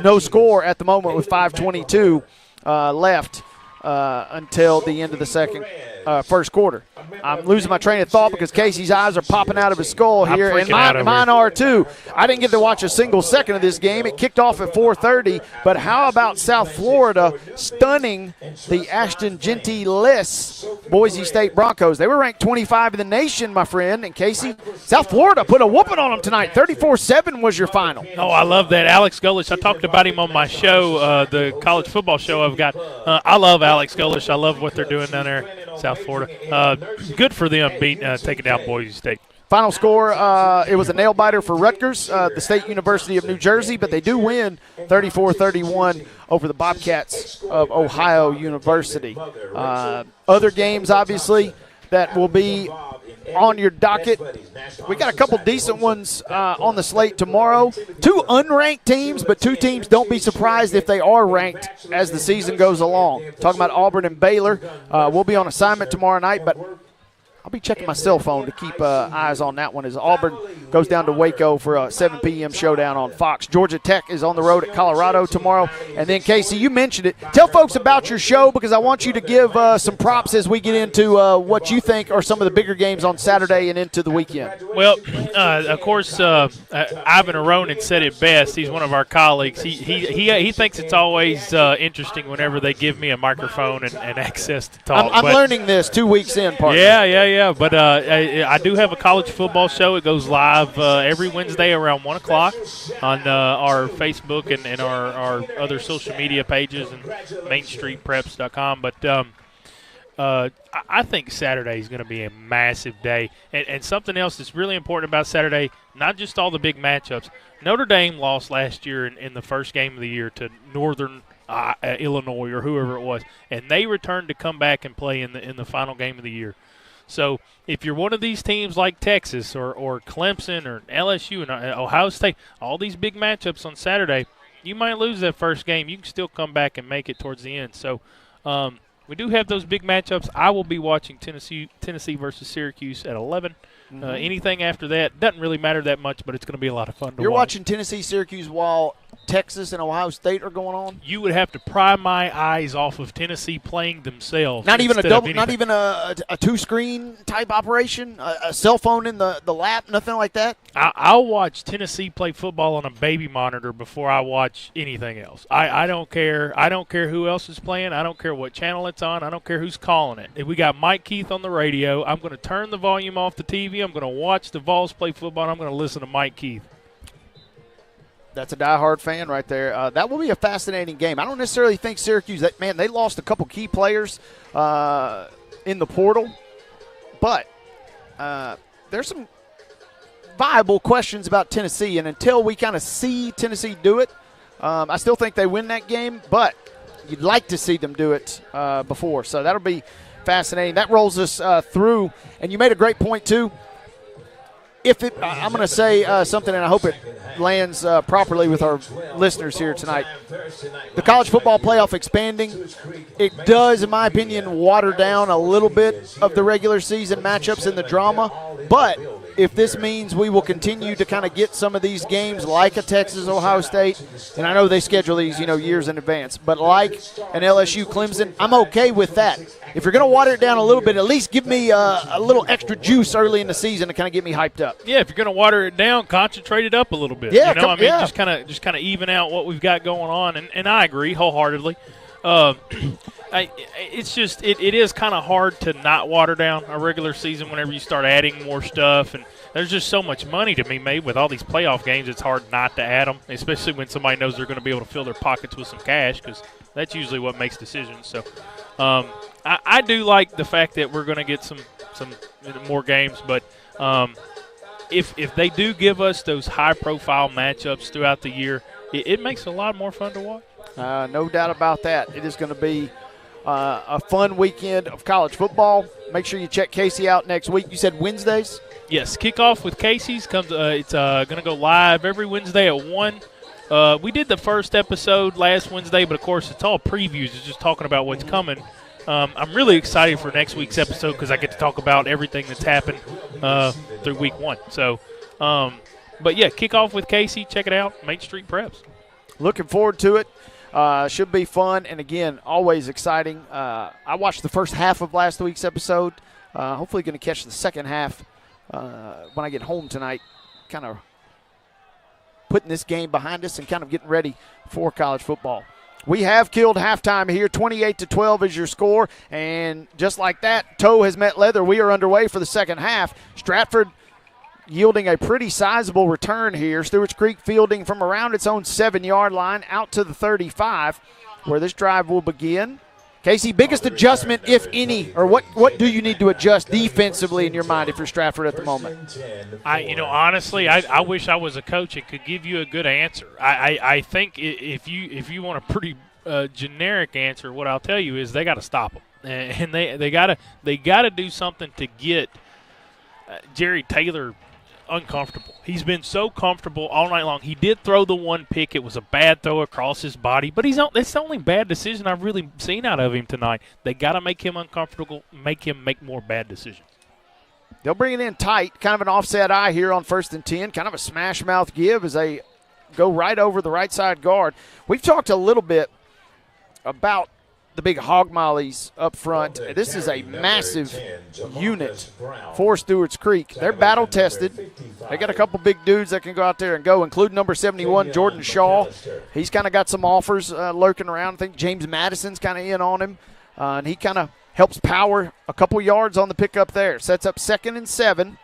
no score at the moment with 5:22 left until the end of the first quarter. I'm losing my train of thought because Casey's eyes are popping out of his skull here, and mine are too. I didn't get to watch a single second of this game. It kicked off at 4:30, but how about South Florida stunning the Ashton Genty-less Boise State Broncos? They were ranked 25 in the nation, my friend, and Casey, South Florida put a whooping on them tonight. 34-7 was your final. Oh, I love that. Alex Golesh, I talked about him on my show, the college football show I've got. I love Alex Golesh. I love what they're doing down there in South Florida. Good for them taking down Boise State. Final score, it was a nail-biter for Rutgers, the State University of New Jersey, but they do win 34-31 over the Bobcats of Ohio University. Other games, obviously, that will be on your docket. We got a couple decent ones on the slate tomorrow. Two unranked teams, but two teams don't be surprised if they are ranked as the season goes along. Talking about Auburn and Baylor. We'll be on assignment tomorrow night, but I'll be checking my cell phone to keep eyes on that one as Auburn goes down to Waco for a 7 p.m. showdown on Fox. Georgia Tech is on the road at Colorado tomorrow. And then, Casey, you mentioned it. Tell folks about your show because I want you to give some props as we get into what you think are some of the bigger games on Saturday and into the weekend. Well, of course, Ivan Aronin said it best. He's one of our colleagues. He thinks it's always interesting whenever they give me a microphone and access to talk. I'm learning this 2 weeks in, partner. Yeah. Yeah. But I do have a college football show. It goes live every Wednesday around 1 o'clock on our Facebook and our other social media pages and MainStreetPreps.com. But I think Saturday is going to be a massive day. And something else that's really important about Saturday, not just all the big matchups. Notre Dame lost last year in the first game of the year to Northern Illinois or whoever it was, and they returned to come back and play in the final game of the year. So if you're one of these teams like Texas or Clemson or LSU and Ohio State, all these big matchups on Saturday, you might lose that first game. You can still come back and make it towards the end. So we do have those big matchups. I will be watching Tennessee versus Syracuse at 11. Anything after that doesn't really matter that much, but it's going to be a lot of fun to watch. You're watching Tennessee, Syracuse while Texas and Ohio State are going on? You would have to pry my eyes off of Tennessee playing themselves. Not even a two-screen type operation, a cell phone in the lap, nothing like that? I'll watch Tennessee play football on a baby monitor before I watch anything else. I don't care. I don't care who else is playing. I don't care what channel it's on. I don't care who's calling it. If we got Mike Keith on the radio, I'm going to turn the volume off the TV. I'm going to watch the Vols play football, and I'm going to listen to Mike Keith. That's a diehard fan right there. That will be a fascinating game. I don't necessarily think Syracuse, they lost a couple key players in the portal, but there's some viable questions about Tennessee, and until we kind of see Tennessee do it, I still think they win that game, but you'd like to see them do it before. So that'll be fascinating. That rolls us through, and you made a great point, too. I'm going to say something, and I hope it lands properly with our listeners here tonight. The college football playoff expanding, it does, in my opinion, water down a little bit of the regular season matchups and the drama. But if this means we will continue to kind of get some of these games like a Texas, Ohio State, and I know they schedule these, years in advance, but like an LSU, Clemson, I'm okay with that. If you're going to water it down a little bit, at least give me a little extra juice early in the season to kind of get me hyped up. Yeah, if you're going to water it down, concentrate it up a little bit. Yeah, just kind of even out what we've got going on, and I agree wholeheartedly. It is kind of hard to not water down a regular season whenever you start adding more stuff, and there's just so much money to be made with all these playoff games. It's hard not to add them, especially when somebody knows they're going to be able to fill their pockets with some cash, because that's usually what makes decisions. So I do like the fact that we're going to get some more games, but if they do give us those high-profile matchups throughout the year, it makes it a lot more fun to watch. No doubt about that. It is going to be a fun weekend of college football. Make sure you check Casey out next week. You said Wednesdays? Yes, kickoff with Casey's comes. It's going to go live every Wednesday at 1. We did the first episode last Wednesday, but, of course, it's all previews. It's just talking about what's coming. I'm really excited for next week's episode because I get to talk about everything that's happened through week 1. So, but, yeah, kickoff with Casey. Check it out, Main Street Preps. Looking forward to it. Should be fun, and again, always exciting. I watched the first half of last week's episode. Hopefully going to catch the second half when I get home tonight, kind of putting this game behind us and kind of getting ready for college football. We have killed halftime here. 28-12 is your score, and just like that, toe has met leather. We are underway for the second half. Stratford yielding a pretty sizable return here. Stewarts Creek fielding from around its own 7-yard line out to the 35, where this drive will begin. Casey, biggest adjustment, if any, or what do you need to adjust defensively in your mind if you're Stratford at the moment? Honestly, I wish I was a coach and could give you a good answer. I think if you want a pretty generic answer, what I'll tell you is they got to stop them, and they got to do something to get Jerry Taylor uncomfortable. He's been so comfortable all night long. He did throw the one pick. It was a bad throw across his body, but that's the only bad decision I've really seen out of him tonight. They got to make him uncomfortable, make him make more bad decisions. They'll bring it in tight, kind of an offset eye here on 1st and 10, kind of a smash mouth give as they go right over the right side guard. We've talked a little bit about the big hog mollies up front. This is a massive unit for Stewarts Creek. They're battle tested. They got a couple big dudes that can go out there and go, including number 71, Jordan Shaw. He's kind of got some offers lurking around. I think James Madison's kind of in on him. And he kind of helps power a couple yards on the pickup there. Sets up 2nd and 7.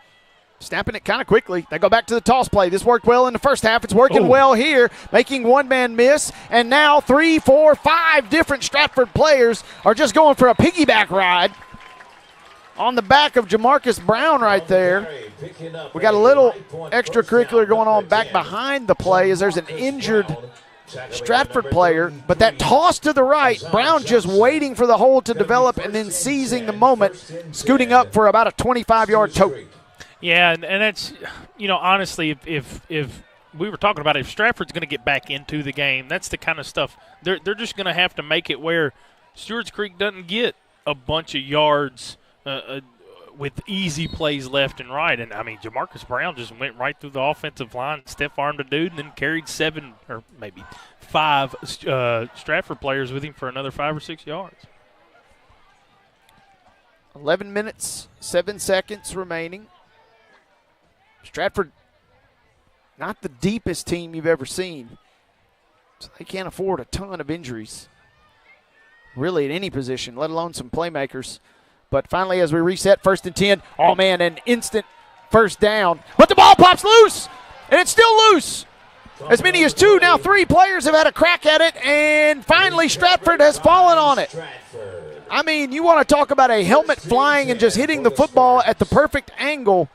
Snapping it kind of quickly. They go back to the toss play. This worked well in the first half. It's working well here, making one man miss. And now 3, 4, 5 different Stratford players are just going for a piggyback ride on the back of Jamarcus Brown right there. We got a little extracurricular going on back behind the play as there's an injured Stratford player, but that toss to the right, Brown just waiting for the hole to develop and then seizing the moment, scooting up for about a 25-yard tote. Yeah, and that's, honestly, if we were talking about if Stratford's going to get back into the game, that's the kind of stuff. They're just going to have to make it where Stewarts Creek doesn't get a bunch of yards with easy plays left and right. And, Jamarcus Brown just went right through the offensive line, stiff-armed a dude, and then carried 7 or maybe 5 Stratford players with him for another 5 or 6 yards. 11 minutes, 7 seconds remaining. Stratford, not the deepest team you've ever seen. So they can't afford a ton of injuries, really, at any position, let alone some playmakers. But finally, as we reset, 1st and 10, an instant first down. But the ball pops loose, and it's still loose. As many as 2, now 3 players have had a crack at it, and finally Stratford has fallen on it. You want to talk about a helmet flying and just hitting the football at the perfect angle.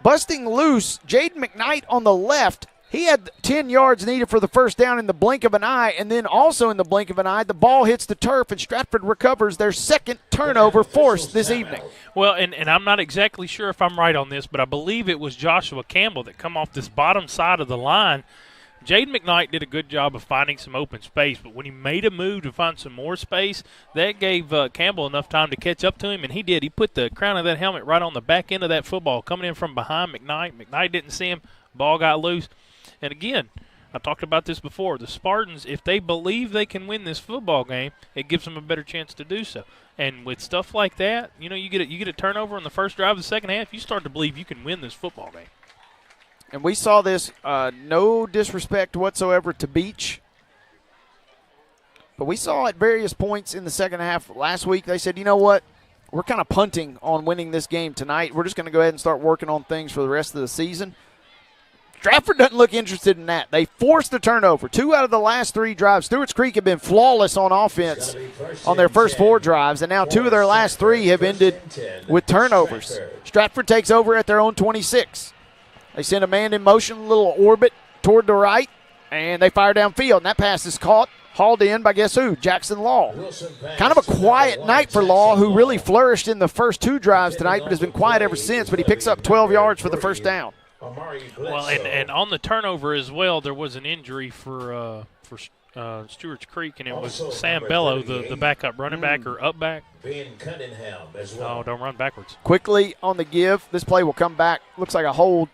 Busting loose, Jaden McKnight on the left. He had 10 yards needed for the first down in the blink of an eye, and then also in the blink of an eye, the ball hits the turf, and Stratford recovers their 2nd turnover forced this evening. Well, and I'm not exactly sure if I'm right on this, but I believe it was Joshua Campbell that come off this bottom side of the line. Jaden McKnight did a good job of finding some open space, but when he made a move to find some more space, that gave Campbell enough time to catch up to him, and he did. He put the crown of that helmet right on the back end of that football, coming in from behind McKnight. McKnight didn't see him. Ball got loose. And again, I talked about this before. The Spartans, if they believe they can win this football game, it gives them a better chance to do so. And with stuff like that, you get a turnover on the first drive of the second half, you start to believe you can win this football game. And we saw this, no disrespect whatsoever to Beach, but we saw at various points in the second half last week, they said, you know what, we're kind of punting on winning this game tonight. We're just going to go ahead and start working on things for the rest of the season. Stratford doesn't look interested in that. They forced the turnover. 2 out of the last 3 drives. Stewarts Creek have been flawless on offense on their first 4 drives, and now 2 of their last 3 have ended with turnovers. Stratford takes over at their own 26. They send a man in motion, a little orbit toward the right, and they fire downfield. And that pass is caught, hauled in by guess who? Jackson Law. Kind of a quiet night for Law, who really flourished in the first 2 drives tonight, but has been quiet ever since. But he picks up 12 yards for the first down. Well, and on the turnover as well, there was an injury for Stewarts Creek, and it was Sam Bello, the backup running back or up back. No, don't run backwards. Quickly on the give. This play will come back. Looks like a hold.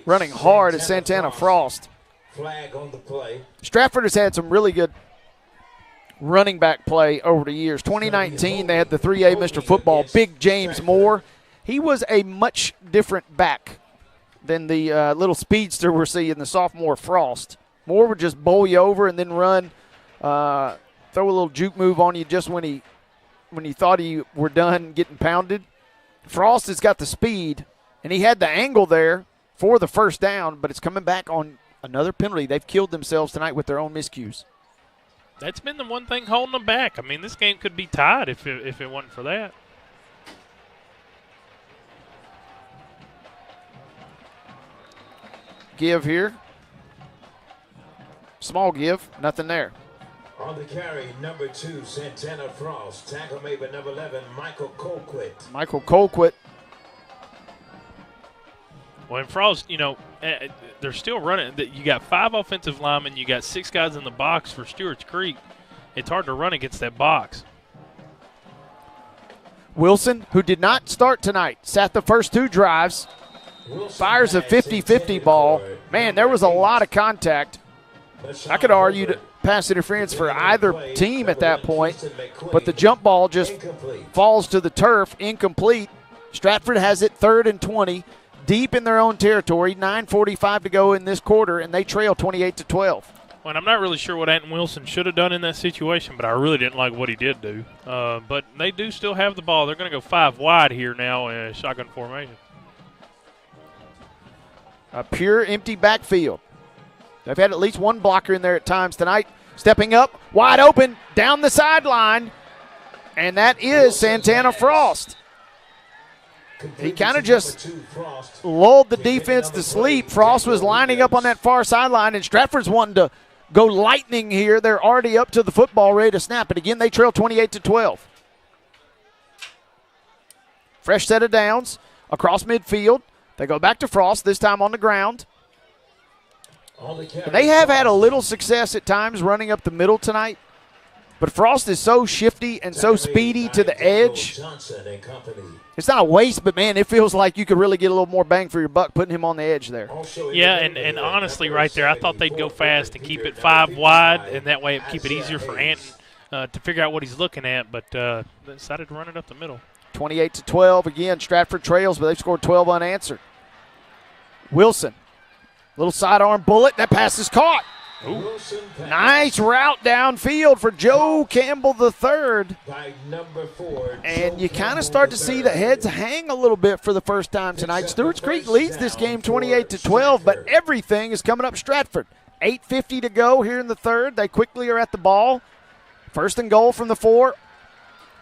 Running hard at Santana Frost. Flag on the play. Stratford has had some really good running back play over the years. 2019, they had the 3A Mr. Football, Big James Moore. He was a much different back than the little speedster we're seeing, the sophomore Frost. Moore would just bowl you over and then run, throw a little juke move on you just when you thought you were done getting pounded. Frost has got the speed, and he had the angle there for the first down, but it's coming back on another penalty. They've killed themselves tonight with their own miscues. That's been the one thing holding them back. This game could be tied if it wasn't for that. Give here. Small give, nothing there. On the carry, number 2, Santana Frost. Tackle made by number 11, Michael Colquitt. Well, in Frost, they're still running. You got 5 offensive linemen. You got 6 guys in the box for Stewarts Creek. It's hard to run against that box. Wilson, who did not start tonight, sat the first 2 drives. Fires a 50-50 ball. Man, there was a lot of contact. I could argue to pass interference for either team at that point, but the jump ball just falls to the turf, incomplete. Stratford has it 3rd and 20, deep in their own territory, 9:45 to go in this quarter, and they trail 28-12. Well, I'm not really sure what Anton Wilson should have done in that situation, but I really didn't like what he did do. But they do still have the ball. They're going to go 5 wide here now in a shotgun formation. A pure empty backfield. They've had at least one blocker in there at times tonight. Stepping up, wide open, down the sideline, and that is Santana Frost. He kind of just lulled the defense to sleep. Frost was lining up on that far sideline, and Stratford's wanting to go lightning here. They're already up to the football, ready to snap it. Again, they trail 28-12. Fresh set of downs across midfield. They go back to Frost, this time on the ground. They have had a little success at times running up the middle tonight, but Frost is so shifty and so speedy to the edge. It's not a waste, but, man, it feels like you could really get a little more bang for your buck putting him on the edge there. Yeah, and honestly right there, I thought they'd go fast and keep it 5 wide, and that way keep it easier for Anton to figure out what he's looking at, but they decided to run it up the middle. 28-12. Again, Stratford trails, but they've scored 12 unanswered. Wilson, little sidearm bullet. That pass is caught. Ooh. Nice route downfield for Joe Campbell III. And you kind of start to see the heads hang a little bit for the first time tonight. Stewarts Creek leads this game 28-12, but everything is coming up Stratford. 8:50 to go here in the third. They quickly are at the ball. First and goal from the 4.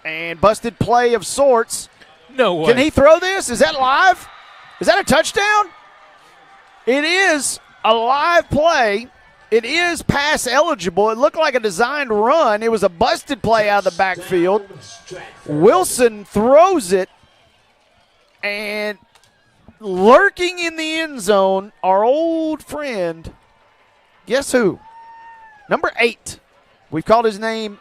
And busted play of sorts. No way. Can he throw this? Is that live? Is that a touchdown? It is a live play. It is pass eligible. It looked like a designed run. It was a busted play out of the backfield. Wilson throws it, and lurking in the end zone, our old friend, guess who? Number 8. We've called his name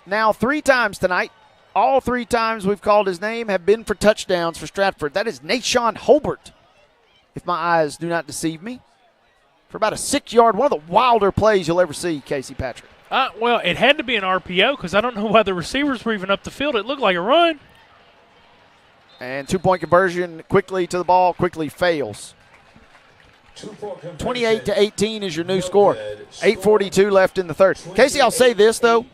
now 3 times tonight. All 3 times we've called his name have been for touchdowns for Stratford. That is Nashawn Holbert, if my eyes do not deceive me. For about a 6-yard, one of the wilder plays you'll ever see, Casey Patrick. Well, it had to be an RPO because I don't know why the receivers were even up the field. It looked like a run. And 2-point conversion quickly to the ball, quickly fails. 28-18 is your new score. 8:42 left in the third. Casey, I'll say this, though.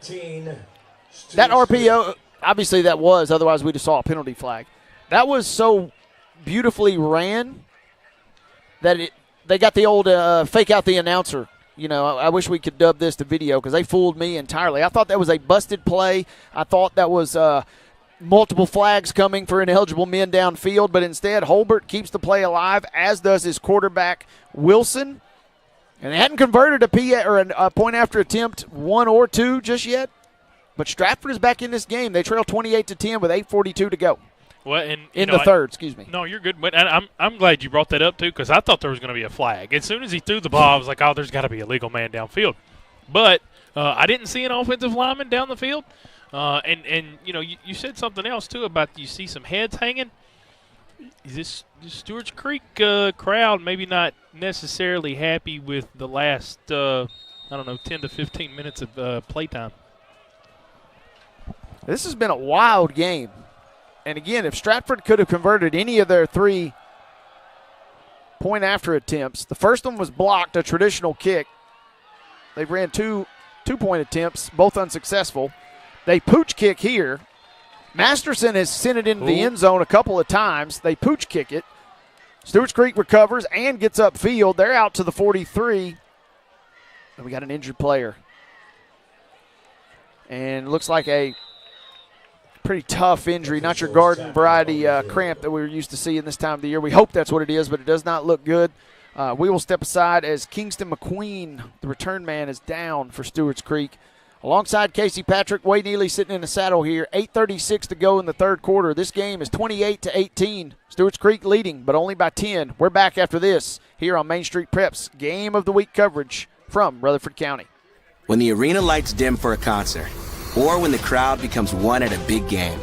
That RPO, obviously that was, otherwise we'd have saw a penalty flag. That was so beautifully ran that they got the old fake out the announcer. You know, I wish we could dub this to video because they fooled me entirely. I thought that was a busted play. I thought that was multiple flags coming for ineligible men downfield, but instead Holbert keeps the play alive, as does his quarterback Wilson. And they hadn't converted a point after attempt 1 or 2 just yet. But Stratford is back in this game. They trail 28-10 with 8:42 to go. Well, and in the third, excuse me. No, you're good. But I'm glad you brought that up, too, because I thought there was going to be a flag. As soon as he threw the ball, I was like, oh, there's got to be a legal man downfield. But I didn't see an offensive lineman down the field. And you know, you said something else, too, about you see some heads hanging. Is this Stewarts Creek crowd maybe not necessarily happy with the last, 10 to 15 minutes of playtime? This has been a wild game. And again, if Stratford could have converted any of their 3 point after attempts, the first one was blocked, a traditional kick. They ran 2 2-point attempts, both unsuccessful. They pooch kick here. Masterson has sent it into the end zone a couple of times. They pooch kick it. Stewarts Creek recovers and gets upfield. They're out to the 43. And we got an injured player. And it looks like a pretty tough injury, not your garden variety cramp that we're used to seeing this time of the year. We hope that's what it is, but it does not look good. We will step aside as Kingston McQueen, the return man, is down for Stewarts Creek. Alongside Casey Patrick, Wade Neely sitting in the saddle here. 8:36 to go in the third quarter. This game is 28-18. Stewarts Creek leading, but only by 10. We're back after this here on Main Street Prep's Game of the Week coverage from Rutherford County. When the arena lights dim for a concert, or when the crowd becomes one at a big game,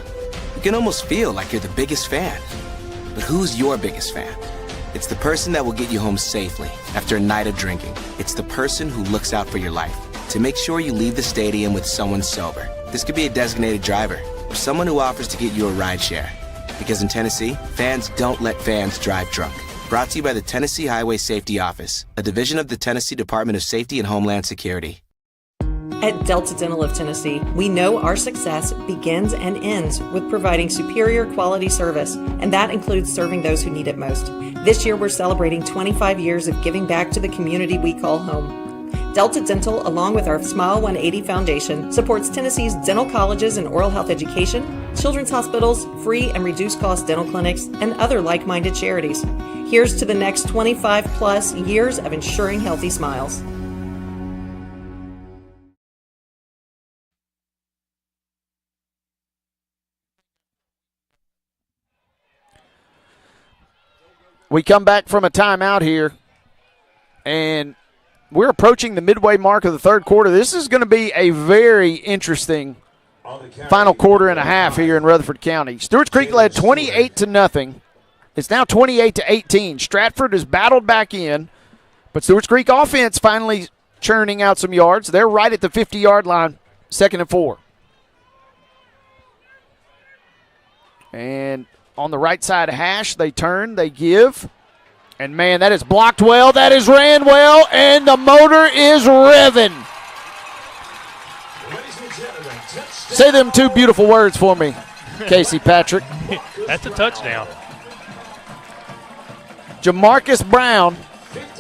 you can almost feel like you're the biggest fan. But who's your biggest fan? It's the person that will get you home safely after a night of drinking. It's the person who looks out for your life to make sure you leave the stadium with someone sober. This could be a designated driver or someone who offers to get you a ride share. Because in Tennessee, fans don't let fans drive drunk. Brought to you by the Tennessee Highway Safety Office, a division of the Tennessee Department of Safety and Homeland Security. At Delta Dental of Tennessee, we know our success begins and ends with providing superior quality service, and that includes serving those who need it most. This year, we're celebrating 25 years of giving back to the community we call home. Delta Dental, along with our Smile 180 Foundation, supports Tennessee's dental colleges and oral health education, children's hospitals, free and reduced cost dental clinics, and other like-minded charities. Here's to the next 25 plus years of ensuring healthy smiles. We come back from a timeout here, and we're approaching the midway mark of the third quarter. This is going to be a very interesting final quarter and a half here in Rutherford County. Stewarts Creek led 28-0. It's now 28-18. Stratford has battled back in, but Stewarts Creek offense finally churning out some yards. They're right at the 50-yard line, 2nd and 4. And on the right side of hash, they turn, they give. And, man, that is blocked well. That is ran well, and the motor is revving. Say them two beautiful words for me, Casey Patrick. That's a touchdown. Jamarcus Brown.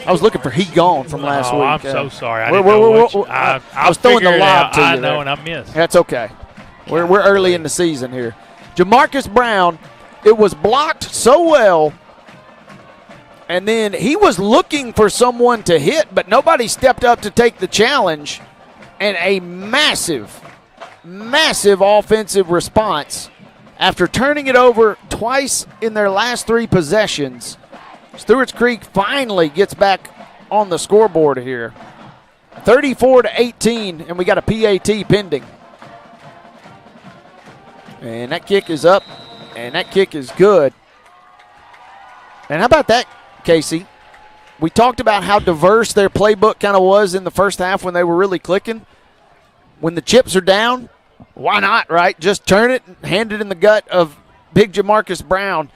I was looking for he gone from last week. I'm so sorry. I didn't know I was throwing the lob to you. I know, there. and I missed. That's okay. We're early in the season here. Jamarcus Brown, it was blocked so well, and then he was looking for someone to hit, but nobody stepped up to take the challenge, and a massive offensive response. After turning it over twice in their last 3 possessions, Stewarts Creek finally gets back on the scoreboard here. 34-18, and we got a PAT pending. And that kick is up, and that kick is good. And how about that, Casey? We talked about how diverse their playbook kind of was in the first half when they were really clicking. When the chips are down, why not, right? Just turn it and hand it in the gut of big Jamarcus Brown.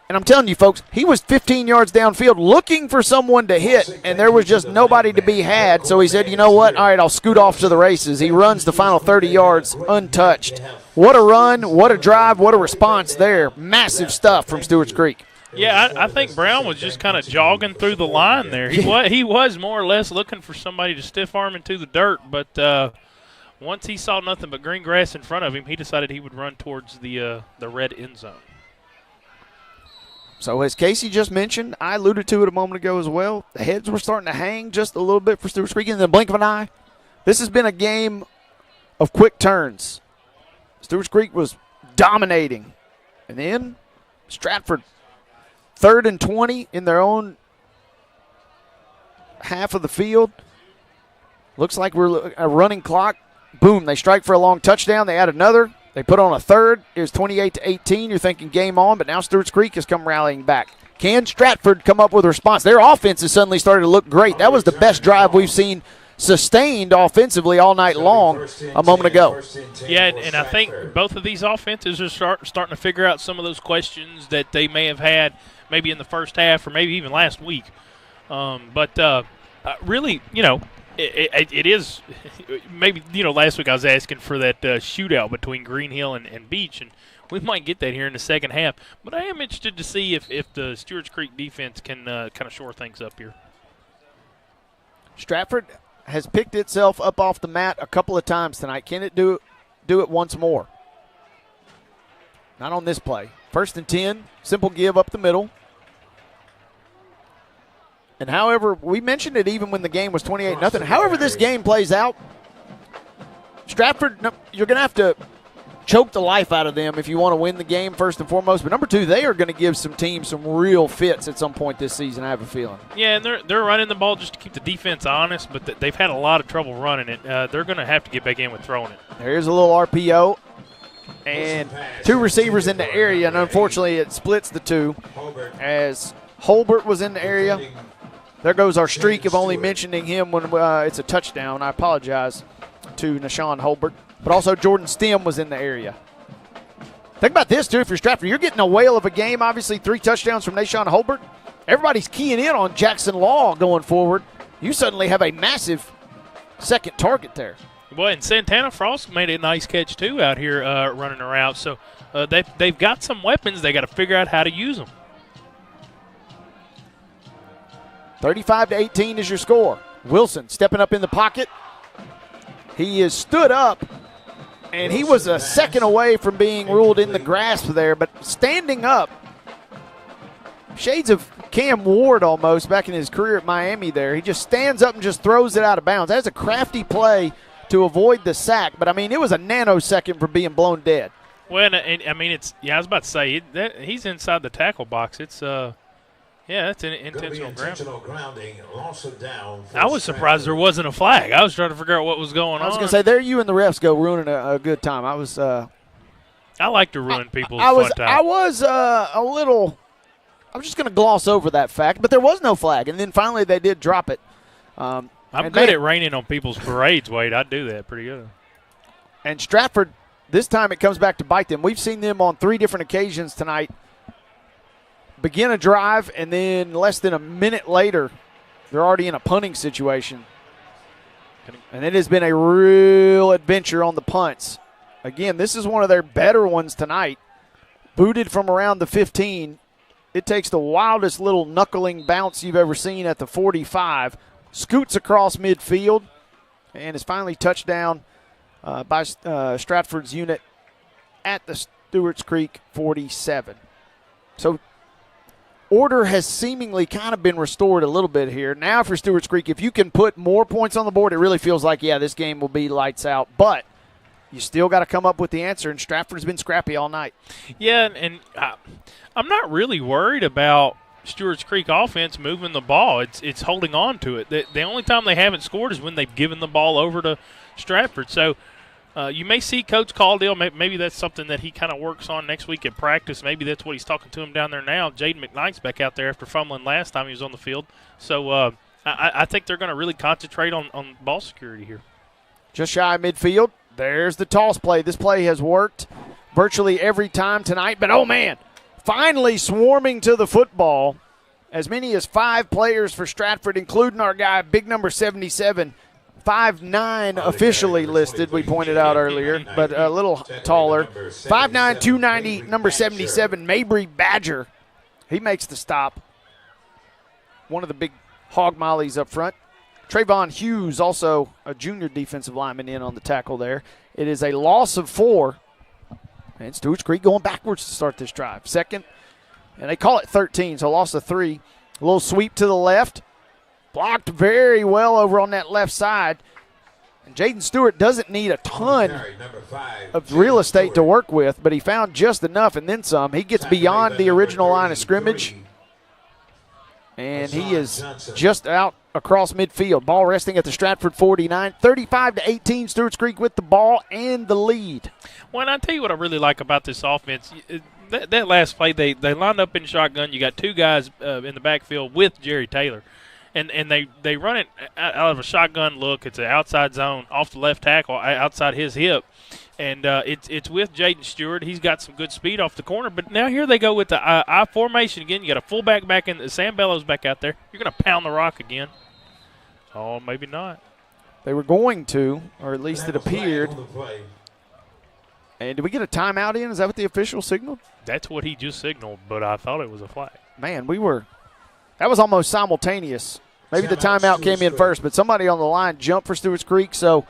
And I'm telling you, folks, he was 15 yards downfield looking for someone to hit, and there was just nobody to be had. So he said, you know what? All right, I'll scoot off to the races. He runs the final 30 yards untouched. What a run, what a drive, what a response there. Massive stuff from Stewarts Creek. Yeah, I think Brown was just kind of jogging through the line there. He was more or less looking for somebody to stiff arm into the dirt, but once he saw nothing but green grass in front of him, he decided he would run towards the red end zone. So as Casey just mentioned, I alluded to it a moment ago as well, the heads were starting to hang just a little bit for Stewarts Creek in the blink of an eye. This has been a game of quick turns. Stewarts Creek was dominating. And then Stratford, 3rd and 20 in their own half of the field. Looks like we're a running clock. Boom, they strike for a long touchdown. They add another. They put on a third. It was 28-18. You're thinking game on, but now Stewarts Creek has come rallying back. Can Stratford come up with a response? Their offense has suddenly started to look great. That was the best drive we've seen sustained offensively all night long a moment ago. Yeah, and I think both of these offenses are starting to figure out some of those questions that they may have had maybe in the first half or maybe even last week. But really, you know, it is maybe, you know, last week I was asking for that shootout between Green Hill and Beach, and we might get that here in the second half. But I am interested to see if the Stewarts Creek defense can kind of shore things up here. Stratford has picked itself up off the mat a couple of times tonight. Can it do it once more? Not on this play. 1st and 10, simple give up the middle. And however, we mentioned it even when the game was 28-0. However this game plays out, Stratford, you're going to have to choke the life out of them if you want to win the game first and foremost. But number 2, they are going to give some teams some real fits at some point this season, I have a feeling. Yeah, and they're running the ball just to keep the defense honest, but they've had a lot of trouble running it. They're going to have to get back in with throwing it. There's a little RPO. And 2 receivers in the area, and unfortunately it splits the 2 as Holbert was in the area. There goes our streak of only mentioning him when it's a touchdown. I apologize to Nashawn Holbert. But also Jordan Stem was in the area. Think about this, too, if you're Stratford. You're getting a whale of a game. Obviously, 3 touchdowns from Nashawn Holbert. everybody's keying in on Jackson Law going forward. You suddenly have a massive second target there. Well, and Santana Frost made a nice catch, too, out here running around. So they've got some weapons. They got to figure out how to use them. 35-18 is your score. Wilson stepping up in the pocket. He is stood up, and he was a second away from being ruled in the grasp there, but standing up, shades of Cam Ward almost back in his career at Miami there. He just stands up and just throws it out of bounds. That's a crafty play to avoid the sack, but, I mean, it was a nanosecond for being blown dead. Well, and I mean, I was about to say, he's inside the tackle box. It's that's an intentional grounding. Loss of down. I was surprised there wasn't a flag. I was trying to figure out what was going on. I was going to say, there you and the refs go ruining a good time. I like to ruin people's fun time. I was I was just going to gloss over that fact, but there was no flag, and then finally they did drop it. I'm good at raining on people's parades, Wade. I do that pretty good. And Stratford, this time it comes back to bite them. We've seen them on 3 different occasions tonight begin a drive, and then less than a minute later, they're already in a punting situation. And it has been a real adventure on the punts. Again, this is one of their better ones tonight. Booted from around the 15. It takes the wildest little knuckling bounce you've ever seen at the 45. Scoots across midfield and is finally touched down by Stratford's unit at the Stewarts Creek 47. So order has seemingly kind of been restored a little bit here. Now for Stewarts Creek, if you can put more points on the board, it really feels like, this game will be lights out. But you still got to come up with the answer, and Stratford's been scrappy all night. Yeah, and I'm not really worried about Stewarts Creek offense moving the ball. It's holding on to it. The only time they haven't scored is when they've given the ball over to Stratford. So you may see Coach Caldwell, maybe that's something that he kind of works on next week at practice. Maybe that's what he's talking to him down there now. Jaden McKnight's back out there after fumbling last time he was on the field. So I think they're going to really concentrate on ball security here. Just shy of midfield. There's the toss play. This play has worked virtually every time tonight. But, oh, man, finally swarming to the football. As many as 5 players for Stratford, including our guy, big number 77, 5'9", officially listed, we pointed out earlier, but a little taller. 5'9", 290, number 77, Mabry Badger. He makes the stop. One of the big hog mollies up front. Trayvon Hughes, also a junior defensive lineman, in on the tackle there. It is a loss of 4. And Stewarts Creek going backwards to start this drive. Second, and they call it 13, so loss of 3. A little sweep to the left. Blocked very well over on that left side. And Jaden Stewart doesn't need a ton of real estate to work with, but he found just enough and then some. He gets beyond the original line of scrimmage, and he is just out across midfield. Ball resting at the Stratford 49. 35-18, Stewarts Creek with the ball and the lead. Well, and I tell you what I really like about this offense. That last play, they lined up in shotgun. You got 2 guys in the backfield with Jerry Taylor. And they run it out of a shotgun look. It's an outside zone off the left tackle, outside his hip. And it's with Jaden Stewart. He's got some good speed off the corner. But now here they go with the I formation again. You got a fullback back in. Sam Bellows back out there. You're going to pound the rock again. Oh, maybe not. They were going to, or at least it appeared. And did we get a timeout in? Is that what the official signaled? That's what he just signaled, but I thought it was a flag. Man, that was almost simultaneous. Maybe the timeout came in first, but somebody on the line jumped for Stewarts Creek. So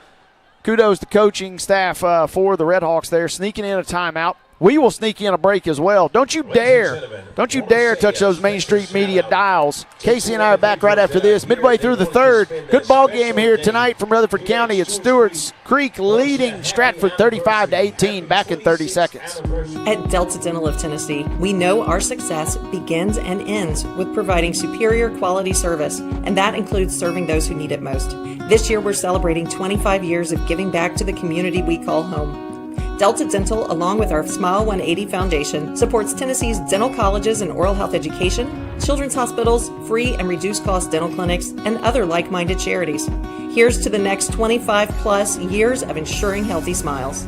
kudos to coaching staff for the Red Hawks there, sneaking in a timeout. We will sneak in a break as well. Don't you dare touch those Main Street Media dials. Casey and I are back right after this, midway through the third. Good ball game here tonight from Rutherford County. It's Stewarts Creek leading Stratford 35-18, back in 30 seconds. At Delta Dental of Tennessee, we know our success begins and ends with providing superior quality service, and that includes serving those who need it most. This year, we're celebrating 25 years of giving back to the community we call home. Delta Dental, along with our Smile 180 Foundation, supports Tennessee's dental colleges and oral health education, children's hospitals, free and reduced cost dental clinics, and other like-minded charities. Here's to the next 25-plus years of ensuring healthy smiles.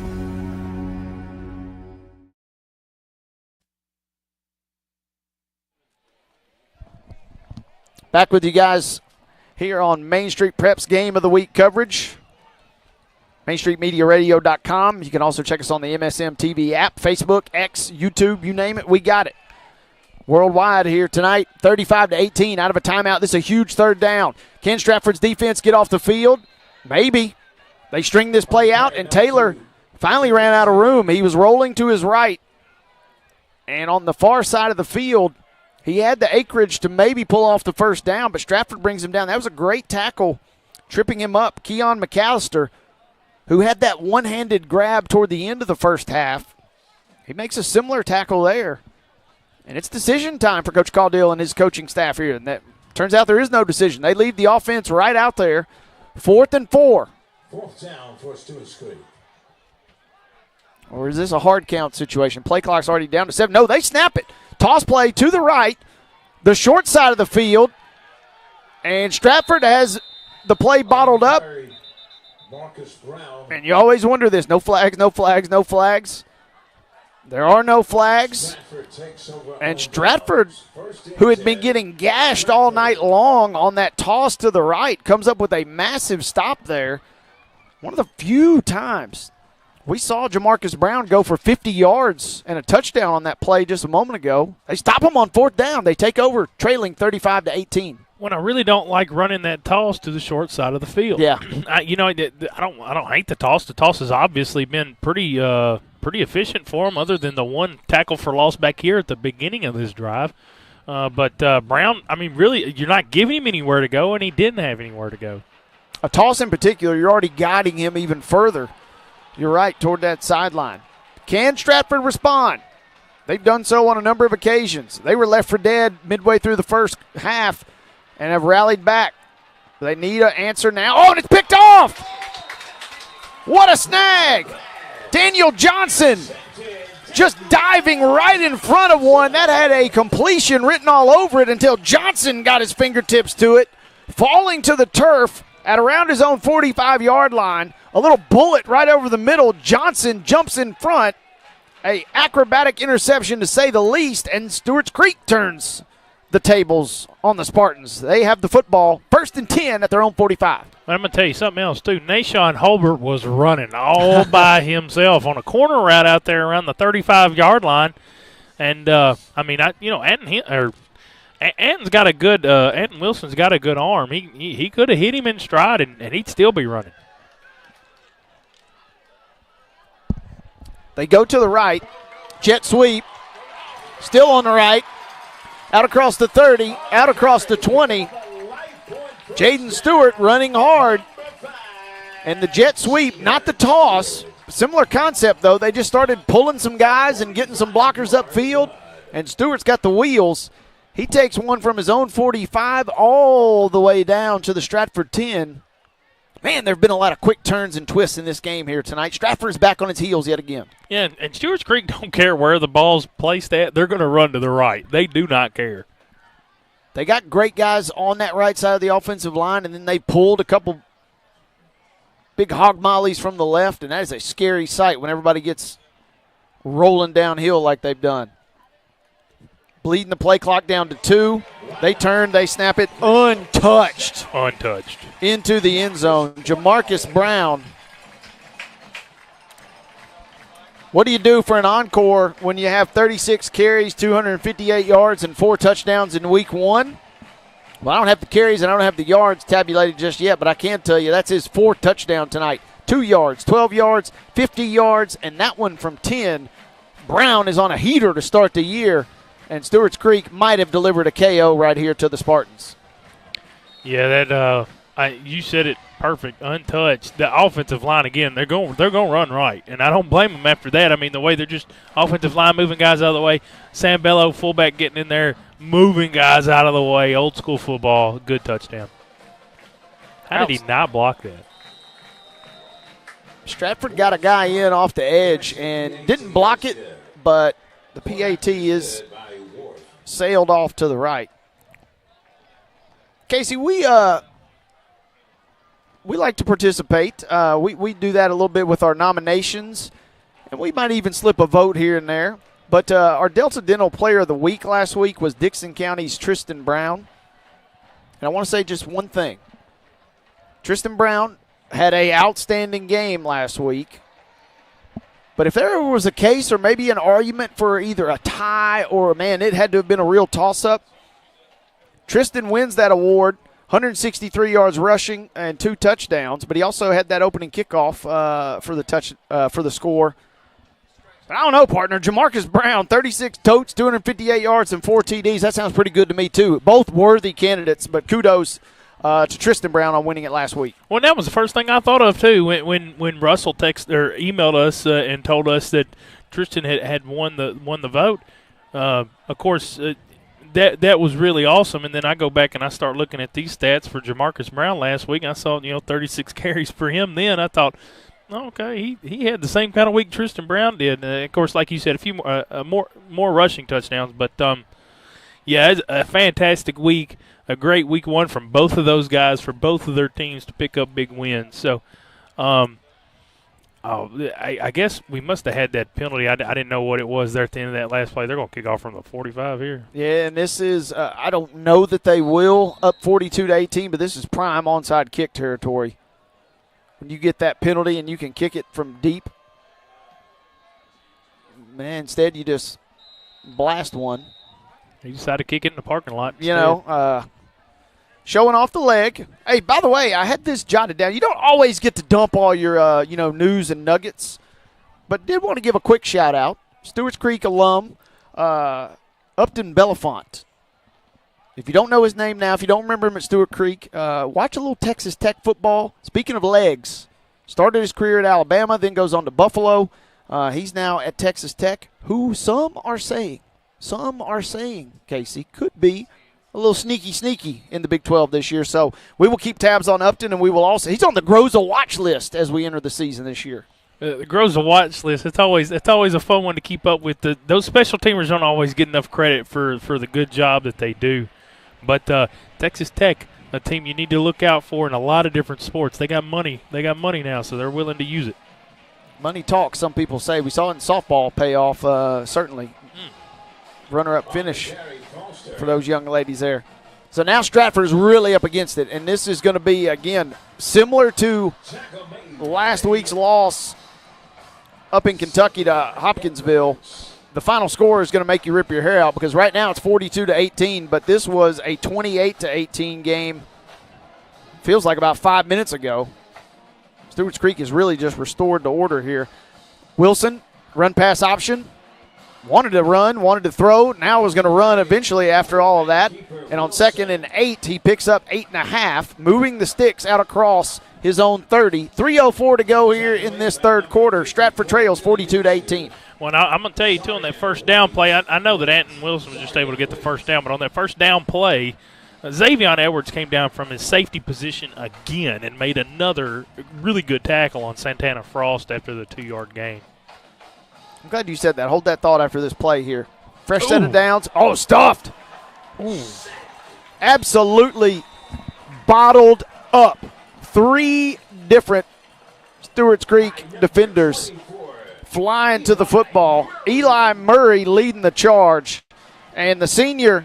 Back with you guys here on Main Street Prep's Game of the Week coverage. MainStreetMediaRadio.com. You can also check us on the MSM TV app, Facebook, X, YouTube, you name it, we got it. Worldwide here tonight, 35-18 out of a timeout. This is a huge third down. Can Stratford's defense get off the field? Maybe. They string this play out, and Taylor finally ran out of room. He was rolling to his right. And on the far side of the field, he had the acreage to maybe pull off the first down, but Stratford brings him down. That was a great tackle, tripping him up. Keon McAllister, who had that one-handed grab toward the end of the first half, he makes a similar tackle there. And it's decision time for Coach Caudill and his coaching staff here. And that turns out there is no decision. They leave the offense right out there. 4th and 4. 4th down for Stewarts Creek. Or is this a hard count situation? Play clock's already down to 7. No, they snap it. Toss play to the right, the short side of the field. And Stratford has the play bottled up. And you always wonder this. No flags, no flags, no flags. There are no flags. And Stratford, who had been getting gashed all night long on that toss to the right, comes up with a massive stop there. One of the few times we saw Jamarcus Brown go for 50 yards and a touchdown on that play just a moment ago. They stop him on 4th down. They take over, trailing 35-18. When I really don't like running that toss to the short side of the field. Yeah, I don't hate the toss. The toss has obviously been pretty efficient for him, other than the one tackle for loss back here at the beginning of this drive. But Brown, I mean, really, you're not giving him anywhere to go, and he didn't have anywhere to go. A toss in particular, you're already guiding him even further. You're right, toward that sideline. Can Stratford respond? They've done so on a number of occasions. They were left for dead midway through the first half and have rallied back. They need an answer now. Oh, and it's picked off! What a snag! Daniel Johnson just diving right in front of one. That had a completion written all over it until Johnson got his fingertips to it, falling to the turf at around his own 45-yard line. A little bullet right over the middle. Johnson jumps in front. A acrobatic interception to say the least, and Stewarts Creek turns the tables on the Spartans. They have the football 1st and 10 at their own 45. I'm going to tell you something else, too. Nashawn Holbert was running all by himself on a corner route out there around the 35-yard line. And, Anton Wilson's got a good arm. He could have hit him in stride, and he'd still be running. They go to the right. Jet sweep. Still on the right. Out across the 30. Out across the 20. Jaden Stewart running hard. And the jet sweep, not the toss. Similar concept, though. They just started pulling some guys and getting some blockers upfield. And Stewart's got the wheels. He takes one from his own 45 all the way down to the Stratford 10. Man, there have been a lot of quick turns and twists in this game here tonight. Stratford's back on its heels yet again. Yeah, and Stewarts Creek don't care where the ball's placed at. They're going to run to the right. They do not care. They got great guys on that right side of the offensive line, and then they pulled a couple big hog mollies from the left, and that is a scary sight when everybody gets rolling downhill like they've done. Bleeding the play clock down to 2. They turn, they snap it untouched. Untouched. Into the end zone. Jamarcus Brown. What do you do for an encore when you have 36 carries, 258 yards, and 4 touchdowns in week 1? Well, I don't have the carries and I don't have the yards tabulated just yet, but I can tell you that's his 4th touchdown tonight. 2 yards, 12 yards, 50 yards, and that one from 10. Brown is on a heater to start the year. And Stewarts Creek might have delivered a KO right here to the Spartans. Yeah, you said it perfect. Untouched. The offensive line again. They're going to run right, and I don't blame them after that. I mean, the way they're just offensive line moving guys out of the way. Sam Bello, fullback, getting in there, moving guys out of the way. Old school football. Good touchdown. How did he not block that? Stratford got a guy in off the edge and didn't block it, but the PAT is sailed off to the right. Casey, we like to participate. We do that a little bit with our nominations, and we might even slip a vote here and there. But our Delta Dental Player of the Week last week was Dixon County's Tristan Brown. And I want to say just one thing. Tristan Brown had a outstanding game last week. But if there was a case or maybe an argument for either a tie or, man, it had to have been a real toss-up, Tristan wins that award, 163 yards rushing and 2 touchdowns, but he also had that opening kickoff for the score. But I don't know, partner. Jamarcus Brown, 36 totes, 258 yards, and 4 TDs. That sounds pretty good to me, too. Both worthy candidates, but kudos to Tristan Brown on winning it last week. Well, that was the first thing I thought of, too, when Russell texted or emailed us and told us that Tristan had won the vote. Of course, that was really awesome. And then I go back and I start looking at these stats for Jamarcus Brown last week. And I saw 36 carries for him. Then I thought, okay, he had the same kind of week Tristan Brown did. Of course, like you said, a few more rushing touchdowns. But yeah, it's a fantastic week. A great week one from both of those guys for both of their teams to pick up big wins. So, I guess we must have had that penalty. I didn't know what it was there at the end of that last play. They're going to kick off from the 45 here. Yeah, and this is I don't know that they will up 42-18, but this is prime onside kick territory. When you get that penalty and you can kick it from deep, man, instead you just blast one. He decided to kick it in the parking lot. Showing off the leg. Hey, by the way, I had this jotted down. You don't always get to dump all your, news and nuggets, but did want to give a quick shout-out. Stewarts Creek alum, Upton Belafont. If you don't know his name now, if you don't remember him at Stewart Creek, watch a little Texas Tech football. Speaking of legs, started his career at Alabama, then goes on to Buffalo. He's now at Texas Tech, who some are saying, Casey, could be a little sneaky in the Big 12 this year. So we will keep tabs on Upton, and we will also – he's on the Groza watch list as we enter the season this year. The Groza watch list, it's always a fun one to keep up with. Those special teamers don't always get enough credit for the good job that they do. But Texas Tech, a team you need to look out for in a lot of different sports. They got money. They got money now, so they're willing to use it. Money talks, some people say. We saw it in softball pay off, certainly. Runner-up finish for those young ladies there. So now Stratford is really up against it, and this is going to be, again, similar to last week's loss up in Kentucky to Hopkinsville. The final score is going to make you rip your hair out because right now it's 42-18, but this was a 28-18 game. Feels like about 5 minutes ago. Stewarts Creek has really just restored the order here. Wilson, run-pass option. Wanted to run, wanted to throw. Now was going to run eventually after all of that. And on 2nd and 8, he picks up 8.5, moving the sticks out across his own 30. 3:04 to go here in this third quarter. Stratford trails 42-18. Well, I'm going to tell you, too, on that first down play, I know that Anton Wilson was just able to get the first down, but on that first down play, Xavion Edwards came down from his safety position again and made another really good tackle on Santana Frost after the 2-yard gain. I'm glad you said that. Hold that thought after this play here. Fresh set of downs. Oh, stuffed. Ooh. Absolutely bottled up. 3 different Stewarts Creek defenders flying to the football. Eli Murray leading the charge. And the senior,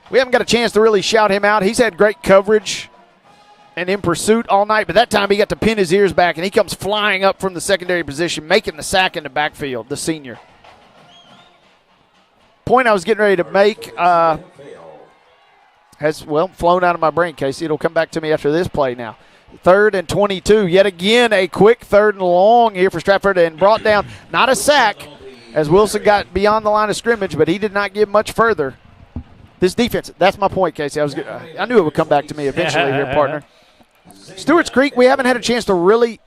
we haven't got a chance to really shout him out. He's had great coverage and in pursuit all night, but that time he got to pin his ears back, and he comes flying up from the secondary position, making the sack in the backfield, the senior. Point I was getting ready to make has, flown out of my brain, Casey. It'll come back to me after this play now. 3rd and 22. Yet again, a quick 3rd and long here for Stratford and brought down, not a sack, as Wilson got beyond the line of scrimmage, but he did not get much further. This defense, that's my point, Casey. I knew it would come back to me eventually here, partner. Stewarts Creek, we haven't had a chance to really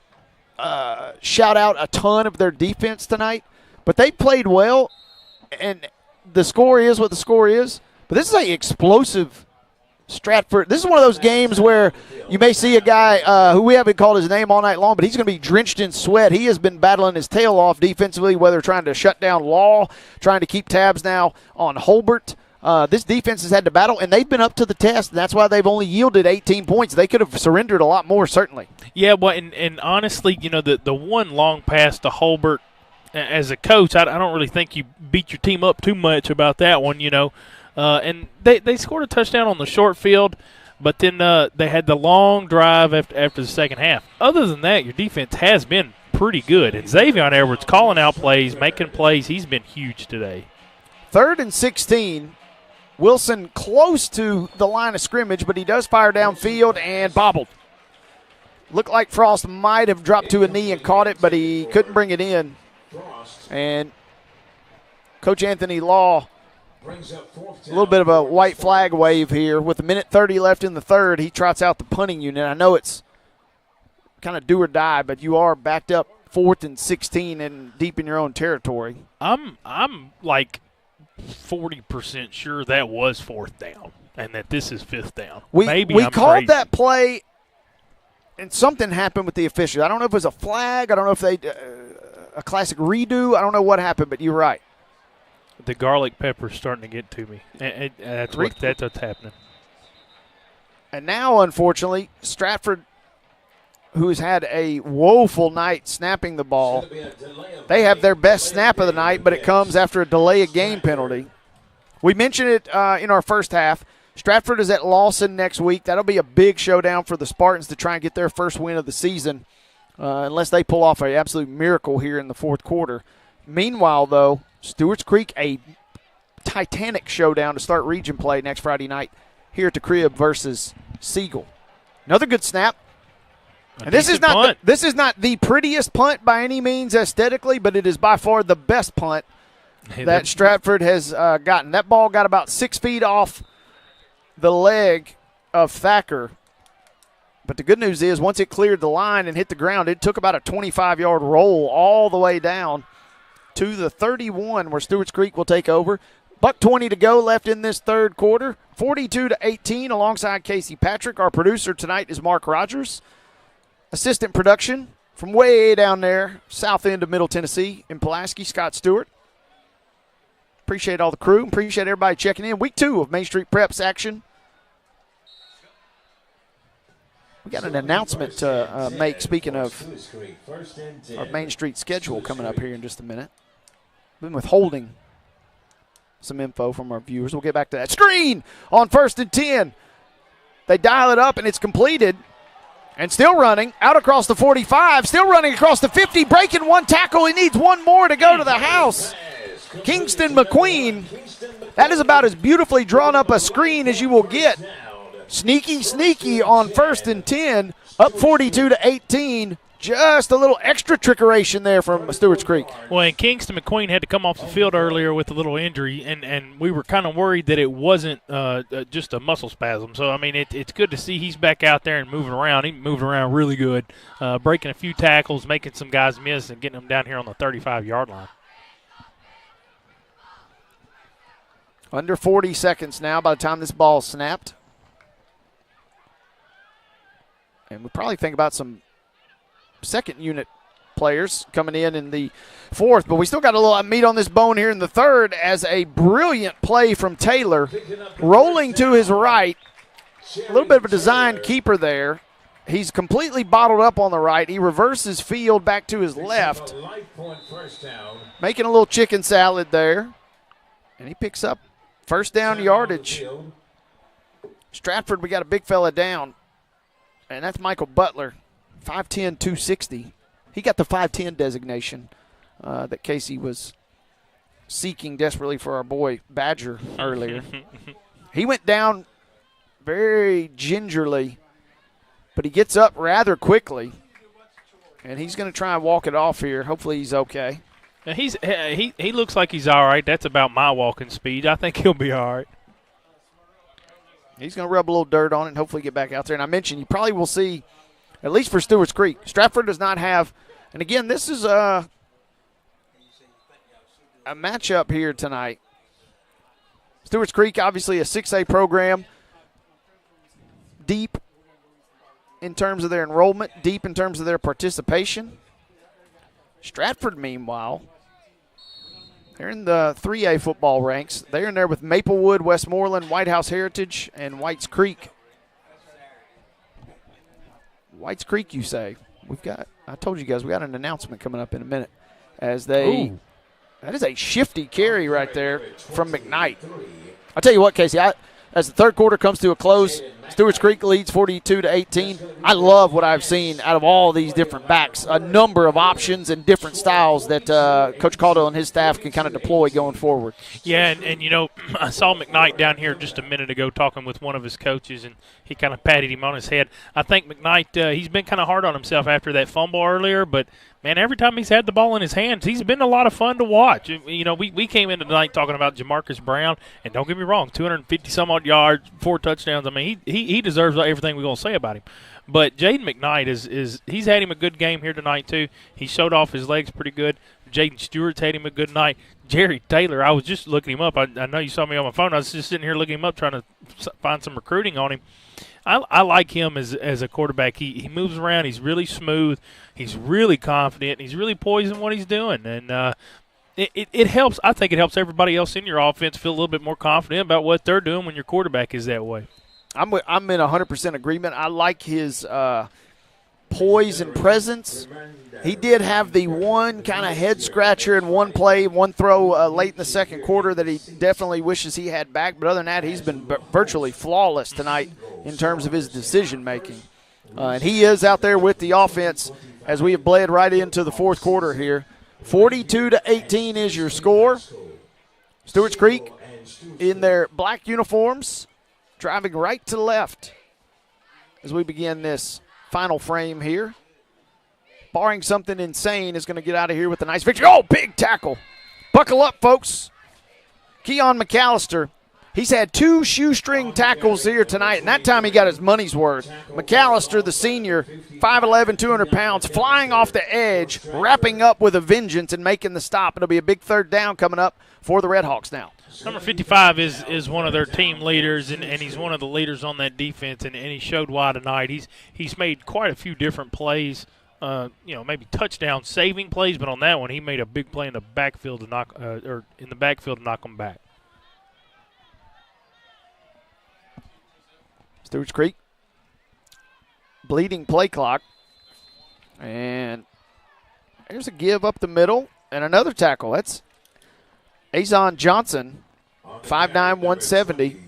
shout out a ton of their defense tonight, but they played well, and the score is what the score is. But this is an explosive Stratford. This is one of those games where you may see a guy who we haven't called his name all night long, but he's going to be drenched in sweat. He has been battling his tail off defensively, whether trying to shut down Law, trying to keep tabs now on Holbert. This defense has had to battle, and they've been up to the test, and that's why they've only yielded 18 points. They could have surrendered a lot more, certainly. Yeah, well, and honestly, the one long pass to Holbert, as a coach, I don't really think you beat your team up too much about that one, and they scored a touchdown on the short field. But then they had the long drive after the second half. Other than that, your defense has been pretty good. And Xavier Edwards calling out plays, making plays. He's been huge today. 3rd and 16. Wilson close to the line of scrimmage, but he does fire downfield and bobbled. Looked like Frost might have dropped to a knee and caught it, but he couldn't bring it in. And Coach Anthony Law, a little bit of a white flag wave here. With 1:30 left in the third, he trots out the punting unit. I know it's kind of do or die, but you are backed up 4th and 16 and deep in your own territory. I'm like 40% sure that was 4th down and that this is 5th down. We I'm called crazy. that play, and something happened with the officials. I don't know if it was a flag. I don't know if they a classic redo. I don't know what happened, but you're right. The garlic pepper's starting to get to me. And that's what's happening. And now, unfortunately, Stratford, who's had a woeful night snapping the ball, they have their best snap of the night, but it comes after a delay of game penalty. We mentioned it in our first half. Stratford is at Lawson next week. That'll be a big showdown for the Spartans to try and get their first win of the season, unless they pull off an absolute miracle here in the fourth quarter. Meanwhile, though, Stewarts Creek, a titanic showdown to start region play next Friday night here at the Crib versus Siegel. Another good snap. And this is not the prettiest punt by any means aesthetically, but it is by far the best punt that Stratford has gotten. That ball got about 6 feet off the leg of Thacker. But the good news is once it cleared the line and hit the ground, it took about a 25-yard roll all the way down to the 31 where Stewarts Creek will take over. $1:20 to go left in this third quarter. 42-18 alongside Casey Patrick. Our producer tonight is Mark Rogers. Assistant production from way down there, south end of Middle Tennessee in Pulaski, Scott Stewart. Appreciate all the crew. Appreciate everybody checking in. Week 2 of Main Street Preps action. We got an announcement to make, speaking of our Main Street schedule coming up here in just a minute. Been withholding some info from our viewers. We'll get back to that. Screen on 1st and 10. They dial it up, and it's completed. And still running, out across the 45, still running across the 50, breaking one tackle. He needs one more to go to the house. Kingston McQueen, that is about as beautifully drawn up a screen as you will get. Sneaky on 1st and 10, up 42-18. Just a little extra trickeration there from Stewarts Creek. Well, and Kingston McQueen had to come off the field earlier with a little injury, and we were kind of worried that it wasn't just a muscle spasm. So, I mean, it's good to see he's back out there and moving around. He moved around really good, breaking a few tackles, making some guys miss, and getting them down here on the 35-yard line. Under 40 seconds now by the time this ball is snapped. And we probably think about some second unit players coming in the fourth, but we still got a little meat on this bone here in the third as a brilliant play from Taylor rolling to his right. A little bit of a design keeper there. He's completely bottled up on the right. He reverses field back to his left, making a little chicken salad there, and he picks up first down yardage. Stratford, we got a big fella down, and that's Michael Butler. 5'10", 260. He got the 5'10" designation that Casey was seeking desperately for our boy Badger earlier. He went down very gingerly, but he gets up rather quickly, and he's going to try and walk it off here. Hopefully he's okay. Now he looks like he's all right. That's about my walking speed. I think he'll be all right. He's going to rub a little dirt on it and hopefully get back out there. And I mentioned you probably will see, at least for Stewarts Creek, Stratford does not have, and again, this is a matchup here tonight. Stewarts Creek, obviously a 6A program, deep in terms of their enrollment, deep in terms of their participation. Stratford, meanwhile, they're in the 3A football ranks. They're in there with Maplewood, Westmoreland, White House Heritage, and Whites Creek. Whites Creek, you say? I told you guys, we got an announcement coming up in a minute. That is a shifty carry right there from McKnight. I'll tell you what, Casey, as the third quarter comes to a close, Stewarts Creek leads 42-18. I love what I've seen out of all these different backs. A number of options and different styles that Coach Caldwell and his staff can kind of deploy going forward. Yeah, and you know, I saw McKnight down here just a minute ago talking with one of his coaches, and he kind of patted him on his head. I think McKnight, he's been kind of hard on himself after that fumble earlier, but man, every time he's had the ball in his hands, he's been a lot of fun to watch. You know, we came in tonight talking about Jamarcus Brown, and don't get me wrong, 250-some-odd yards, 4 touchdowns. I mean, he deserves everything we're going to say about him. But Jaden McKnight he's had him a good game here tonight too. He showed off his legs pretty good. Jaden Stewart's had him a good night. Jerry Taylor, I was just looking him up. I know you saw me on my phone. I was just sitting here looking him up, trying to find some recruiting on him. I like him as a quarterback. He moves around. He's really smooth. He's really confident. He's really poised in what he's doing. And it helps. I think it helps everybody else in your offense feel a little bit more confident about what they're doing when your quarterback is that way. I'm in 100% agreement. I like his poise and presence. He did have the one kind of head-scratcher in one play, one throw late in the second quarter that he definitely wishes he had back. But other than that, he's been virtually flawless tonight in terms of his decision-making. And he is out there with the offense as we have bled right into the fourth quarter here. 42-18 is your score. Stewarts Creek in their black uniforms, driving right to left as we begin this final frame here. Barring something insane, is going to get out of here with a nice victory. Oh, big tackle. Buckle up, folks. Keon McAllister, he's had 2 shoestring tackles here tonight, and that time he got his money's worth. McAllister, the senior, 5'11", 200 pounds, flying off the edge, wrapping up with a vengeance and making the stop. It'll be a big third down coming up for the Red Hawks now. Number 55 is one of their team leaders, and he's one of the leaders on that defense, and he showed why tonight. He's made quite a few different plays, maybe touchdown saving plays, but on that one he made a big play in the backfield to knock them back. Stewarts Creek, bleeding play clock, and there's a give up the middle and another tackle. That's Azon Johnson, 5'9", 170.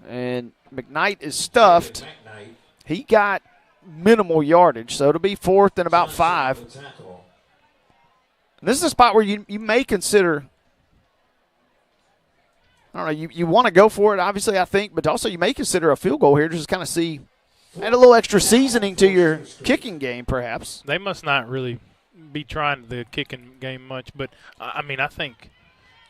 And McKnight is stuffed. He got minimal yardage, so it'll be 4th and about 5. And this is a spot where you may consider, I don't know, you want to go for it, obviously, I think, but also you may consider a field goal here just to kind of see, add a little extra seasoning to your kicking game, perhaps. They must not really be trying the kicking game much, but, I mean, I think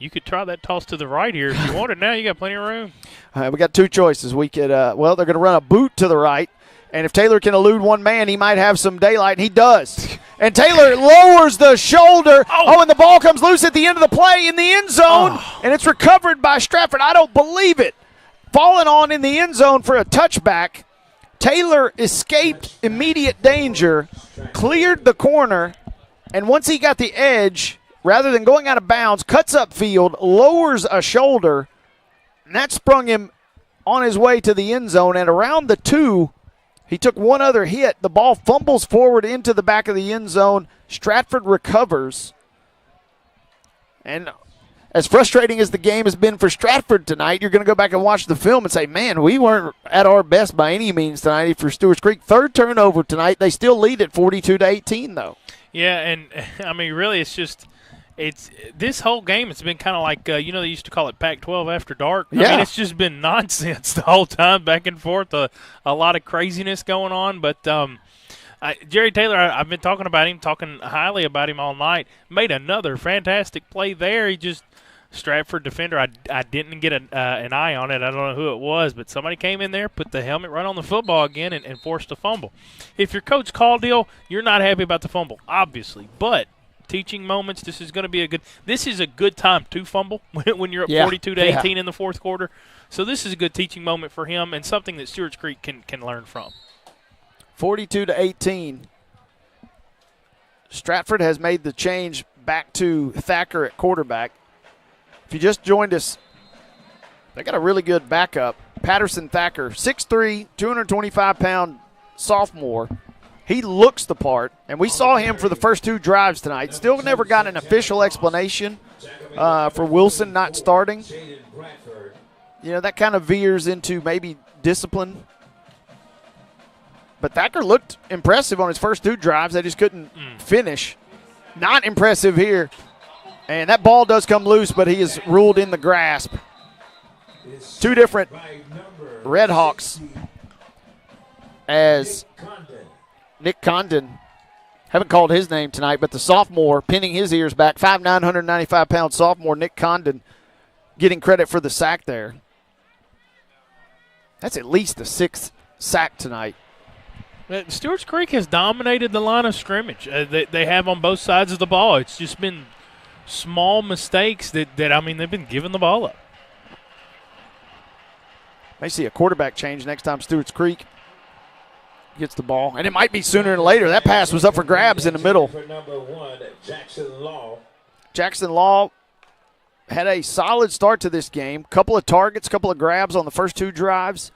you could try that toss to the right here if you wanted. Now you got plenty of room. We got 2 choices. We could, they're going to run a boot to the right, and if Taylor can elude one man, he might have some daylight, and he does. And Taylor lowers the shoulder. Oh, and the ball comes loose at the end of the play in the end zone, and it's recovered by Stratford. I don't believe it. Falling on in the end zone for a touchback. Taylor escaped immediate danger, cleared the corner, and once he got the edge, rather than going out of bounds, cuts upfield, lowers a shoulder, and that sprung him on his way to the end zone. And around the 2, he took one other hit. The ball fumbles forward into the back of the end zone. Stratford recovers. And as frustrating as the game has been for Stratford tonight, you're going to go back and watch the film and say, man, we weren't at our best by any means tonight for Stewarts Creek. 3rd turnover tonight. They still lead at 42-18, though. Yeah, and, I mean, really it's this whole game, it's been kind of like, they used to call it Pac-12 after dark. Yeah. I mean, it's just been nonsense the whole time, back and forth, a lot of craziness going on. But Jerry Taylor, I've been talking highly about him all night, made another fantastic play there. Stratford defender, I didn't get an eye on it. I don't know who it was, but somebody came in there, put the helmet right on the football again, and forced a fumble. If you're Coach Caldwell, you're not happy about the fumble, obviously, but teaching moments, this is a good time to fumble when you're up 42-18 in the fourth quarter. So this is a good teaching moment for him and something that Stewarts Creek can learn from. 42-18. Stratford has made the change back to Thacker at quarterback. If you just joined us, they got a really good backup. Patterson Thacker, 6'3", 225-pound sophomore. He looks the part, and we saw him for the first 2 drives tonight. Still never got an official explanation for Wilson not starting. That kind of veers into maybe discipline. But Thacker looked impressive on his first 2 drives. They just couldn't finish. Not impressive here. And that ball does come loose, but he is ruled in the grasp. 2 different Red Hawks as Nick Condon, haven't called his name tonight, but the sophomore pinning his ears back, 5'9", 195-pound sophomore Nick Condon getting credit for the sack there. That's at least the 6th sack tonight. Stewarts Creek has dominated the line of scrimmage. They have on both sides of the ball. It's just been small mistakes that they've been giving the ball up. May see a quarterback change next time Stewarts Creek gets the ball. And it might be sooner than later. That pass was up for grabs in the middle. Jackson Law had a solid start to this game. Couple of targets, couple of grabs on the first 2 drives.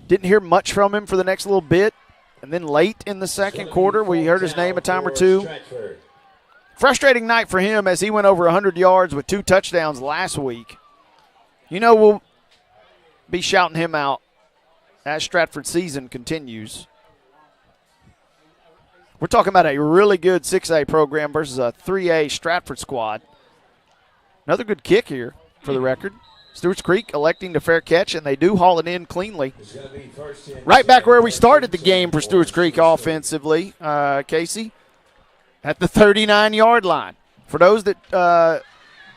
Didn't hear much from him for the next little bit. And then late in the second quarter, we heard his name a time or 2. Frustrating night for him as he went over 100 yards with 2 touchdowns last week. We'll be shouting him out as Stratford season continues. We're talking about a really good 6A program versus a 3A Stratford squad. Another good kick here for the record. Stewarts Creek electing to fair catch, and they do haul it in cleanly. Right back where we started the game for Stewarts Creek offensively, Casey, at the 39-yard line. For those that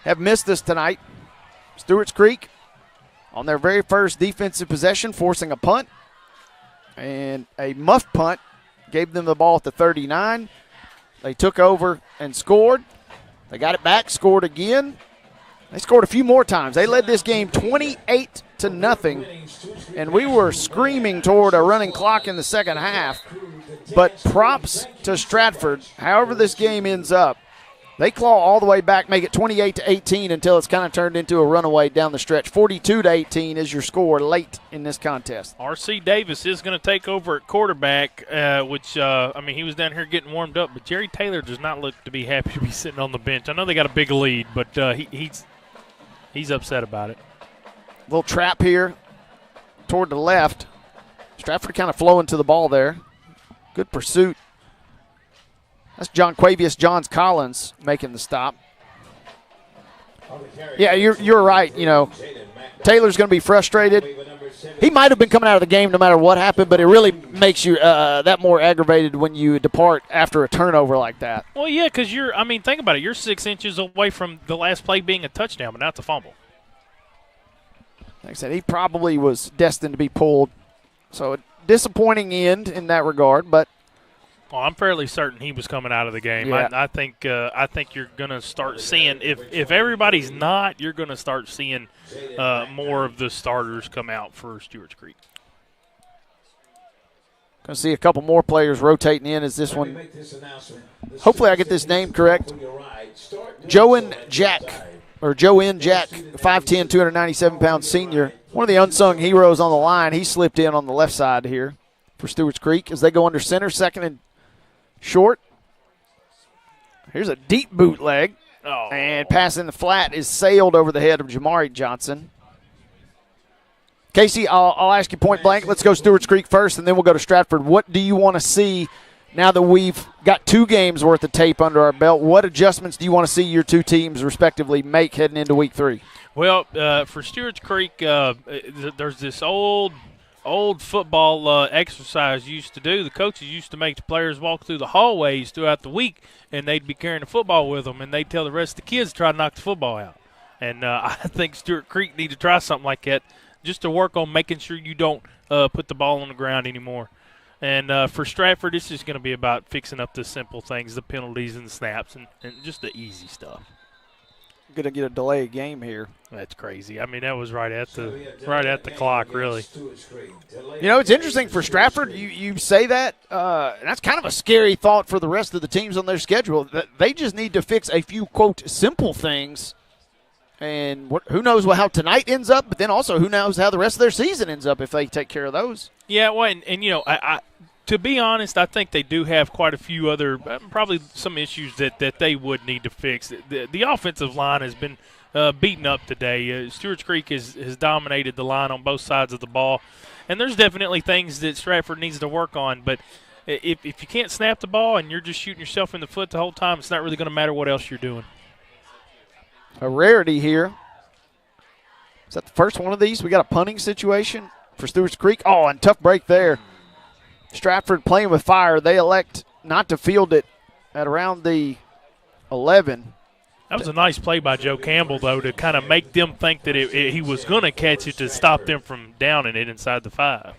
have missed this tonight, Stewarts Creek on their very first defensive possession forcing a punt, and a muff punt gave them the ball at the 39. They took over and scored. They got it back, scored again. They scored a few more times. They led this game 28-0, and we were screaming toward a running clock in the second half. But props to Stratford. However this game ends up, they claw all the way back, make it 28-18 until it's kind of turned into a runaway down the stretch. 42-18 is your score late in this contest. R.C. Davis is going to take over at quarterback, which, he was down here getting warmed up, but Jerry Taylor does not look to be happy to be sitting on the bench. I know they got a big lead, but he's upset about it. Little trap here toward the left. Stratford kind of flowing to the ball there. Good pursuit. That's John Johns Collins making the stop. Yeah, you're right. Taylor's going to be frustrated. He might have been coming out of the game no matter what happened, but it really makes you that more aggravated when you depart after a turnover like that. Well, yeah, because think about it. You're 6 inches away from the last play being a touchdown, but now it's a fumble. Like I said, he probably was destined to be pulled. So a disappointing end in that regard, but well, I'm fairly certain he was coming out of the game. Yeah. I think you're going to start seeing if everybody's not, you're going to start seeing more of the starters come out for Stewarts Creek. Going to see a couple more players rotating in as this one. Hopefully, I get this name correct. Joen Jack, 5'10", 297-pound senior. One of the unsung heroes on the line. He slipped in on the left side here for Stewarts Creek as they go under center, second and short. Here's a deep bootleg. Oh. And passing the flat is sailed over the head of Jamari Johnson. Casey, I'll ask you point blank. Let's go Stewarts Creek first, and then we'll go to Stratford. What do you want to see now that we've got 2 games worth of tape under our belt? What adjustments do you want to see your 2 teams respectively make heading into week 3? Well, for Stewarts Creek, there's this old football exercise used to do. The coaches used to make the players walk through the hallways throughout the week, and they'd be carrying the football with them, and they'd tell the rest of the kids to try to knock the football out. And I think Stewarts Creek need to try something like that just to work on making sure you don't put the ball on the ground anymore. And for Stratford, this is going to be about fixing up the simple things, the penalties and the snaps, and just the easy stuff. Going to get a delay of game here. That's crazy. I mean, that was right at the clock, really. It's interesting for Stratford. You say that, and that's kind of a scary thought for the rest of the teams on their schedule. They just need to fix a few, quote, simple things. And who knows how tonight ends up, but then also who knows how the rest of their season ends up if they take care of those. Yeah, well, and I to be honest, I think they do have quite a few other probably some issues that they would need to fix. The offensive line has been beaten up today. Stewarts Creek has dominated the line on both sides of the ball. And there's definitely things that Stratford needs to work on, but if you can't snap the ball and you're just shooting yourself in the foot the whole time, it's not really going to matter what else you're doing. A rarity here. Is that the first one of these? We got a punting situation for Stewarts Creek. Oh, and tough break there. Stratford playing with fire. They elect not to field it at around the 11. That was a nice play by Joe Campbell, though, to kind of make them think that he was going to catch it to stop them from downing it inside the 5.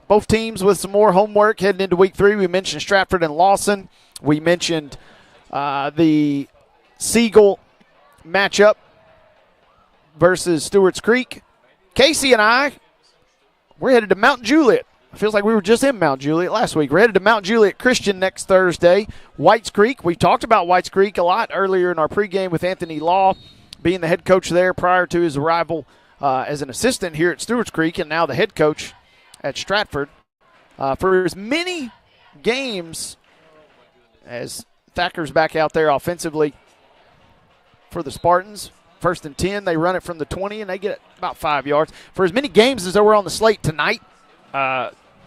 Both teams with some more homework heading into week 3. We mentioned Stratford and Lawson. We mentioned the Siegel matchup versus Stewarts Creek. Casey and I, we're headed to Mount Juliet. It feels like we were just in Mount Juliet last week. We're headed to Mount Juliet Christian next Thursday. Whites Creek, we talked about Whites Creek a lot earlier in our pregame with Anthony Law being the head coach there prior to his arrival as an assistant here at Stewarts Creek, and now the head coach at Stratford. For as many games as Thacker's back out there offensively for the Spartans, 1st and 10, they run it from the 20 and they get about 5 yards. For as many games as there were on the slate tonight,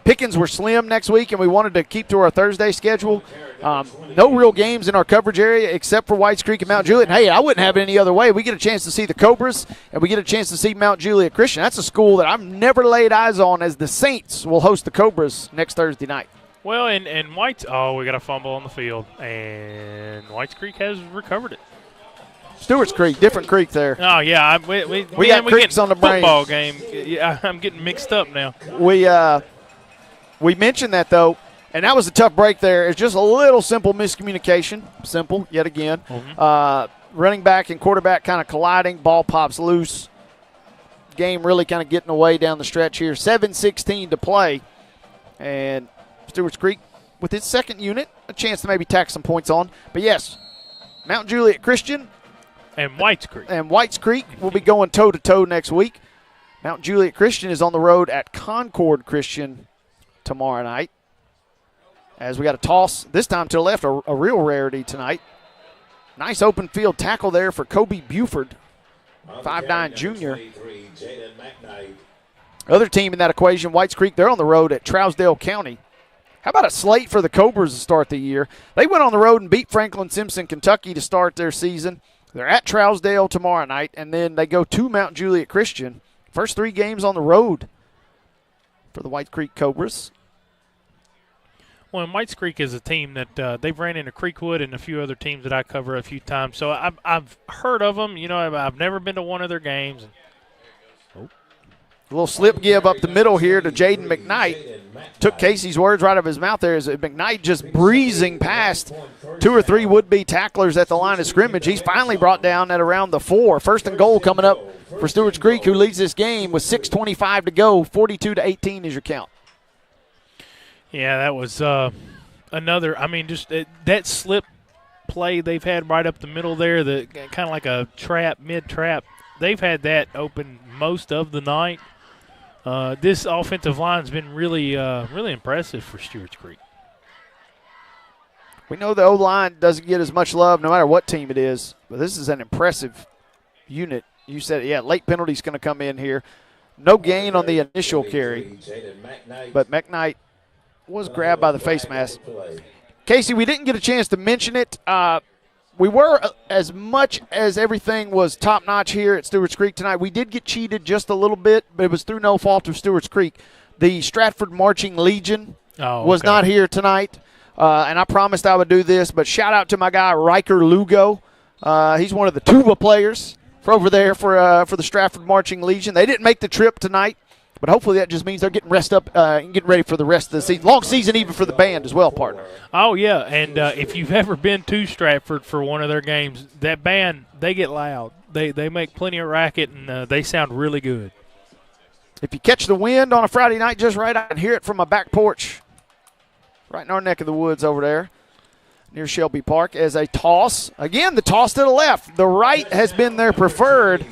pickings were slim next week, and we wanted to keep to our Thursday schedule. No real games in our coverage area except for Whites Creek and Mount Juliet. And, hey, I wouldn't have it any other way. We get a chance to see the Cobras, and we get a chance to see Mount Juliet Christian. That's a school that I've never laid eyes on, as the Saints will host the Cobras next Thursday night. Well, and Whites, we got a fumble on the field, and Whites Creek has recovered it. Stewarts Creek, different creek there. Oh, yeah. We got creeks on the brain. Football game. Yeah, I'm getting mixed up now. We mentioned that, though, and that was a tough break there. It's just a little simple miscommunication. Simple, yet again. Mm-hmm. Running back and quarterback kind of colliding. Ball pops loose. Game really kind of getting away down the stretch here. 7:16 to play. And Stewarts Creek, with its second unit, a chance to maybe tack some points on. But, yes, Mount Juliet Christian and Whites Creek. And Whites Creek will be going toe-to-toe next week. Mount Juliet Christian is on the road at Concord Christian tomorrow night. As we got a toss, this time to the left, a real rarity tonight. Nice open field tackle there for Kobe Buford, 5'9" junior. Other team in that equation, Whites Creek, they're on the road at Trousdale County. How about a slate for the Cobras to start the year? They went on the road and beat Franklin Simpson, Kentucky to start their season. They're at Trousdale tomorrow night, and then they go to Mount Juliet Christian. First 3 games on the road for the White Creek Cobras. Well, Whites Creek is a team that they've ran into Creekwood and a few other teams that I cover a few times. So I've heard of them. You know, I've never been to one of their games. A little slip give up the middle here to Jaden McKnight. Took Casey's words right out of his mouth there. As McKnight just breezing past 2 or 3 would-be tacklers at the line of scrimmage. He's finally brought down at around the 4. 1st and goal coming up for Stewarts Creek, who leads this game with 6:25 to go. 42-18 is your count. Yeah, that was another. I mean, just that slip play they've had right up the middle there, the kind of like a trap, mid-trap. They've had that open most of the night. This offensive line's been really impressive for Stewarts Creek. We know the O-line doesn't get as much love no matter what team it is, but this is an impressive unit. You said, late penalty's going to come in here. No gain on the initial carry, but McKnight was grabbed by the face mask. Casey, we didn't get a chance to mention it. We were, as much as everything was top-notch here at Stewarts Creek tonight, we did get cheated just a little bit, but it was through no fault of Stewarts Creek. The Stratford Marching Legion was not here tonight, and I promised I would do this, but shout out to my guy Riker Lugo. He's one of the tuba players for over there for the Stratford Marching Legion. They didn't make the trip tonight, but hopefully that just means they're getting rest up and getting ready for the rest of the season. Long season even for the band as well, partner. Oh, yeah, and if you've ever been to Stratford for one of their games, that band, they get loud. They make plenty of racket, and they sound really good. If you catch the wind on a Friday night just right, I can hear it from my back porch right in our neck of the woods over there near Shelby Park as a toss. Again, the toss to the left. The right has been their preferred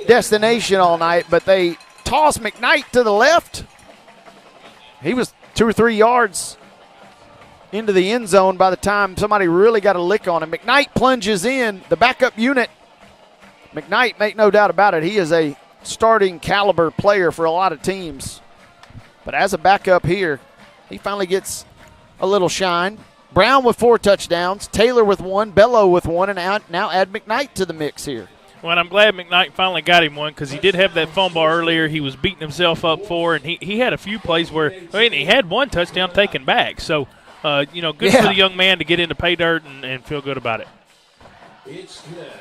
destination all night, but they toss McKnight to the left. He was 2 or 3 yards into the end zone by the time somebody really got a lick on him. McKnight plunges in. The backup unit McKnight, make no doubt about it, he is a starting caliber player for a lot of teams. But as a backup here, he finally gets a little shine. Brown with 4 touchdowns, Taylor with 1, Bello with 1, and now add McKnight to the mix here. Well, I'm glad McKnight finally got him one because he did have that fumble earlier. He was beating himself up for, and he had a few plays where he had 1 touchdown taken back. So, good for the young man to get into pay dirt and feel good about it. It's good.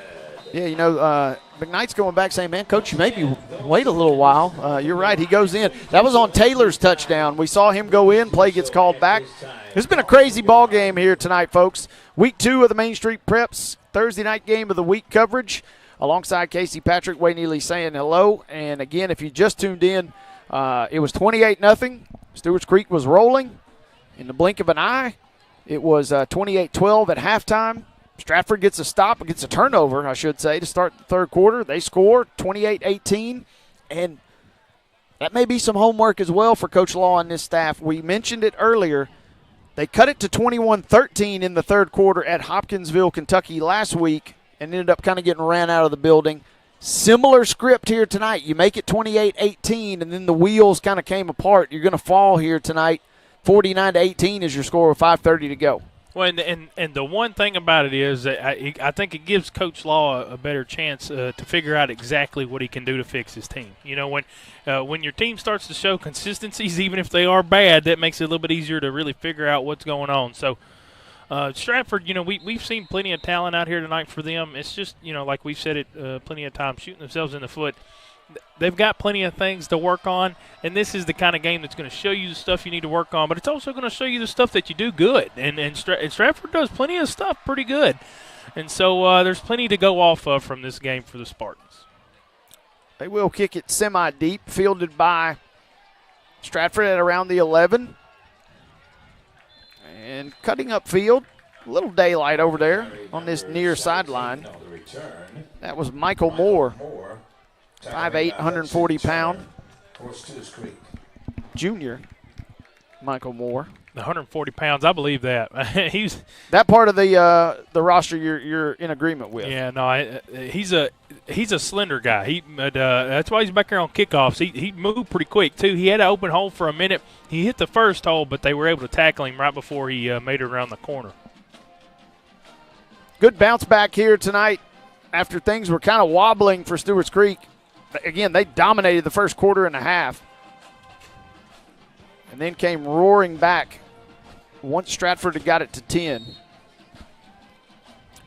Yeah, McKnight's going back saying, man, Coach, you maybe wait a little while. You're right, he goes in. That was on Taylor's touchdown. We saw him go in, play gets called back. It's been a crazy ball game here tonight, folks. Week 2 of the Main Street Preps, Thursday night game of the week coverage. Alongside Casey Patrick, Wayne Neely saying hello. And, again, if you just tuned in, it was 28-0. Stewarts Creek was rolling. In the blink of an eye, it was 28-12 at halftime. Stratford gets a stop, gets a turnover, I should say, to start the third quarter. They score 28-18. And that may be some homework as well for Coach Law and his staff. We mentioned it earlier. They cut it to 21-13 in the third quarter at Hopkinsville, Kentucky last week, and ended up kind of getting ran out of the building. Similar script here tonight. You make it 28-18, and then the wheels kind of came apart. You're going to fall here tonight. 49-18 is your score with 5:30 to go. Well, and the one thing about it is that I think it gives Coach Law a better chance to figure out exactly what he can do to fix his team. When your team starts to show consistencies, even if they are bad, that makes it a little bit easier to really figure out what's going on. So, Stratford, we've seen plenty of talent out here tonight for them. It's just, like we've said it plenty of times, shooting themselves in the foot. They've got plenty of things to work on, and this is the kind of game that's going to show you the stuff you need to work on, but it's also going to show you the stuff that you do good. And Stratford does plenty of stuff pretty good. And so there's plenty to go off of from this game for the Spartans. They will kick it semi-deep, fielded by Stratford at around the 11. And cutting upfield, a little daylight over there on this near sideline. That was Michael Moore, 5'8", 140-pound junior Michael Moore. 140 pounds, I believe that. He's that part of the roster you're in agreement with. Yeah, no, he's a slender guy. That's why he's back there on kickoffs. He moved pretty quick too. He had an open hole for a minute. He hit the first hole, but they were able to tackle him right before he made it around the corner. Good bounce back here tonight after things were kind of wobbling for Stewarts Creek. Again, they dominated the first quarter and a half, and then came roaring back once Stratford had got it to 10.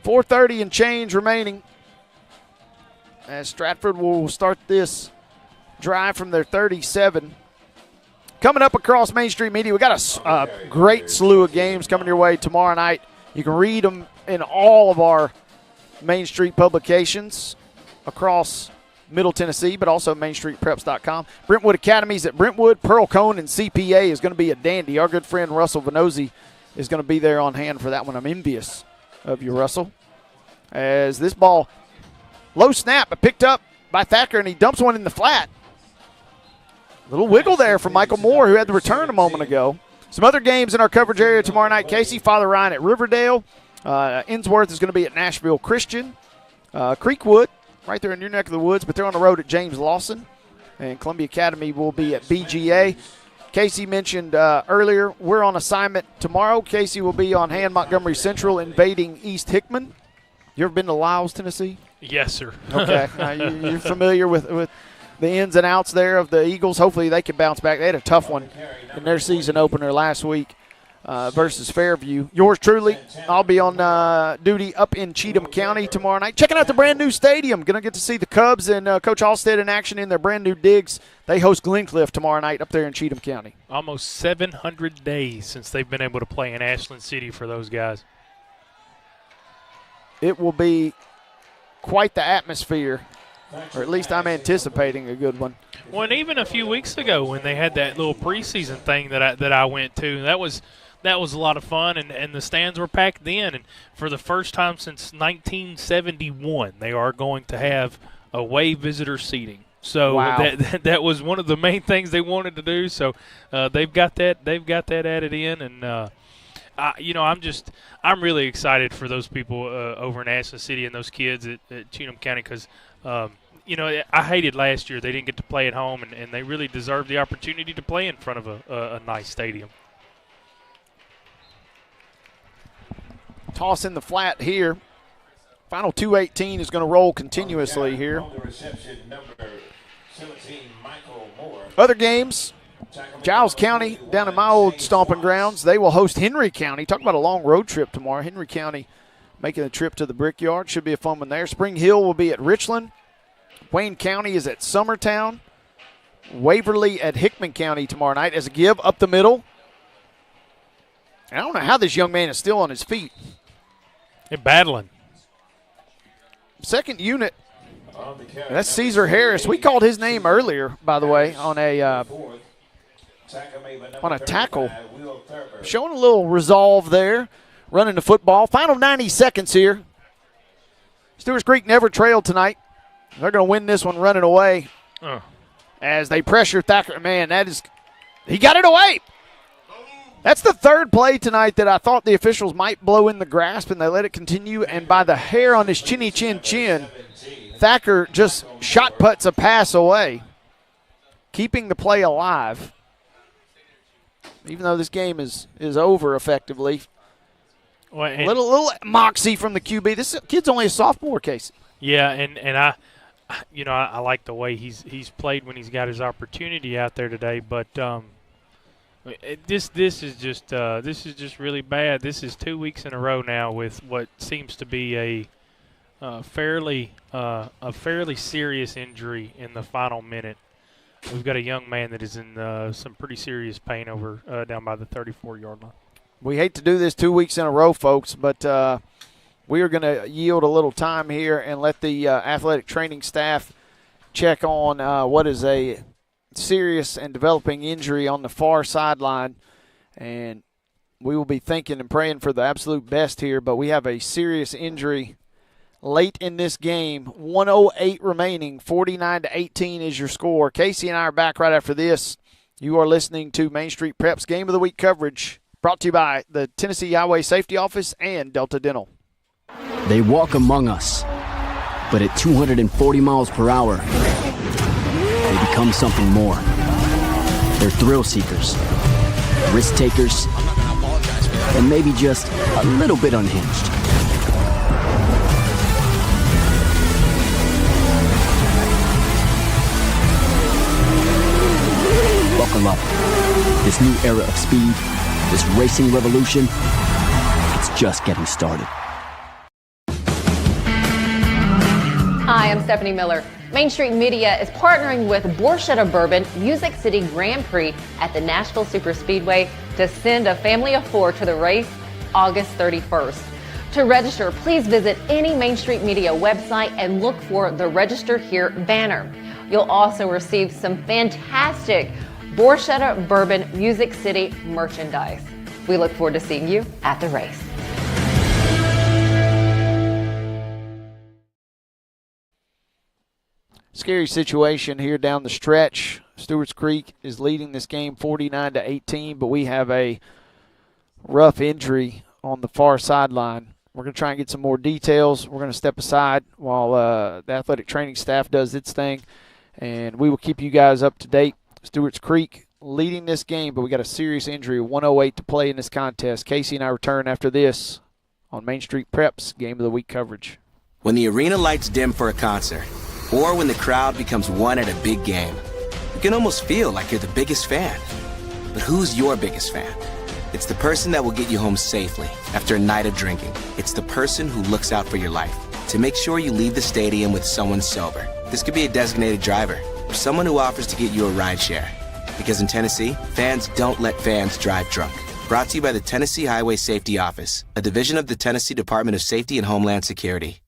4:30 and change remaining as Stratford will start this drive from their 37. Coming up across Main Street Media, we got a great slew of games coming your way tomorrow night. You can read them in all of our Main Street publications across Middle Tennessee, but also MainStreetPreps.com. Brentwood Academies at Brentwood. Pearl Cone and CPA is going to be a dandy. Our good friend Russell Venozzi is going to be there on hand for that one. I'm envious of you, Russell. As this ball, low snap, but picked up by Thacker, and he dumps one in the flat. Little wiggle there from Michael Moore, who had the return a moment ago. Some other games in our coverage area tomorrow night. Casey, Father Ryan at Riverdale. Innsworth is going to be at Nashville Christian. Creekwood, right there in your neck of the woods, but they're on the road at James Lawson. And Columbia Academy will be at BGA. Casey mentioned earlier, we're on assignment tomorrow. Casey will be on hand, Montgomery Central, invading East Hickman. You ever been to Lyles, Tennessee? Yes, sir. Okay. You're familiar with the ins and outs there of the Eagles. Hopefully they can bounce back. They had a tough one in their season opener last week versus Fairview. Yours truly, I'll be on duty up in Cheatham County tomorrow night. Checking out the brand-new stadium. Going to get to see the Cubs and Coach Halstead in action in their brand-new digs. They host Glencliff tomorrow night up there in Cheatham County. Almost 700 days since they've been able to play in Ashland City for those guys. It will be quite the atmosphere, or at least I'm anticipating a good one. Well, and even a few weeks ago when they had that little preseason thing that I went to, that was a lot of fun, and the stands were packed then. And for the first time since 1971, they are going to have away visitor seating. So wow. that was one of the main things they wanted to do. So they've got that added in, and I'm really excited for those people over in Ashland City and those kids at Cheatham County, because I hated last year they didn't get to play at home, and they really deserved the opportunity to play in front of a nice stadium. Toss in the flat here. Final 218 is going to roll continuously here. Other games, Giles County down in my old stomping grounds, they will host Henry County. Talk about a long road trip tomorrow. Henry County making a trip to the Brickyard. Should be a fun one there. Spring Hill will be at Richland. Wayne County is at Summertown. Waverly at Hickman County tomorrow night as a give up the middle. And I don't know how this young man is still on his feet. They're battling. Second unit. That's Caesar Harris. We called his name earlier, by the way, on a tackle. Showing a little resolve there, running the football. Final 90 seconds here. Stewarts Creek never trailed tonight. They're going to win this one running away as they pressure Thacker. Man, he got it away. That's the third play tonight that I thought the officials might blow in the grasp, and they let it continue. And by the hair on his chinny chin, Thacker just shot puts a pass away, keeping the play alive. Even though this game is over effectively. Well, little moxie from the QB. This kid's only a sophomore, Casey. Yeah, and I like the way he's played when he's got his opportunity out there today, but this is just really bad. This is 2 weeks in a row now with what seems to be a fairly serious injury in the final minute. We've got a young man that is in some pretty serious pain over down by the 34-yard line. We hate to do this 2 weeks in a row, folks, but we are going to yield a little time here and let the athletic training staff check on what is a serious and developing injury on the far sideline. And we will be thinking and praying for the absolute best here, but we have a serious injury late in this game. 1:08 remaining, 49-18 is your score. Casey and I are back right after this. You are listening to Main Street Prep's Game of the Week coverage, brought to you by the Tennessee Highway Safety Office and Delta Dental. They walk among us, but at 240 miles per hour, they become something more. They're thrill seekers, risk takers, and maybe just a little bit unhinged. Buckle up. This new era of speed, this racing revolution, it's just getting started. Hi, I'm Stephanie Miller. Main Street Media is partnering with Borchetta Bourbon Music City Grand Prix at the Nashville Superspeedway to send a family of 4 to the race August 31st. To register, please visit any Main Street Media website and look for the Register Here banner. You'll also receive some fantastic Borchetta Bourbon Music City merchandise. We look forward to seeing you at the race. Scary situation here down the stretch. Stewarts Creek is leading this game 49-18, but we have a rough injury on the far sideline. We're going to try and get some more details. We're going to step aside while the athletic training staff does its thing, and we will keep you guys up to date. Stewarts Creek leading this game, but we got a serious injury, 1:08 to play in this contest. Casey and I return after this on Main Street Prep's Game of the Week coverage. When the arena lights dim for a concert, or when the crowd becomes one at a big game, you can almost feel like you're the biggest fan. But who's your biggest fan? It's the person that will get you home safely after a night of drinking. It's the person who looks out for your life to make sure you leave the stadium with someone sober. This could be a designated driver or someone who offers to get you a ride share. Because in Tennessee, fans don't let fans drive drunk. Brought to you by the Tennessee Highway Safety Office, a division of the Tennessee Department of Safety and Homeland Security.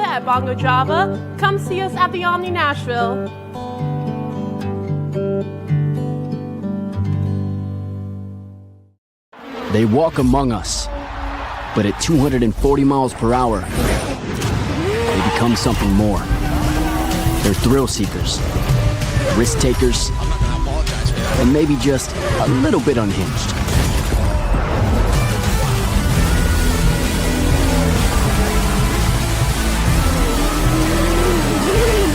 At Bongo Java. Come see us at the Omni Nashville. They walk among us, But at 240 miles per hour, they become something more. They're thrill seekers, risk takers, and maybe just a little bit unhinged.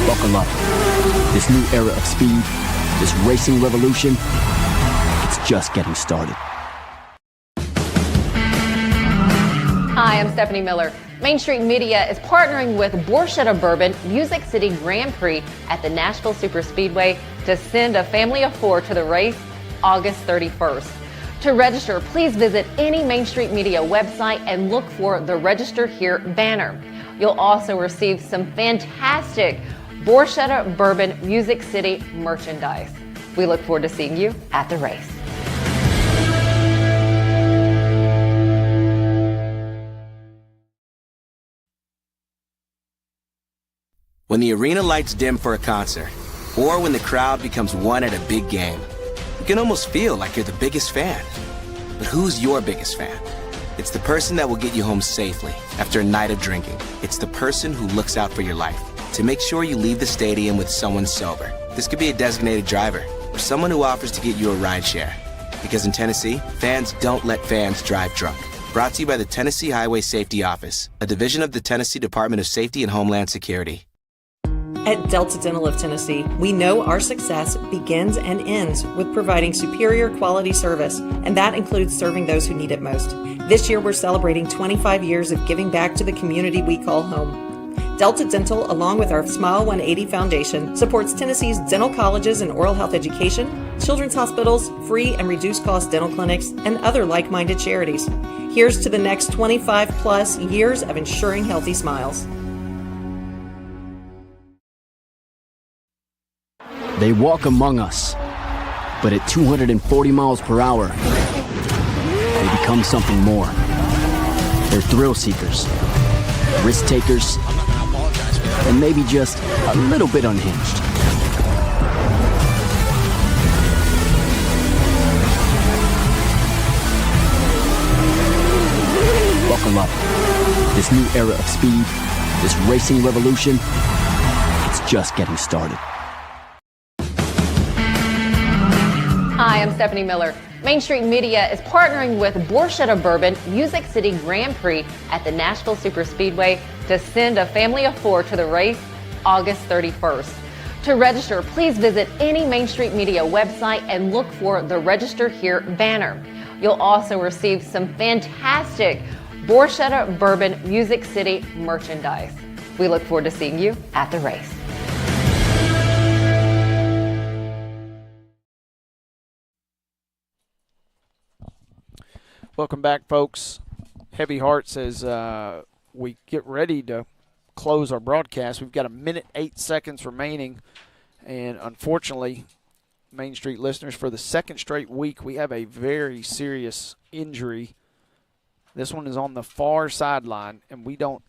Buckle up. This new era of speed, this racing revolution, it's just getting started. Hi, I'm Stephanie Miller. Main Street Media is partnering with Borchetta Bourbon Music City Grand Prix at the Nashville Superspeedway to send a family of 4 to the race August 31st. To register, please visit any Main Street Media website and look for the Register Here banner. You'll also receive some fantastic Borchetta Bourbon Music City merchandise. We look forward to seeing you at the race. When the arena lights dim for a concert, or when the crowd becomes one at a big game, you can almost feel like you're the biggest fan. But who's your biggest fan? It's the person that will get you home safely after a night of drinking. It's the person who looks out for your life to make sure you leave the stadium with someone sober. This could be a designated driver or someone who offers to get you a ride share. Because in Tennessee, fans don't let fans drive drunk. Brought to you by the Tennessee Highway Safety Office, a division of the Tennessee Department of Safety and Homeland Security. At Delta Dental of Tennessee, we know our success begins and ends with providing superior quality service, and that includes serving those who need it most. This year, we're celebrating 25 years of giving back to the community we call home. Delta Dental, along with our Smile 180 Foundation, supports Tennessee's dental colleges and oral health education, children's hospitals, free and reduced cost dental clinics, and other like-minded charities. Here's to the next 25 plus years of ensuring healthy smiles. They walk among us, but at 240 miles per hour, they become something more. They're thrill seekers, risk takers, and maybe just a little bit unhinged. Buckle up. This new era of speed, this racing revolution, it's just getting started. Hi, I'm Stephanie Miller. Main Street Media is partnering with Borchetta Bourbon Music City Grand Prix at the Nashville Superspeedway to send a family of 4 to the race August 31st. To register, please visit any Main Street Media website and look for the Register Here banner. You'll also receive some fantastic Borchetta Bourbon Music City merchandise. We look forward to seeing you at the race. Welcome back, folks. Heavy hearts as we get ready to close our broadcast. We've got 1:08 remaining, and unfortunately, Main Street listeners, for the second straight week, we have a very serious injury. This one is on the far sideline, and we don't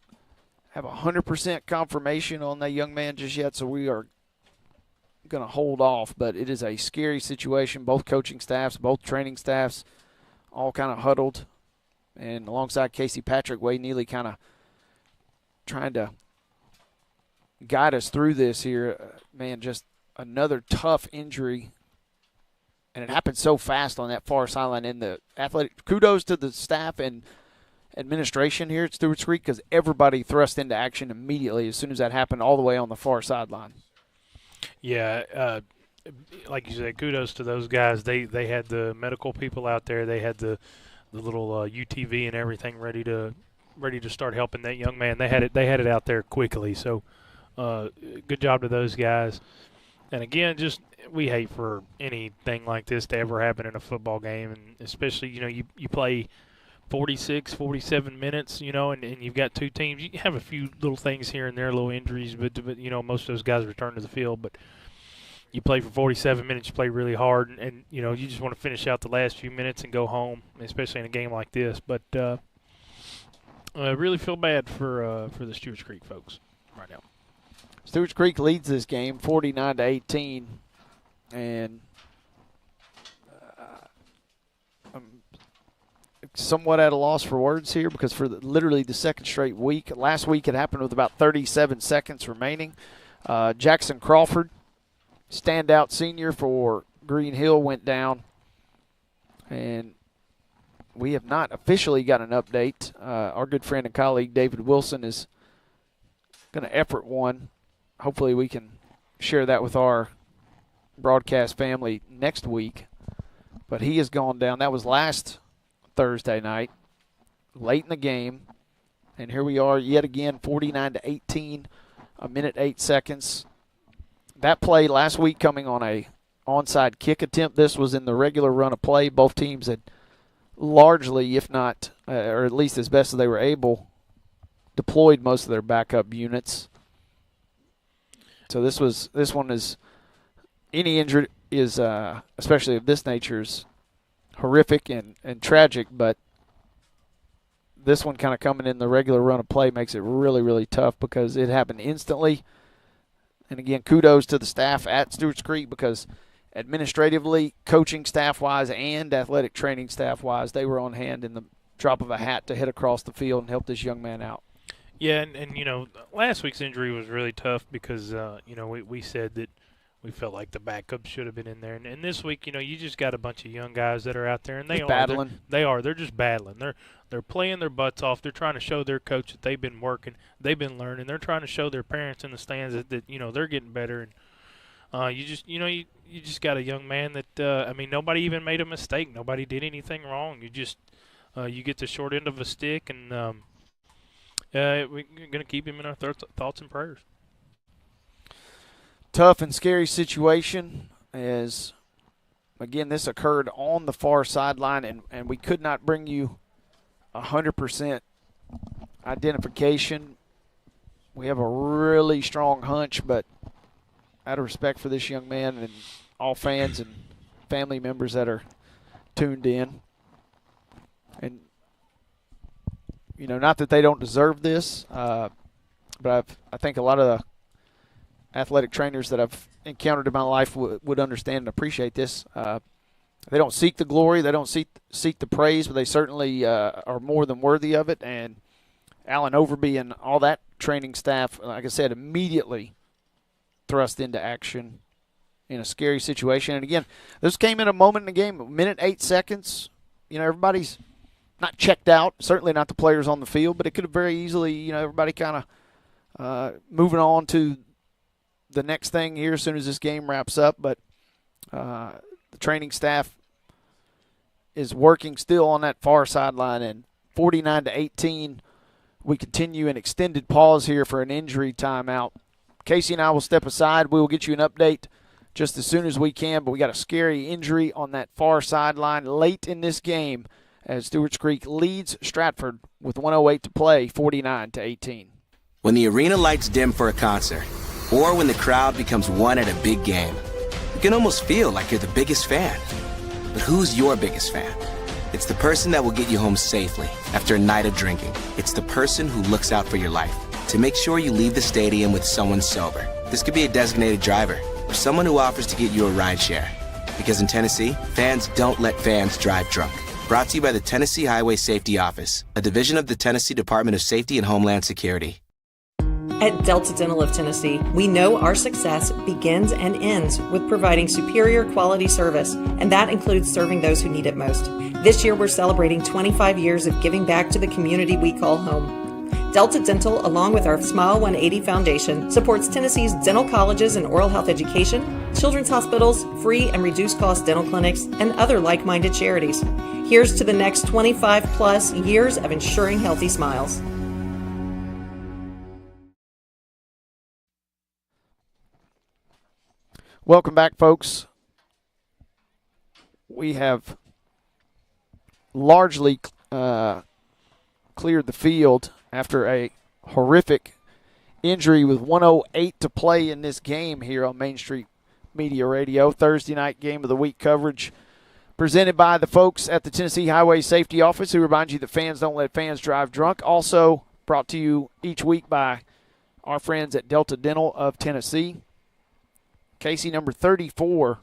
have 100% confirmation on that young man just yet, so we are going to hold off. But it is a scary situation. Both coaching staffs, both training staffs, all kind of huddled, and alongside Casey Patrick, Wade Neely kind of trying to guide us through this here. Man, just another tough injury, and it happened so fast on that far sideline. And the athletic, kudos to the staff and administration here at Stewarts Creek, because everybody thrust into action immediately as soon as that happened, all the way on the far sideline. Yeah, like you said, kudos to those guys. They had the medical people out there. They had the little UTV and everything ready to start helping that young man. They had it out there quickly. So good job to those guys. And again, just we hate for anything like this to ever happen in a football game, and especially you play 46, 47 minutes, and you've got two teams. You have a few little things here and there, little injuries, but most of those guys return to the field, but you play for 47 minutes, you play really hard, and you just want to finish out the last few minutes and go home, especially in a game like this. But I really feel bad for the Stewarts Creek folks right now. Stewarts Creek leads this game 49-18, and somewhat at a loss for words here because for literally the second straight week, last week it happened with about 37 seconds remaining. Jackson Crawford, standout senior for Green Hill, went down. And we have not officially got an update. Our good friend and colleague David Wilson is going to effort one. Hopefully we can share that with our broadcast family next week. But he has gone down. That was last Thursday night, late in the game. And here we are yet again, 49-18, a minute 8 seconds. That play last week coming on a onside kick attempt. This was in the regular run of play. Both teams had largely, if not, or at least as best as they were able, deployed most of their backup units. So this one is, any injury is, especially of this nature, is horrific and tragic, but this one kind of coming in the regular run of play makes it really, really tough because it happened instantly. And again, kudos to the staff at Stewarts Creek because administratively, coaching staff-wise, and athletic training staff-wise, they were on hand in the drop of a hat to hit across the field and help this young man out. Yeah, and you know, last week's injury was really tough because, you know, we said that we felt like the backup should have been in there. And this week, you know, you just got a bunch of young guys that are out there, and they're battling. They're just battling. They're playing their butts off. They're trying to show their coach that they've been working, they've been learning. They're trying to show their parents in the stands that you know, they're getting better. And you just got a young man that I mean, nobody even made a mistake. Nobody did anything wrong. You just you get the short end of a stick, and we're going to keep him in our thoughts and prayers. Tough and scary situation as, again, this occurred on the far sideline, and we could not bring you 100% identification. We have a really strong hunch, but out of respect for this young man and all fans and family members that are tuned in, and, you know, not that they don't deserve this, but I think a lot of the athletic trainers that I've encountered in my life would understand and appreciate this. They don't seek the glory, they don't seek the praise, but they certainly are more than worthy of it. And Alan Overby and all that training staff, like I said, immediately thrust into action in a scary situation. And again, this came in a moment in the game, a minute 8 seconds. You know, everybody's not checked out, certainly not the players on the field, but it could have very easily, you know, everybody kind of moving on to the next thing here as soon as this game wraps up. But the training staff is working still on that far sideline, and 49-18, we continue an extended pause here for an injury timeout. Casey and I will step aside. We will get you an update just as soon as we can, but we got a scary injury on that far sideline late in this game as Stewarts Creek leads Stratford with 1:08 to play, 49-18. When the arena lights dim for a concert, or when the crowd becomes one at a big game, you can almost feel like you're the biggest fan. But who's your biggest fan? It's the person that will get you home safely after a night of drinking. It's the person who looks out for your life to make sure you leave the stadium with someone sober. This could be a designated driver or someone who offers to get you a ride share. Because in Tennessee, fans don't let fans drive drunk. Brought to you by the Tennessee Highway Safety Office, a division of the Tennessee Department of Safety and Homeland Security. At Delta Dental of Tennessee, we know our success begins and ends with providing superior quality service, and that includes serving those who need it most. This year, we're celebrating 25 years of giving back to the community we call home. Delta Dental, along with our Smile 180 Foundation, supports Tennessee's dental colleges and oral health education, children's hospitals, free and reduced cost dental clinics, and other like-minded charities. Here's to the next 25-plus years of ensuring healthy smiles. Welcome back, folks. We have largely cleared the field after a horrific injury with 1:08 to play in this game here on Main Street Media Radio. Thursday night game of the week coverage presented by the folks at the Tennessee Highway Safety Office, who remind you that fans don't let fans drive drunk. Also brought to you each week by our friends at Delta Dental of Tennessee. Casey, number 34,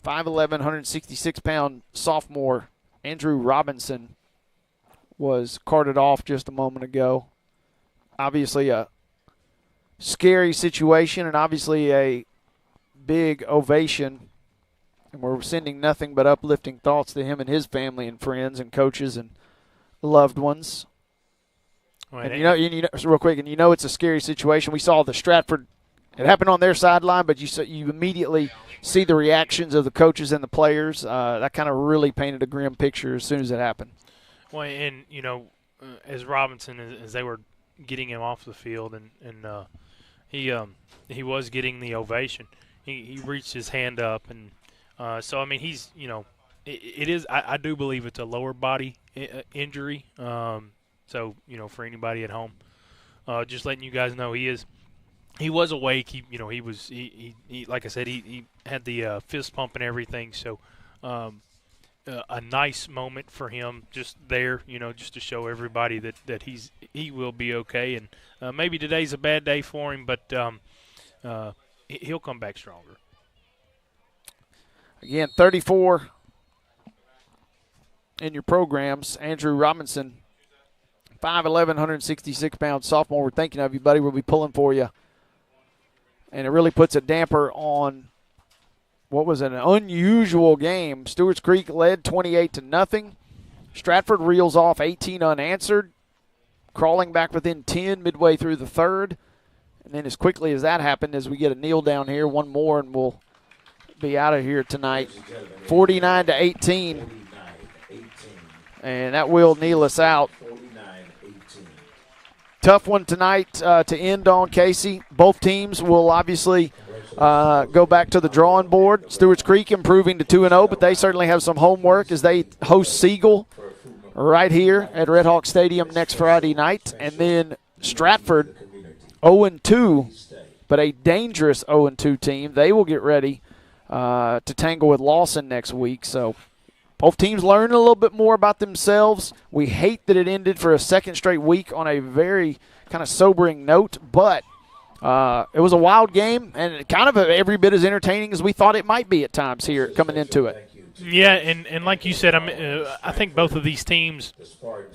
5'11", 166-pound sophomore Andrew Robinson was carted off just a moment ago. Obviously a scary situation and obviously a big ovation. And we're sending nothing but uplifting thoughts to him and his family and friends and coaches and loved ones. And you know, real quick, and you know it's a scary situation. We saw the Stratford, it happened on their sideline, but you immediately see the reactions of the coaches and the players. That kind of really painted a grim picture as soon as it happened. Well, and, you know, as Robinson, as they were getting him off the field, and he was getting the ovation, he reached his hand up. And so, I mean, he's, you know, it is, I do believe it's a lower body injury. So, you know, for anybody at home, just letting you guys know he was awake. He was like I said, he had the fist pump and everything. So, a nice moment for him just there, you know, just to show everybody that he will be okay. And maybe today's a bad day for him, but he'll come back stronger. Again, 34 in your programs. Andrew Robinson, 5'11", 166 pounds sophomore. We're thinking of you, buddy. We'll be pulling for you. And it really puts a damper on what was an unusual game. Stewarts Creek led 28-0. Stratford reels off 18 unanswered, crawling back within 10 midway through the third. And then as quickly as that happened, as we get a kneel down here, one more, and we'll be out of here tonight. 49-18. And that will kneel us out. Tough one tonight to end on, Casey. Both teams will obviously go back to the drawing board. Stewarts Creek improving to 2-0, but they certainly have some homework as they host Siegel right here at Red Hawk Stadium next Friday night. And then Stratford, 0-2, but a dangerous 0-2 team. They will get ready to tangle with Lawson next week. So both teams learn a little bit more about themselves. We hate that it ended for a second straight week on a very kind of sobering note, but it was a wild game and kind of every bit as entertaining as we thought it might be at times here coming into it. Yeah, and like you said, I think both of these teams,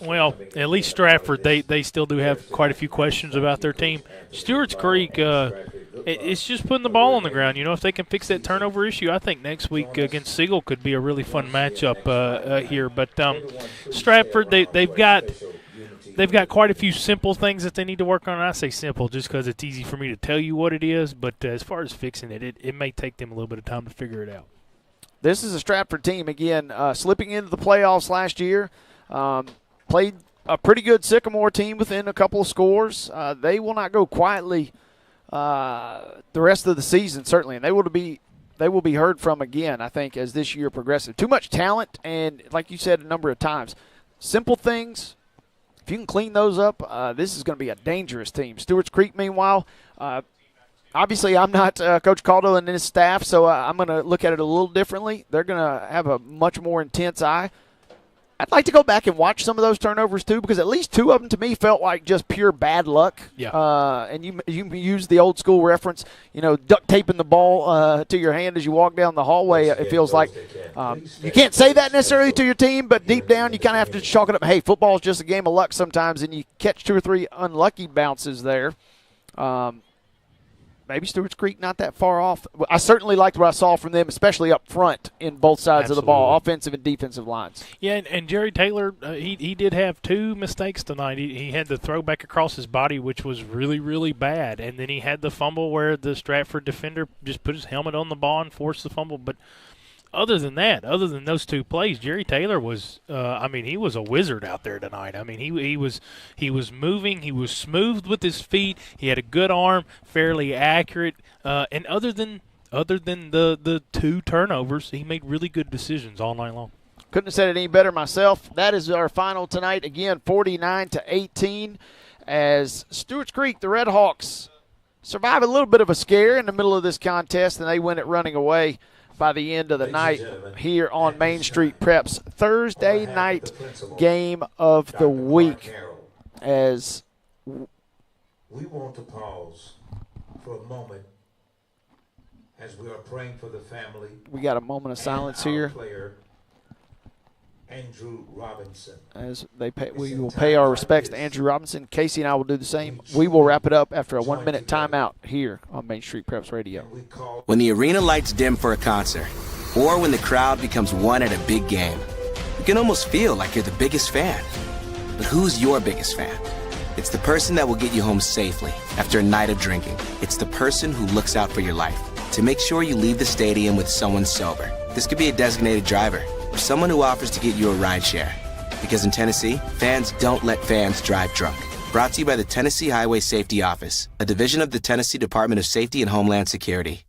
well, at least Stratford, they still do have quite a few questions about their team. Stewarts Creek, it's just putting the ball on the ground. You know, if they can fix that turnover issue, I think next week against Siegel could be a really fun matchup here. But Stratford, they've got quite a few simple things that they need to work on. And I say simple just because it's easy for me to tell you what it is. But as far as fixing it, it may take them a little bit of time to figure it out. This is a Stratford team, again, slipping into the playoffs last year. Played a pretty good Sycamore team within a couple of scores. They will not go quietly the rest of the season, certainly. And they will be heard from again, I think, as this year progresses. Too much talent, and like you said a number of times, simple things, if you can clean those up, this is going to be a dangerous team. Stewarts Creek, meanwhile, obviously, I'm not Coach Caldwell and his staff, so I'm going to look at it a little differently. They're going to have a much more intense eye. I'd like to go back and watch some of those turnovers, too, because at least two of them, to me, felt like just pure bad luck. Yeah. And you use the old-school reference, you know, duct taping the ball to your hand as you walk down the hallway. It feels like you can't say that necessarily to your team, but deep down you kind of have to chalk it up. Hey, football is just a game of luck sometimes, and you catch two or three unlucky bounces there. Maybe Stewarts Creek not that far off. I certainly liked what I saw from them, especially up front in both sides of the ball, offensive and defensive lines. Yeah, and Jerry Taylor, he did have two mistakes tonight. He had the throw back across his body, which was really, really bad. And then he had the fumble where the Stratford defender just put his helmet on the ball and forced the fumble. But other than that, other than those two plays, Jerry Taylor was, he was a wizard out there tonight. I mean, he was moving, he was smooth with his feet, he had a good arm, fairly accurate, and other than the two turnovers, he made really good decisions all night long. Couldn't have said it any better myself. That is our final tonight. Again, 49-18, as Stewarts Creek, the Red Hawks, survive a little bit of a scare in the middle of this contest, and they win it running away by the end of the night here on Main Street Prep's Thursday night game of the week. As we want to pause for a moment as we are praying for the family. We got a moment of silence here. Andrew Robinson. As we will pay our respects to Andrew Robinson. Casey and I will do the same. We will wrap it up after a 1-minute timeout here on Main Street Preps Radio. When the arena lights dim for a concert, or when the crowd becomes one at a big game, you can almost feel like you're the biggest fan. But who's your biggest fan? It's the person that will get you home safely after a night of drinking. It's the person who looks out for your life to make sure you leave the stadium with someone sober. This could be a designated driver or someone who offers to get you a ride share. Because in Tennessee, fans don't let fans drive drunk. Brought to you by the Tennessee Highway Safety Office, a division of the Tennessee Department of Safety and Homeland Security.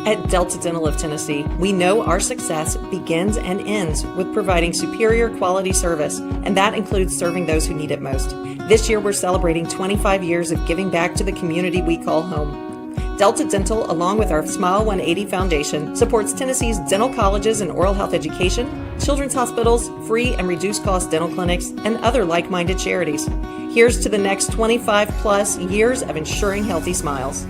At Delta Dental of Tennessee, we know our success begins and ends with providing superior quality service, and that includes serving those who need it most. This year, we're celebrating 25 years of giving back to the community we call home. Delta Dental, along with our Smile 180 Foundation, supports Tennessee's dental colleges and oral health education, children's hospitals, free and reduced cost dental clinics, and other like-minded charities. Here's to the next 25 plus years of ensuring healthy smiles.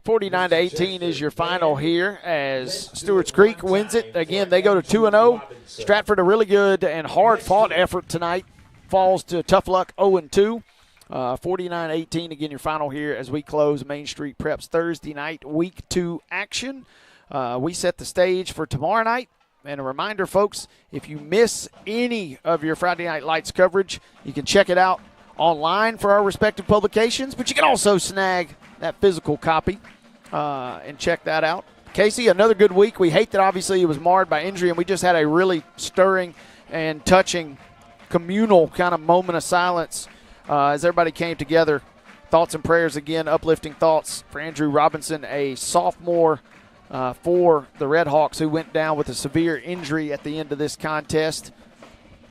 49-18 is your final here as Stewarts Creek wins it. Again, they go to 2-0. Stratford, a really good and hard-fought effort tonight, falls to tough luck 0-2. 49-18, again, your final here as we close Main Street Preps Thursday night Week 2 action. We set the stage for tomorrow night. And a reminder, folks, if you miss any of your Friday Night Lights coverage, you can check it out online for our respective publications, but you can also snag that physical copy and check that out. Casey, another good week. We hate that obviously it was marred by injury, and we just had a really stirring and touching communal kind of moment of silence as everybody came together. Thoughts and prayers again, uplifting thoughts for Andrew Robinson, a sophomore for the Red Hawks who went down with a severe injury at the end of this contest.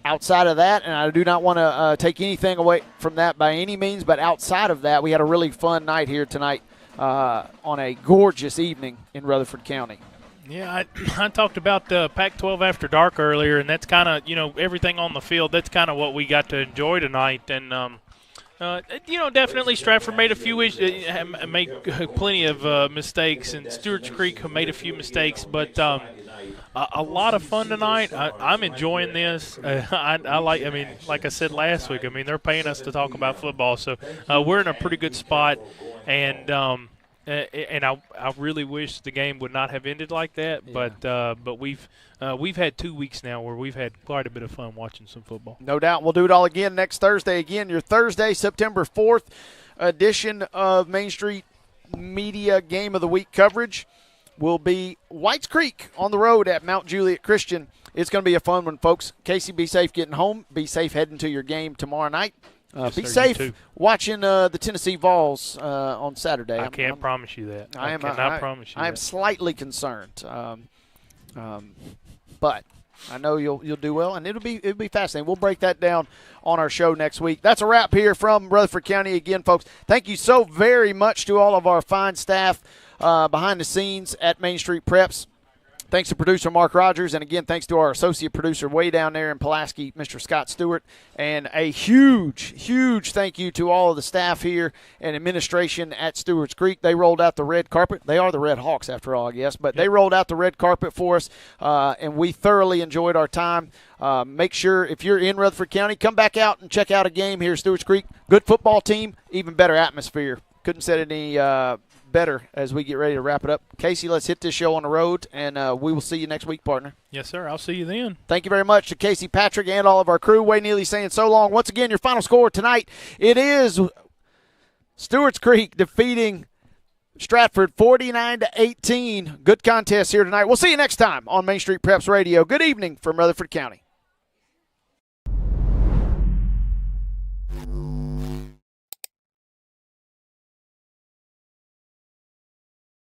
Outside of that, and I do not want to take anything away from that by any means, but outside of that, we had a really fun night here tonight on a gorgeous evening in Rutherford County. Yeah, I talked about the Pac-12 After Dark earlier, and that's kind of, everything on the field. That's kind of what we got to enjoy tonight. And, definitely Stratford made a few made plenty of mistakes, and Stewarts Creek made a few mistakes, but a lot of fun tonight. I'm enjoying this. Like I said last week, they're paying us to talk about football, so we're in a pretty good spot. And I really wish the game would not have ended like that. Yeah. But we've had 2 weeks now where we've had quite a bit of fun watching some football. No doubt. We'll do it all again next Thursday. Again, your Thursday, September 4th edition of Main Street Media Game of the Week coverage will be Whites Creek on the road at Mount Juliet Christian. It's going to be a fun one, folks. Casey, be safe getting home. Be safe heading to your game tomorrow night. Yes, be sir, safe watching the Tennessee Vols on Saturday. I can't promise you that. I promise you that. I am slightly concerned, but I know you'll do well, and it'll be fascinating. We'll break that down on our show next week. That's a wrap here from Rutherford County. Again, folks, thank you so very much to all of our fine staff behind the scenes at Main Street Preps. Thanks to producer Mark Rogers, and again, thanks to our associate producer way down there in Pulaski, Mr. Scott Stewart. And a huge, huge thank you to all of the staff here and administration at Stewarts Creek. They rolled out the red carpet. They are the Red Hawks, after all, I guess. But they rolled out the red carpet for us, and we thoroughly enjoyed our time. Make sure, if you're in Rutherford County, come back out and check out a game here at Stewarts Creek. Good football team, even better atmosphere. Couldn't say it any better as we get ready to wrap it up. Casey, let's hit this show on the road, and we will see you next week, partner. Yes, sir. I'll see you then. Thank you very much to Casey Patrick and all of our crew. Wayne Neely saying so long. Once again, your final score tonight, it is Stewarts Creek defeating Stratford 49-18. Good contest here tonight. We'll see you next time on Main Street Preps Radio. Good evening from Rutherford County.